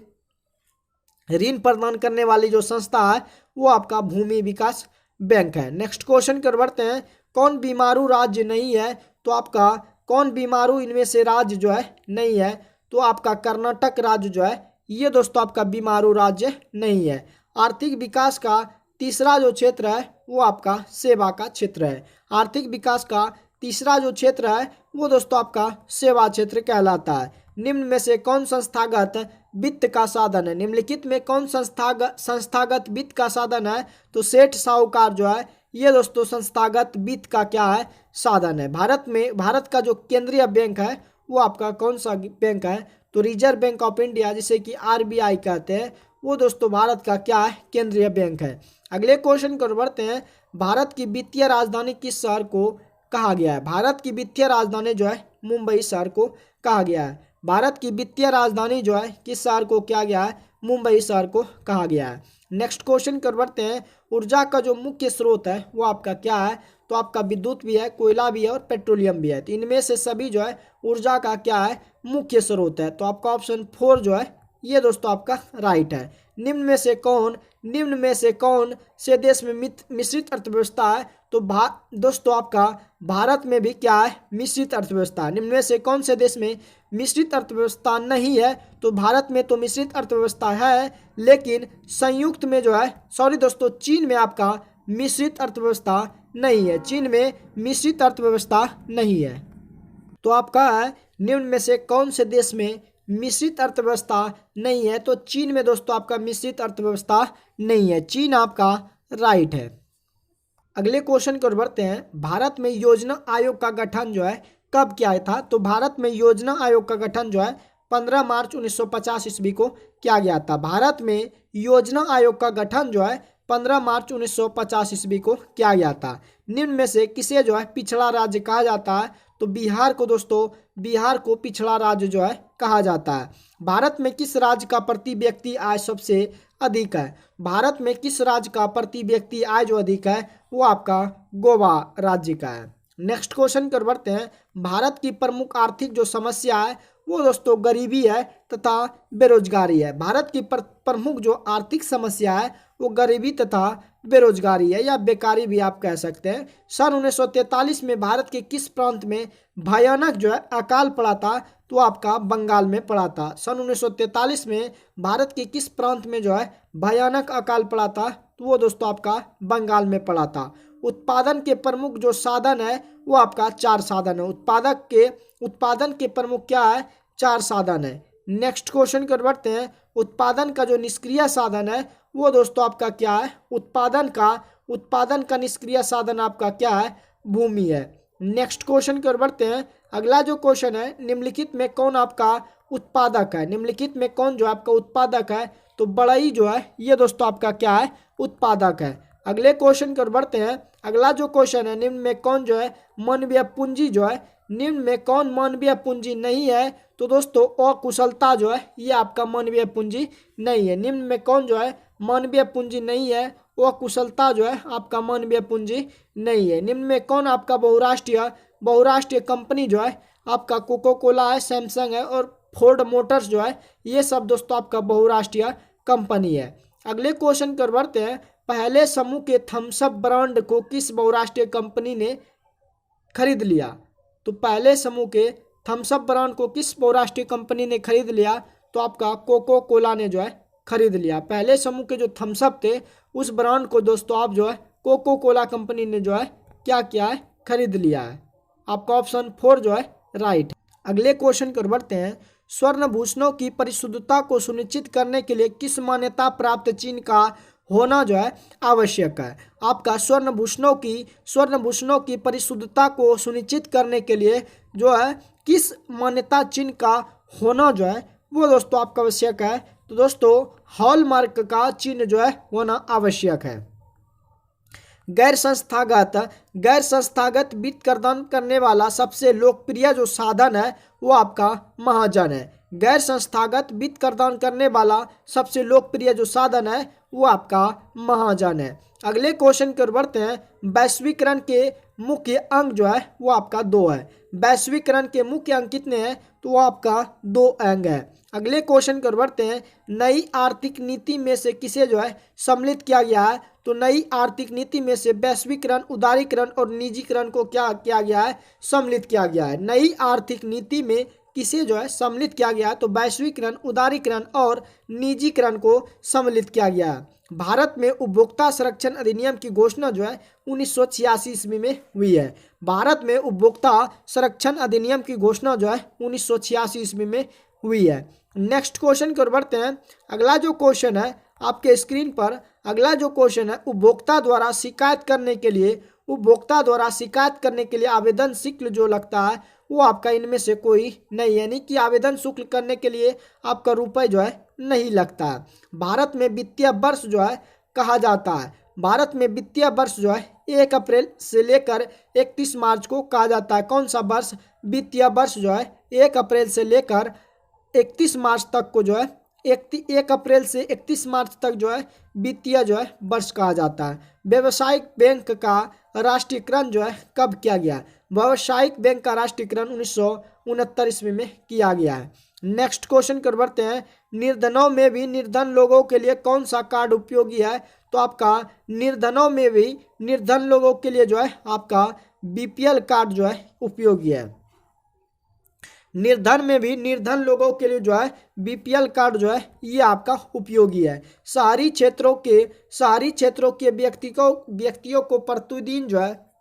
ऋण प्रदान करने वाली जो संस्था है वो आपका भूमि विकास बैंक है। नेक्स्ट क्वेश्चन कर बढ़ते हैं, कौन बीमारू राज्य नहीं है? तो आपका कौन बीमारू इनमें से राज्य जो है नहीं है? तो आपका कर्नाटक राज्य जो है ये दोस्तों आपका बीमारू राज्य नहीं है। आर्थिक विकास का तीसरा जो क्षेत्र है वो आपका सेवा का क्षेत्र है। आर्थिक विकास का तीसरा जो क्षेत्र है वो दोस्तों आपका सेवा क्षेत्र कहलाता है। निम्न में से कौन संस्थागत वित्त का साधन है? निम्नलिखित में कौन संस्थागत वित्त का साधन है? तो सेठ साहूकार जो है ये दोस्तों संस्थागत वित्त का क्या है? साधन है। भारत का जो केंद्रीय बैंक है वो आपका कौन सा बैंक है? तो रिजर्व बैंक ऑफ इंडिया जिसे कि आरबीआई कहते हैं वो दोस्तों भारत का क्या है? केंद्रीय बैंक है। अगले क्वेश्चन को बढ़ते हैं, भारत की वित्तीय राजधानी किस शहर को कहा गया है? भारत की वित्तीय राजधानी जो है मुंबई शहर को कहा गया है। भारत की वित्तीय राजधानी जो है किस शहर को किया गया है? मुंबई शहर को कहा गया है। नेक्स्ट क्वेश्चन कर बढ़ते हैं, ऊर्जा का जो मुख्य स्रोत है वो आपका क्या है? तो आपका विद्युत भी है, कोयला भी है और पेट्रोलियम भी है। तो इनमें से सभी जो है ऊर्जा का क्या है? मुख्य स्रोत है। तो आपका ऑप्शन 4 जो है ये दोस्तों आपका राइट है। निम्न में से कौन से देश में मिश्रित अर्थव्यवस्था है? तो दोस्तों आपका भारत में भी क्या है? मिश्रित अर्थव्यवस्था। निम्न में से कौन से देश में मिश्रित अर्थव्यवस्था नहीं है? तो भारत में तो मिश्रित अर्थव्यवस्था है, लेकिन संयुक्त में जो है दोस्तों चीन में आपका मिश्रित अर्थव्यवस्था नहीं है। चीन में मिश्रित अर्थव्यवस्था नहीं है। तो आपका है निम्न में से कौन से देश में मिश्रित अर्थव्यवस्था नहीं है? तो चीन में दोस्तों आपका मिश्रित अर्थव्यवस्था नहीं है। चीन आपका राइट है। अगले क्वेश्चन को बढ़ते हैं, भारत में योजना आयोग का गठन जो है कब किया था? तो भारत में योजना आयोग का गठन जो है 15 मार्च 1950 ईस्वी को किया गया था। भारत में योजना आयोग का गठन जो है 15 मार्च 1950 ईस्वी को किया गया था। निम्न में से किसे जो है पिछड़ा राज्य कहा जाता है? तो बिहार को दोस्तों पिछड़ा राज्य जो है कहा जाता है। भारत में किस राज्य का प्रति व्यक्ति आय सबसे अधिक है? भारत में किस राज्य का प्रति व्यक्ति आय जो अधिक है वो आपका गोवा राज्य का है। नेक्स्ट क्वेश्चन कर बढ़ते हैं, भारत की प्रमुख आर्थिक जो समस्या है वो दोस्तों गरीबी है तथा बेरोजगारी है। भारत की प्रमुख जो आर्थिक समस्या है वो गरीबी तथा बेरोजगारी है या बेकारी भी आप कह सकते हैं। सन 1943 में भारत के किस प्रांत में भयानक जो है अकाल पड़ा था? तो आपका बंगाल में पड़ा था। सन 1943 में भारत के किस प्रांत में जो है भयानक अकाल पड़ा था? तो वो दोस्तों आपका बंगाल में पड़ा था। उत्पादन के प्रमुख जो साधन है वो आपका 4 साधन है। उत्पादन के प्रमुख क्या है? 4 साधन है। नेक्स्ट क्वेश्चन कर बढ़ते हैं, उत्पादन का जो निष्क्रिय साधन है वो दोस्तों आपका क्या है? उत्पादन का निष्क्रिय साधन आपका क्या है? भूमि है। नेक्स्ट क्वेश्चन कर बढ़ते हैं, अगला जो क्वेश्चन है, निम्नलिखित में कौन आपका उत्पादक है? निम्नलिखित में कौन जो आपका उत्पादक है? तो बढ़ई जो है ये दोस्तों आपका क्या है? उत्पादक है। अगले क्वेश्चन कर बढ़ते हैं, अगला जो क्वेश्चन है, निम्न में कौन जो है मानवीय पूंजी जो है? निम्न में कौन मानवीय पूंजी नहीं है? तो दोस्तों अकुशलता जो है ये आपका मानवीय पूंजी नहीं है। निम्न में कौन जो है मानवीय पूंजी नहीं है? अकुशलता जो है आपका मानवीय पूंजी नहीं है। निम्न में कौन आपका बहुराष्ट्रीय कंपनी जो है? आपका कोको कोला है, सैमसंग है और फोर्ड मोटर्स जो है ये सब दोस्तों आपका बहुराष्ट्रीय कंपनी है। अगले क्वेश्चन कर बढ़ते हैं, पहले समूह के थम्स अप ब्रांड को किस बहुराष्ट्रीय कंपनी ने खरीद लिया? तो पहले समूह के थम्स अप ब्रांड को किस बहुराष्ट्रीय कंपनी ने खरीद लिया? तो आपका कोको कोला ने जो है खरीद लिया। पहले समूह के जो थम्स अप थे उस ब्रांड को दोस्तों आप जो है कोको कोला कंपनी ने जो है क्या किया है? खरीद लिया है। आपका ऑप्शन 4 जो है राइट। अगले क्वेश्चन कर बढ़ते हैं, स्वर्ण भूषणों की परिशुद्धता को सुनिश्चित करने के लिए किस मान्यता प्राप्त चिन्ह का होना जो है आवश्यक है? आपका स्वर्ण भूषणों की परिशुद्धता को सुनिश्चित करने के लिए जो है किस मान्यता चिन्ह का होना जो है वो दोस्तों आपका आवश्यक है? तो दोस्तों हॉलमार्क का चिन्ह जो है होना आवश्यक है। गैर संस्थागत वित्त प्रदान करने वाला सबसे लोकप्रिय जो साधन है वो आपका महाजन है। गैर संस्थागत वित्त प्रदान करने वाला सबसे लोकप्रिय जो साधन है वो आपका महाजन है। अगले क्वेश्चन की ओर बढ़ते हैं। वैश्वीकरण के मुख्य अंग जो है वो आपका 2 है। वैश्वीकरण के मुख्य अंग कितने हैं? तो वो आपका 2 अंग है। अगले क्वेश्चन की ओर बढ़ते हैं। नई आर्थिक नीति में से किसे जो है सम्मिलित किया गया है? तो नई आर्थिक नीति में से वैश्वीकरण, उदारीकरण और निजीकरण को क्या किया गया है? सम्मिलित किया गया है। नई आर्थिक नीति में किसे जो है सम्मिलित किया गया है? तो वैश्वीकरण, उदारीकरण और निजीकरण को सम्मिलित किया गया है। भारत में उपभोक्ता संरक्षण अधिनियम की घोषणा जो है 1986 ईस्वी में हुई है। भारत में उपभोक्ता संरक्षण अधिनियम की घोषणा जो है 1986 ईस्वी में हुई है। नेक्स्ट क्वेश्चन की ओर बढ़ते हैं। अगला जो क्वेश्चन है आपके स्क्रीन पर, अगला जो क्वेश्चन है, उपभोक्ता द्वारा शिकायत करने के लिए आवेदन शुल्क जो लगता है वो आपका इनमें से कोई नहीं, यानी कि आवेदन शुल्क करने के लिए आपका रुपए जो है नहीं लगता है। भारत में वित्तीय वर्ष जो है कहा जाता है, भारत में वित्तीय वर्ष जो है 1 अप्रैल से लेकर 31 मार्च को कहा जाता है। कौन सा वर्ष? वित्तीय वर्ष जो है 1 अप्रैल से लेकर 31 मार्च तक को जो है 1 अप्रैल से 31 मार्च तक जो है वित्तीय जो है वर्ष कहा जाता है। व्यावसायिक बैंक का राष्ट्रीयकरण जो है कब किया गया? व्यावसायिक बैंक का राष्ट्रीयकरण 1969 ईस्वी में किया गया है। नेक्स्ट क्वेश्चन कर बढ़ते हैं। निर्धनों में भी निर्धन लोगों के लिए कौन सा कार्ड उपयोगी है? तो आपका निर्धनों में भी निर्धन लोगों के लिए जो है आपका बीपीएल कार्ड जो है उपयोगी है। निर्धन में भी निर्धन लोगों के लिए जो है बीपीएल कार्ड जो है ये आपका उपयोगी है। शहरी क्षेत्रों के व्यक्तियों को प्रतिदिन जो है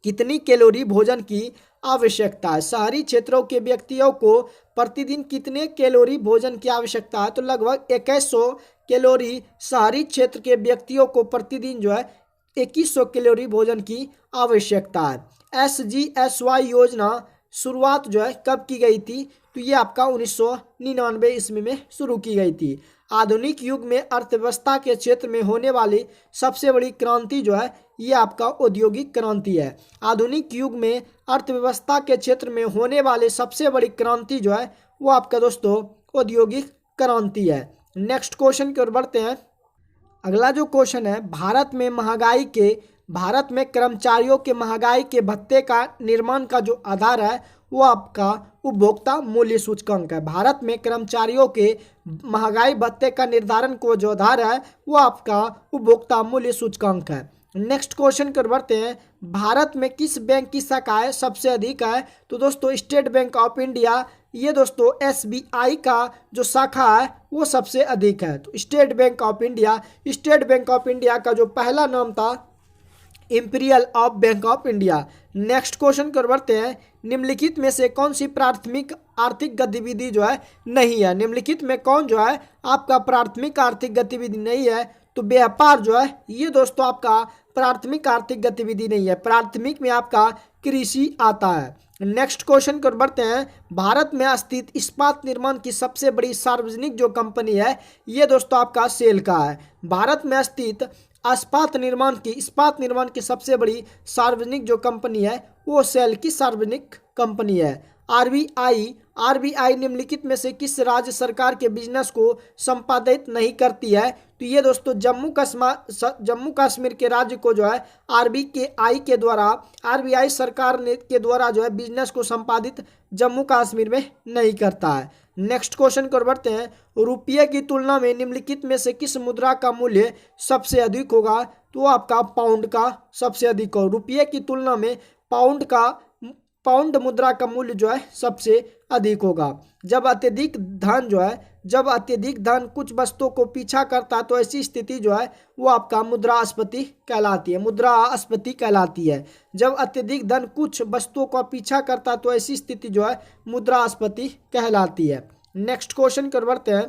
कितनी कैलोरी भोजन की आवश्यकता है? शहरी क्षेत्रों के व्यक्तियों को प्रतिदिन कितने कैलोरी भोजन की आवश्यकता है? तो लगभग 2100 कैलोरी शहरी क्षेत्र के व्यक्तियों को प्रतिदिन जो है 2100 कैलोरी भोजन की आवश्यकता है। SGSY योजना शुरुआत जो है कब की गई थी? तो ये आपका 1999 ईस्वी में शुरू की गई थी। आधुनिक युग में अर्थव्यवस्था के क्षेत्र में होने वाली सबसे बड़ी क्रांति जो है ये आपका औद्योगिक क्रांति है। आधुनिक युग में अर्थव्यवस्था के क्षेत्र में होने वाले सबसे बड़ी क्रांति जो है वो आपका दोस्तों औद्योगिक क्रांति है। नेक्स्ट क्वेश्चन की ओर बढ़ते हैं। अगला जो क्वेश्चन है, भारत में कर्मचारियों के महंगाई के भत्ते का निर्माण का जो आधार है वो आपका उपभोक्ता मूल्य सूचकांक है। भारत में कर्मचारियों के महंगाई भत्ते का निर्धारण को जो आधार है वो आपका उपभोक्ता मूल्य सूचकांक है। नेक्स्ट क्वेश्चन कर बढ़ते हैं। भारत में किस बैंक की शाखाएं सबसे अधिक है? तो दोस्तों स्टेट बैंक ऑफ इंडिया, ये दोस्तों SBI का जो शाखा है वो सबसे अधिक है। तो स्टेट बैंक ऑफ इंडिया का जो पहला नाम था imperial of bank of India. Next question कर बढ़ते हैं। निम्नलिखित में से कौन सी प्राथमिक आर्थिक गतिविधि जो है नहीं है? निम्नलिखित में कौन जो है आपका प्राथमिक आर्थिक गतिविधि नहीं है? तो व्यापार जो है ये दोस्तों आपका प्राथमिक आर्थिक गतिविधि नहीं है। प्राथमिक में आपका कृषि आता है। नेक्स्ट क्वेश्चन कर बढ़ते हैं। भारत में स्थित इस्पात निर्माण की सबसे बड़ी सार्वजनिक जो कंपनी है ये दोस्तों आपका सेल का है। भारत में स्थित इस्पात निर्माण की सबसे बड़ी सार्वजनिक जो कंपनी है वो सेल की सार्वजनिक कंपनी है। आरबीआई निम्नलिखित में से किस राज्य सरकार के बिजनेस को संपादित नहीं करती है? तो ये दोस्तों जम्मू कश्मीर के राज्य को जो है आरबीआई सरकार के द्वारा जो है बिजनेस को संपादित जम्मू कश्मीर में नहीं करता है। नेक्स्ट क्वेश्चन को बढ़ते हैं। रुपये की तुलना में निम्नलिखित में से किस मुद्रा का मूल्य सबसे अधिक होगा? तो आपका पाउंड का सबसे अधिक हो। रुपये की तुलना में पाउंड मुद्रा का मूल्य जो है सबसे अधिक होगा। जब अत्यधिक धन कुछ वस्तुओं को पीछा करता है तो ऐसी स्थिति जो है वो आपका मुद्रास्फीति कहलाती है। जब अत्यधिक धन कुछ वस्तुओं का पीछा करता है तो ऐसी स्थिति जो है मुद्रास्फीति कहलाती है। नेक्स्ट क्वेश्चन कर बढ़ते हैं।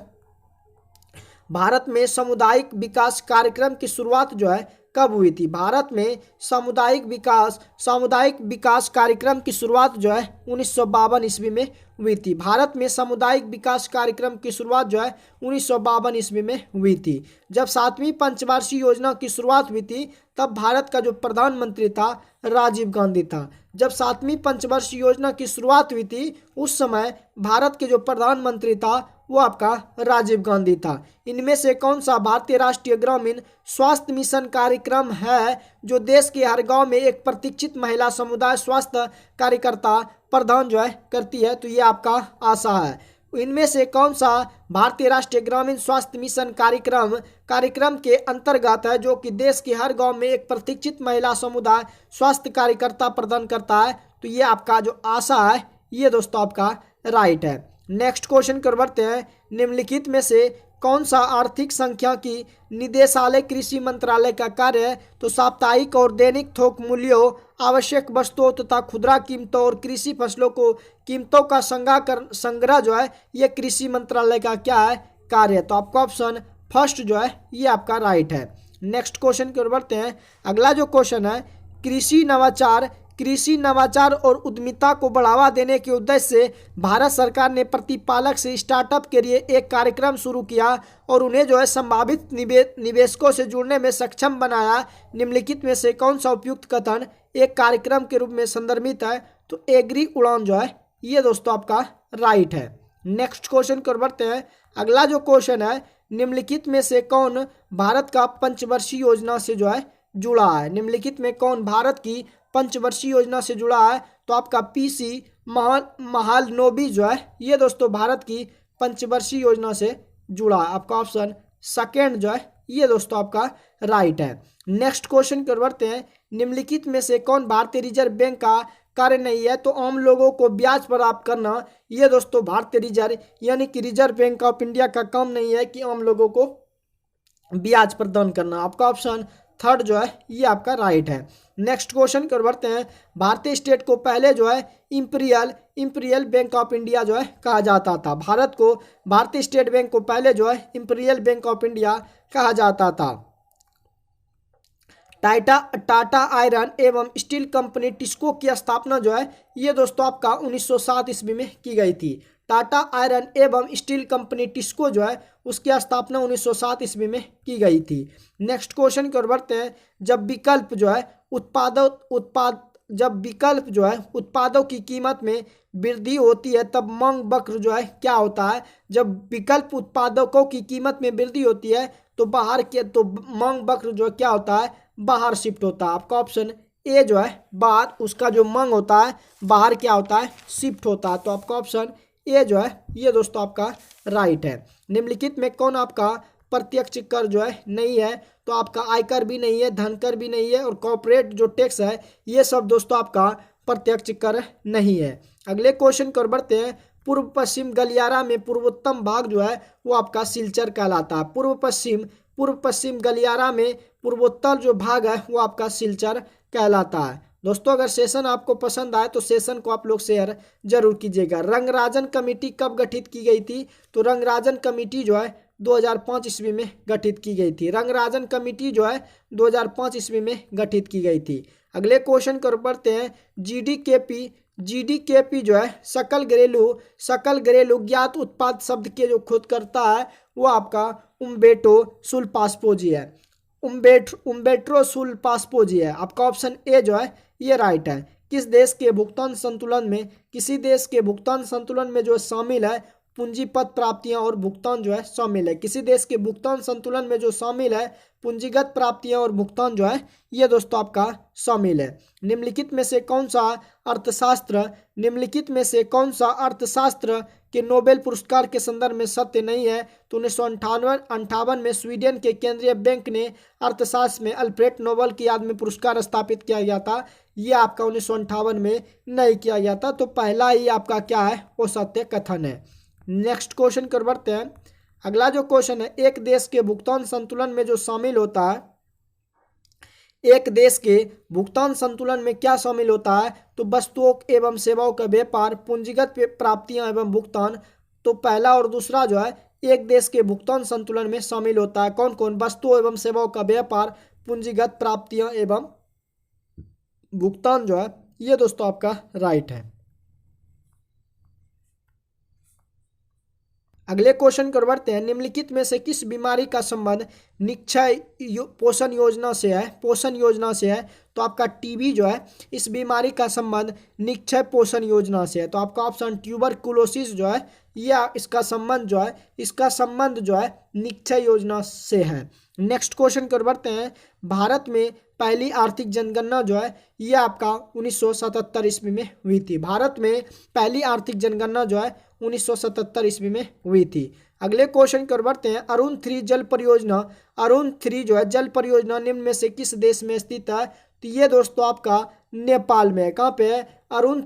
भारत में सामुदायिक विकास कार्यक्रम की शुरुआत जो है कब हुई थी? भारत में सामुदायिक विकास कार्यक्रम की शुरुआत जो है 1952 ईस्वी में हुई थी। भारत में सामुदायिक विकास कार्यक्रम की शुरुआत जो है 1952 ईस्वी में हुई थी। जब 7वीं पंचवार्षिक योजना की शुरुआत हुई थी तब भारत का जो प्रधानमंत्री था राजीव गांधी था। जब 7वीं पंचवर्षीय योजना की शुरुआत हुई थी उस समय भारत के जो प्रधानमंत्री था वो आपका राजीव गांधी था। इनमें से कौन सा भारतीय राष्ट्रीय ग्रामीण स्वास्थ्य मिशन कार्यक्रम है जो देश के हर गांव में एक प्रशिक्षित महिला समुदाय स्वास्थ्य कार्यकर्ता प्रदान जो है करती है? तो ये आपका आशा है। इनमें से कौन सा भारतीय राष्ट्रीय ग्रामीण स्वास्थ्य मिशन कार्यक्रम के अंतर्गत है जो कि देश के हर गांव में एक प्रशिक्षित महिला समुदाय स्वास्थ्य कार्यकर्ता प्रदान करता है? तो ये आपका जो आशा है ये दोस्तों आपका राइट है। नेक्स्ट क्वेश्चन कर बढ़ते हैं। निम्नलिखित में से कौन सा आर्थिक सांख्यिकी निदेशालय कृषि मंत्रालय का कार्य है? तो साप्ताहिक और दैनिक थोक मूल्यों, आवश्यक वस्तुओं तथा खुदरा कीमतों और कृषि फसलों को कीमतों का संग्रह जो है ये कृषि मंत्रालय का क्या है? कार्य है। तो आपका ऑप्शन फर्स्ट जो है ये आपका राइट है। नेक्स्ट क्वेश्चन की ओर बढ़ते हैं। अगला जो क्वेश्चन है, कृषि नवाचार और उद्यमिता को बढ़ावा देने के उद्देश्य से भारत सरकार ने प्रतिपालक से स्टार्टअप के लिए एक कार्यक्रम शुरू किया और उन्हें जो है संभावित निवेशकों से जुड़ने में सक्षम बनाया। निम्नलिखित में से कौन सा उपयुक्त कथन एक कार्यक्रम के रूप में संदर्भित है? तो एग्री उड़ान जो है ये दोस्तों आपका राइट है। नेक्स्ट क्वेश्चन की ओर बढ़ते हैं। अगला जो क्वेश्चन है, निम्नलिखित में से कौन भारत का पंचवर्षीय योजना से जो है जुड़ा है? निम्नलिखित में कौन भारत की पंचवर्षीय योजना से जुड़ा है? तो आपका पीसी महालनोबिस जो है ये दोस्तों भारत की पंचवर्षीय योजना से जुड़ा है। आपका ऑप्शन सेकेंड जो है ये दोस्तों आपका राइट है। नेक्स्ट क्वेश्चन की ओर बढ़ते हैं। निम्नलिखित में से कौन भारतीय रिजर्व बैंक का कार्य नहीं है? तो आम लोगों को ब्याज प्राप्त करना ये दोस्तों भारतीय रिजर्व यानी कि रिजर्व बैंक ऑफ इंडिया का काम नहीं है कि आम लोगों को ब्याज प्रदान करना। आपका ऑप्शन थर्ड जो है ये आपका राइट है। नेक्स्ट क्वेश्चन कर बढ़ते हैं। भारतीय स्टेट को पहले जो है इंपीरियल बैंक ऑफ इंडिया जो है कहा जाता था। भारत को भारतीय स्टेट बैंक को पहले जो है इंपीरियल बैंक ऑफ इंडिया कहा जाता था। टाटा आयरन एवं स्टील कंपनी टिस्को की स्थापना जो है ये दोस्तों आपका 1907 ईस्वी में की गई थी। टाटा आयरन एवं स्टील कंपनी टिस्को जो है उसकी स्थापना 1907 ईस्वी में की गई थी। नेक्स्ट क्वेश्चन की ओर बढ़ते हैं। जब विकल्प जो है उत्पादों की कीमत में वृद्धि होती है तब मांग वक्र जो है क्या होता है? जब विकल्प उत्पादकों की कीमत में वृद्धि होती है तो मांग वक्र जो क्या होता है? बाहर शिफ्ट होता है। आपका ऑप्शन ए जो है बाहर, उसका जो मांग होता है बाहर क्या होता है? शिफ्ट होता है। तो आपका ऑप्शन ए जो है ये दोस्तों आपका राइट है। निम्नलिखित में कौन आपका प्रत्यक्ष कर जो है नहीं है? तो आपका आयकर भी नहीं है, धनकर भी नहीं है और कॉर्पोरेट जो टैक्स है ये सब दोस्तों आपका प्रत्यक्ष कर नहीं है। अगले क्वेश्चन की ओर बढ़ते हैं। पूर्व पश्चिम गलियारा में पूर्वोत्तम भाग जो है वो आपका सिलचर कहलाता है। पूर्व पश्चिम गलियारा में पूर्वोत्तर जो भाग है वो आपका सिलचर कहलाता है। दोस्तों अगर सेशन आपको पसंद आए तो सेशन को आप लोग शेयर जरूर कीजिएगा। रंगराजन कमेटी कब गठित की गई थी? तो रंगराजन कमेटी जो है 2005 ईस्वी में गठित की गई थी। रंगराजन कमेटी जो है 2005 ईस्वी में गठित की गई थी। अगले क्वेश्चन को बढ़ते हैं। जीडीकेपी जो है सकल घरेलू ज्ञात उत्पाद शब्द के जो खुद करता है वो आपका उम्बेटो सुल्पास्पोजी है। उम्बेट्रो सुल्पास्पोजी है। आपका ऑप्शन ए जो है ये राइट है। किसी देश के भुगतान संतुलन में जो शामिल है पूंजीगत प्राप्तियां और भुगतान जो है शामिल है। किसी देश के भुगतान संतुलन में जो शामिल है पूंजीगत प्राप्तियां और भुगतान जो है ये दोस्तों आपका शामिल है। निम्नलिखित में से कौन सा अर्थशास्त्र के नोबेल पुरस्कार के संदर्भ में सत्य नहीं है? तो 1958 में स्वीडन के केंद्रीय बैंक ने अर्थशास्त्र में अल्फ्रेड नोबेल की याद में पुरस्कार स्थापित किया गया था। ये आपका 1958 में नहीं किया गया था। तो पहला ही आपका क्या है? वो सत्य कथन है। नेक्स्ट क्वेश्चन कर बढ़ते हैं। अगला जो क्वेश्चन है, एक देश के भुगतान संतुलन में जो शामिल होता है, एक देश के भुगतान संतुलन में क्या शामिल होता है? तो वस्तुओं एवं सेवाओं का व्यापार, पूंजीगत प्राप्तियां एवं भुगतान। तो पहला और दूसरा जो है एक देश के भुगतान संतुलन में शामिल होता है। कौन कौन? वस्तुओं एवं सेवाओं का व्यापार, पूंजीगत प्राप्तियां एवं भुगतान जो है ये दोस्तों आपका राइट है। अगले क्वेश्चन को बढ़ते हैं। निम्नलिखित में से किस बीमारी का संबंध निक्षय पोषण योजना से है? पोषण योजना से है तो आपका टीबी जो है इस बीमारी का संबंध निक्षय पोषण योजना से है। तो आपका ऑप्शन ट्यूबरकुलोसिस जो है या इसका संबंध जो है निक्षय योजना से है। नेक्स्ट क्वेश्चन को बढ़ते हैं। भारत में पहली आर्थिक जनगणना जो है ये आपका 1977 ईस्वी में हुई थी। भारत में पहली आर्थिक जनगणना जो है 1977 ईस्वी में हुई थी। अगले क्वेश्चन को बढ़ते हैं। अरुण 3 जल जो है जल परियोजना निम्न में से किस देश में स्थित है? तो ये दोस्तों आपका नेपाल में है। कहाँ पे है? अरुण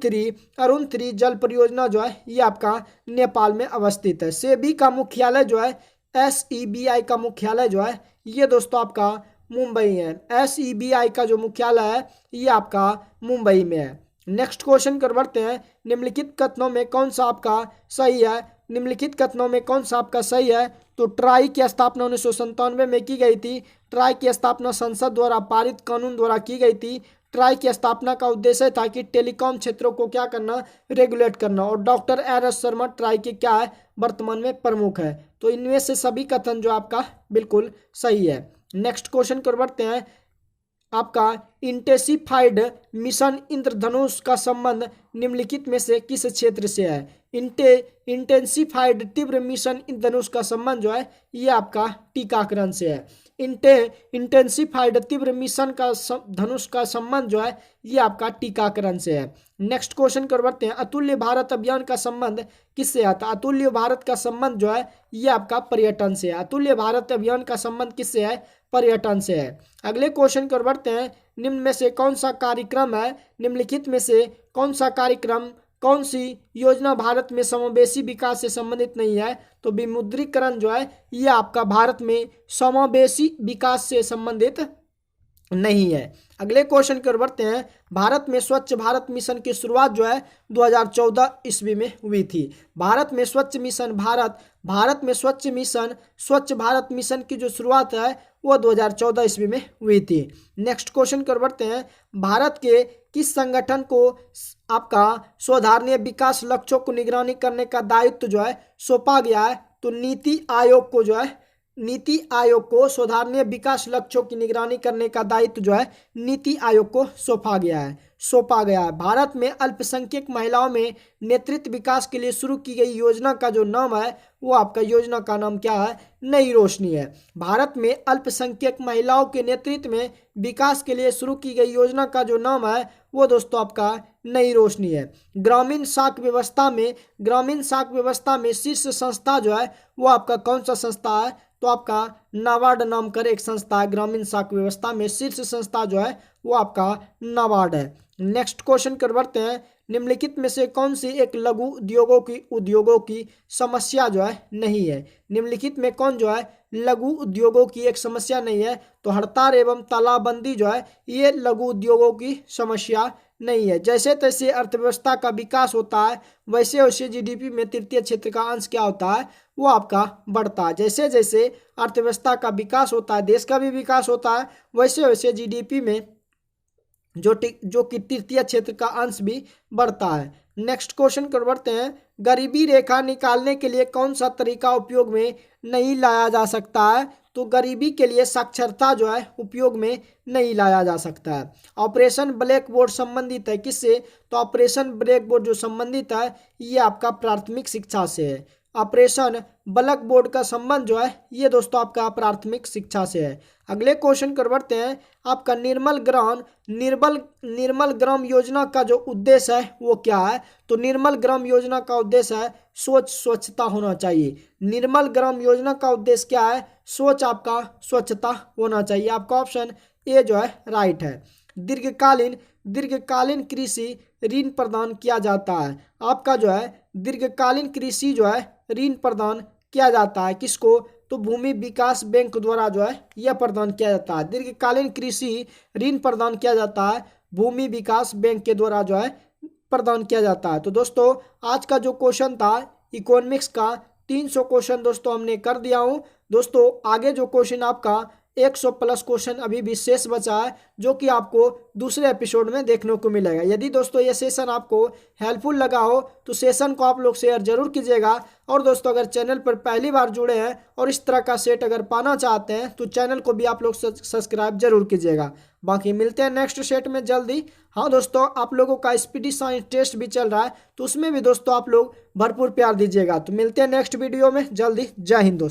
3 जल परियोजना जो है ये आपका नेपाल में अवस्थित है। सेबी का मुख्यालय जो है SEBI का मुख्यालय जो है ये दोस्तों आपका मुंबई है। SEBI का जो मुख्यालय है ये आपका मुंबई में है। नेक्स्ट क्वेश्चन कर बढ़ते हैं। निम्नलिखित कथनों में कौन सा आपका सही है? तो ट्राई की स्थापना 1997 में की गई थी। ट्राई की स्थापना संसद द्वारा पारित कानून द्वारा की गई थी। ट्राई की स्थापना का उद्देश्य था कि टेलीकॉम क्षेत्रों को क्या करना, रेगुलेट करना। और डॉक्टर RS शर्मा ट्राई के क्या है, वर्तमान में प्रमुख है। तो इनमें से सभी कथन जो आपका बिल्कुल सही है। नेक्स्ट क्वेश्चन कर बढ़ते हैं। आपका इंटेंसिफाइड मिशन इंद्रधनुष का संबंध निम्नलिखित में से किस क्षेत्र से है? इंटेंसिफाइड तीव्र मिशन इंद्रधनुष का संबंध जो है ये आपका टीकाकरण से है। इंटेंसिफाइड तीव्र मिशन का धनुष का संबंध जो है ये आपका टीकाकरण से है। नेक्स्ट क्वेश्चन कर बढ़ते हैं। अतुल्य भारत अभियान का संबंध किससे आता? अतुल्य भारत का संबंध जो है ये आपका पर्यटन से है। अतुल्य भारत अभियान का संबंध किससे है? पर्यटन से है। अगले क्वेश्चन कर बढ़ते हैं। निम्न में से कौन सा कार्यक्रम है? निम्नलिखित में से कौन सा कार्यक्रम, कौन सी योजना भारत में समावेशी विकास से संबंधित नहीं है? तो विमुद्रीकरण जो है ये आपका भारत में समावेशी विकास से संबंधित नहीं है। अगले क्वेश्चन कर बढ़ते हैं। भारत में स्वच्छ भारत मिशन की शुरुआत जो है 2014 ईस्वी में हुई थी। भारत में स्वच्छ भारत मिशन की जो शुरुआत है वो 2014 ईस्वी में हुई थी। नेक्स्ट क्वेश्चन कर बढ़ते हैं। भारत के किस संगठन को आपका सुधारणीय विकास लक्ष्यों को निगरानी करने का दायित्व जो है सौंपा गया है? तो नीति आयोग को सुधारणीय विकास लक्ष्यों की निगरानी करने का दायित्व जो है नीति आयोग को सौंपा गया है। भारत में अल्पसंख्यक महिलाओं में नेतृत्व विकास के लिए शुरू की गई योजना का जो नाम है वो आपका योजना का नाम क्या है? नई रोशनी है। भारत में अल्पसंख्यक महिलाओं के नेतृत्व में विकास के लिए शुरू की गई योजना का जो नाम है वो दोस्तों आपका नई रोशनी है। ग्रामीण साख व्यवस्था में शीर्ष संस्था जो है वो आपका कौन सा संस्था है? तो आपका नाबार्ड नाम कर एक संस्था है। ग्रामीण साख व्यवस्था में शीर्ष संस्था जो है वो आपका नाबार्ड है। नेक्स्ट क्वेश्चन कर बढ़ते हैं। निम्नलिखित में से कौन सी एक लघु उद्योगों की समस्या जो है नहीं है? निम्नलिखित में कौन जो है लघु उद्योगों की एक समस्या नहीं है? तो हड़ताल एवं तालाबंदी जो है ये लघु उद्योगों की समस्या नहीं है। जैसे तैसे अर्थव्यवस्था का विकास होता है वैसे वैसे GDP में तृतीय क्षेत्र का अंश क्या होता है? वो आपका बढ़ता है। जैसे जैसे अर्थव्यवस्था का विकास होता है, देश का भी विकास होता है, वैसे वैसे GDP में जो कि तृतीय क्षेत्र का अंश भी बढ़ता है। नेक्स्ट क्वेश्चन कर बढ़ते हैं। गरीबी रेखा निकालने के लिए कौन सा तरीका उपयोग में नहीं लाया जा सकता है? तो गरीबी के लिए साक्षरता जो है उपयोग में नहीं लाया जा सकता है। ऑपरेशन ब्लैक बोर्ड संबंधित है किससे? तो ऑपरेशन ब्लैक बोर्ड जो संबंधित है ये आपका प्राथमिक शिक्षा से है। ऑपरेशन ब्लैक बोर्ड का संबंध जो है ये दोस्तों आपका प्राथमिक शिक्षा से है। अगले क्वेश्चन कर बढ़ते हैं। आपका निर्मल ग्राम योजना का जो उद्देश्य है वो क्या है? तो निर्मल ग्राम योजना का उद्देश्य है स्वच्छता होना चाहिए। निर्मल ग्राम योजना का उद्देश्य क्या है? आपका स्वच्छता होना चाहिए। आपका ऑप्शन ए जो है राइट है। दीर्घकालीन कृषि ऋण प्रदान किया जाता है। आपका जो है दीर्घकालीन कृषि जो है ऋण प्रदान किया जाता है किसको? तो भूमि विकास बैंक द्वारा जो है यह प्रदान किया जाता है। दीर्घकालीन कृषि ऋण प्रदान किया जाता है भूमि विकास बैंक के द्वारा जो है प्रदान किया जाता है। तो दोस्तों आज का जो क्वेश्चन था इकोनॉमिक्स का 300 क्वेश्चन दोस्तों हमने कर दिया हूँ। दोस्तों आगे जो क्वेश्चन आपका 100 प्लस क्वेश्चन अभी भी शेष बचा है, जो कि आपको दूसरे एपिसोड में देखने को मिलेगा। यदि दोस्तों ये सेशन आपको हेल्पफुल लगा हो तो सेशन को आप लोग शेयर जरूर कीजिएगा। और दोस्तों अगर चैनल पर पहली बार जुड़े हैं और इस तरह का सेट अगर पाना चाहते हैं तो चैनल को भी आप लोग सब्सक्राइब जरूर कीजिएगा। बाकी मिलते हैं नेक्स्ट सेट में जल्दी। हाँ दोस्तों, आप लोगों का स्पीडी साइंस टेस्ट भी चल रहा है, तो उसमें भी दोस्तों आप लोग भरपूर प्यार दीजिएगा। तो मिलते हैं नेक्स्ट वीडियो में जल्दी। जय हिंद दोस्तों।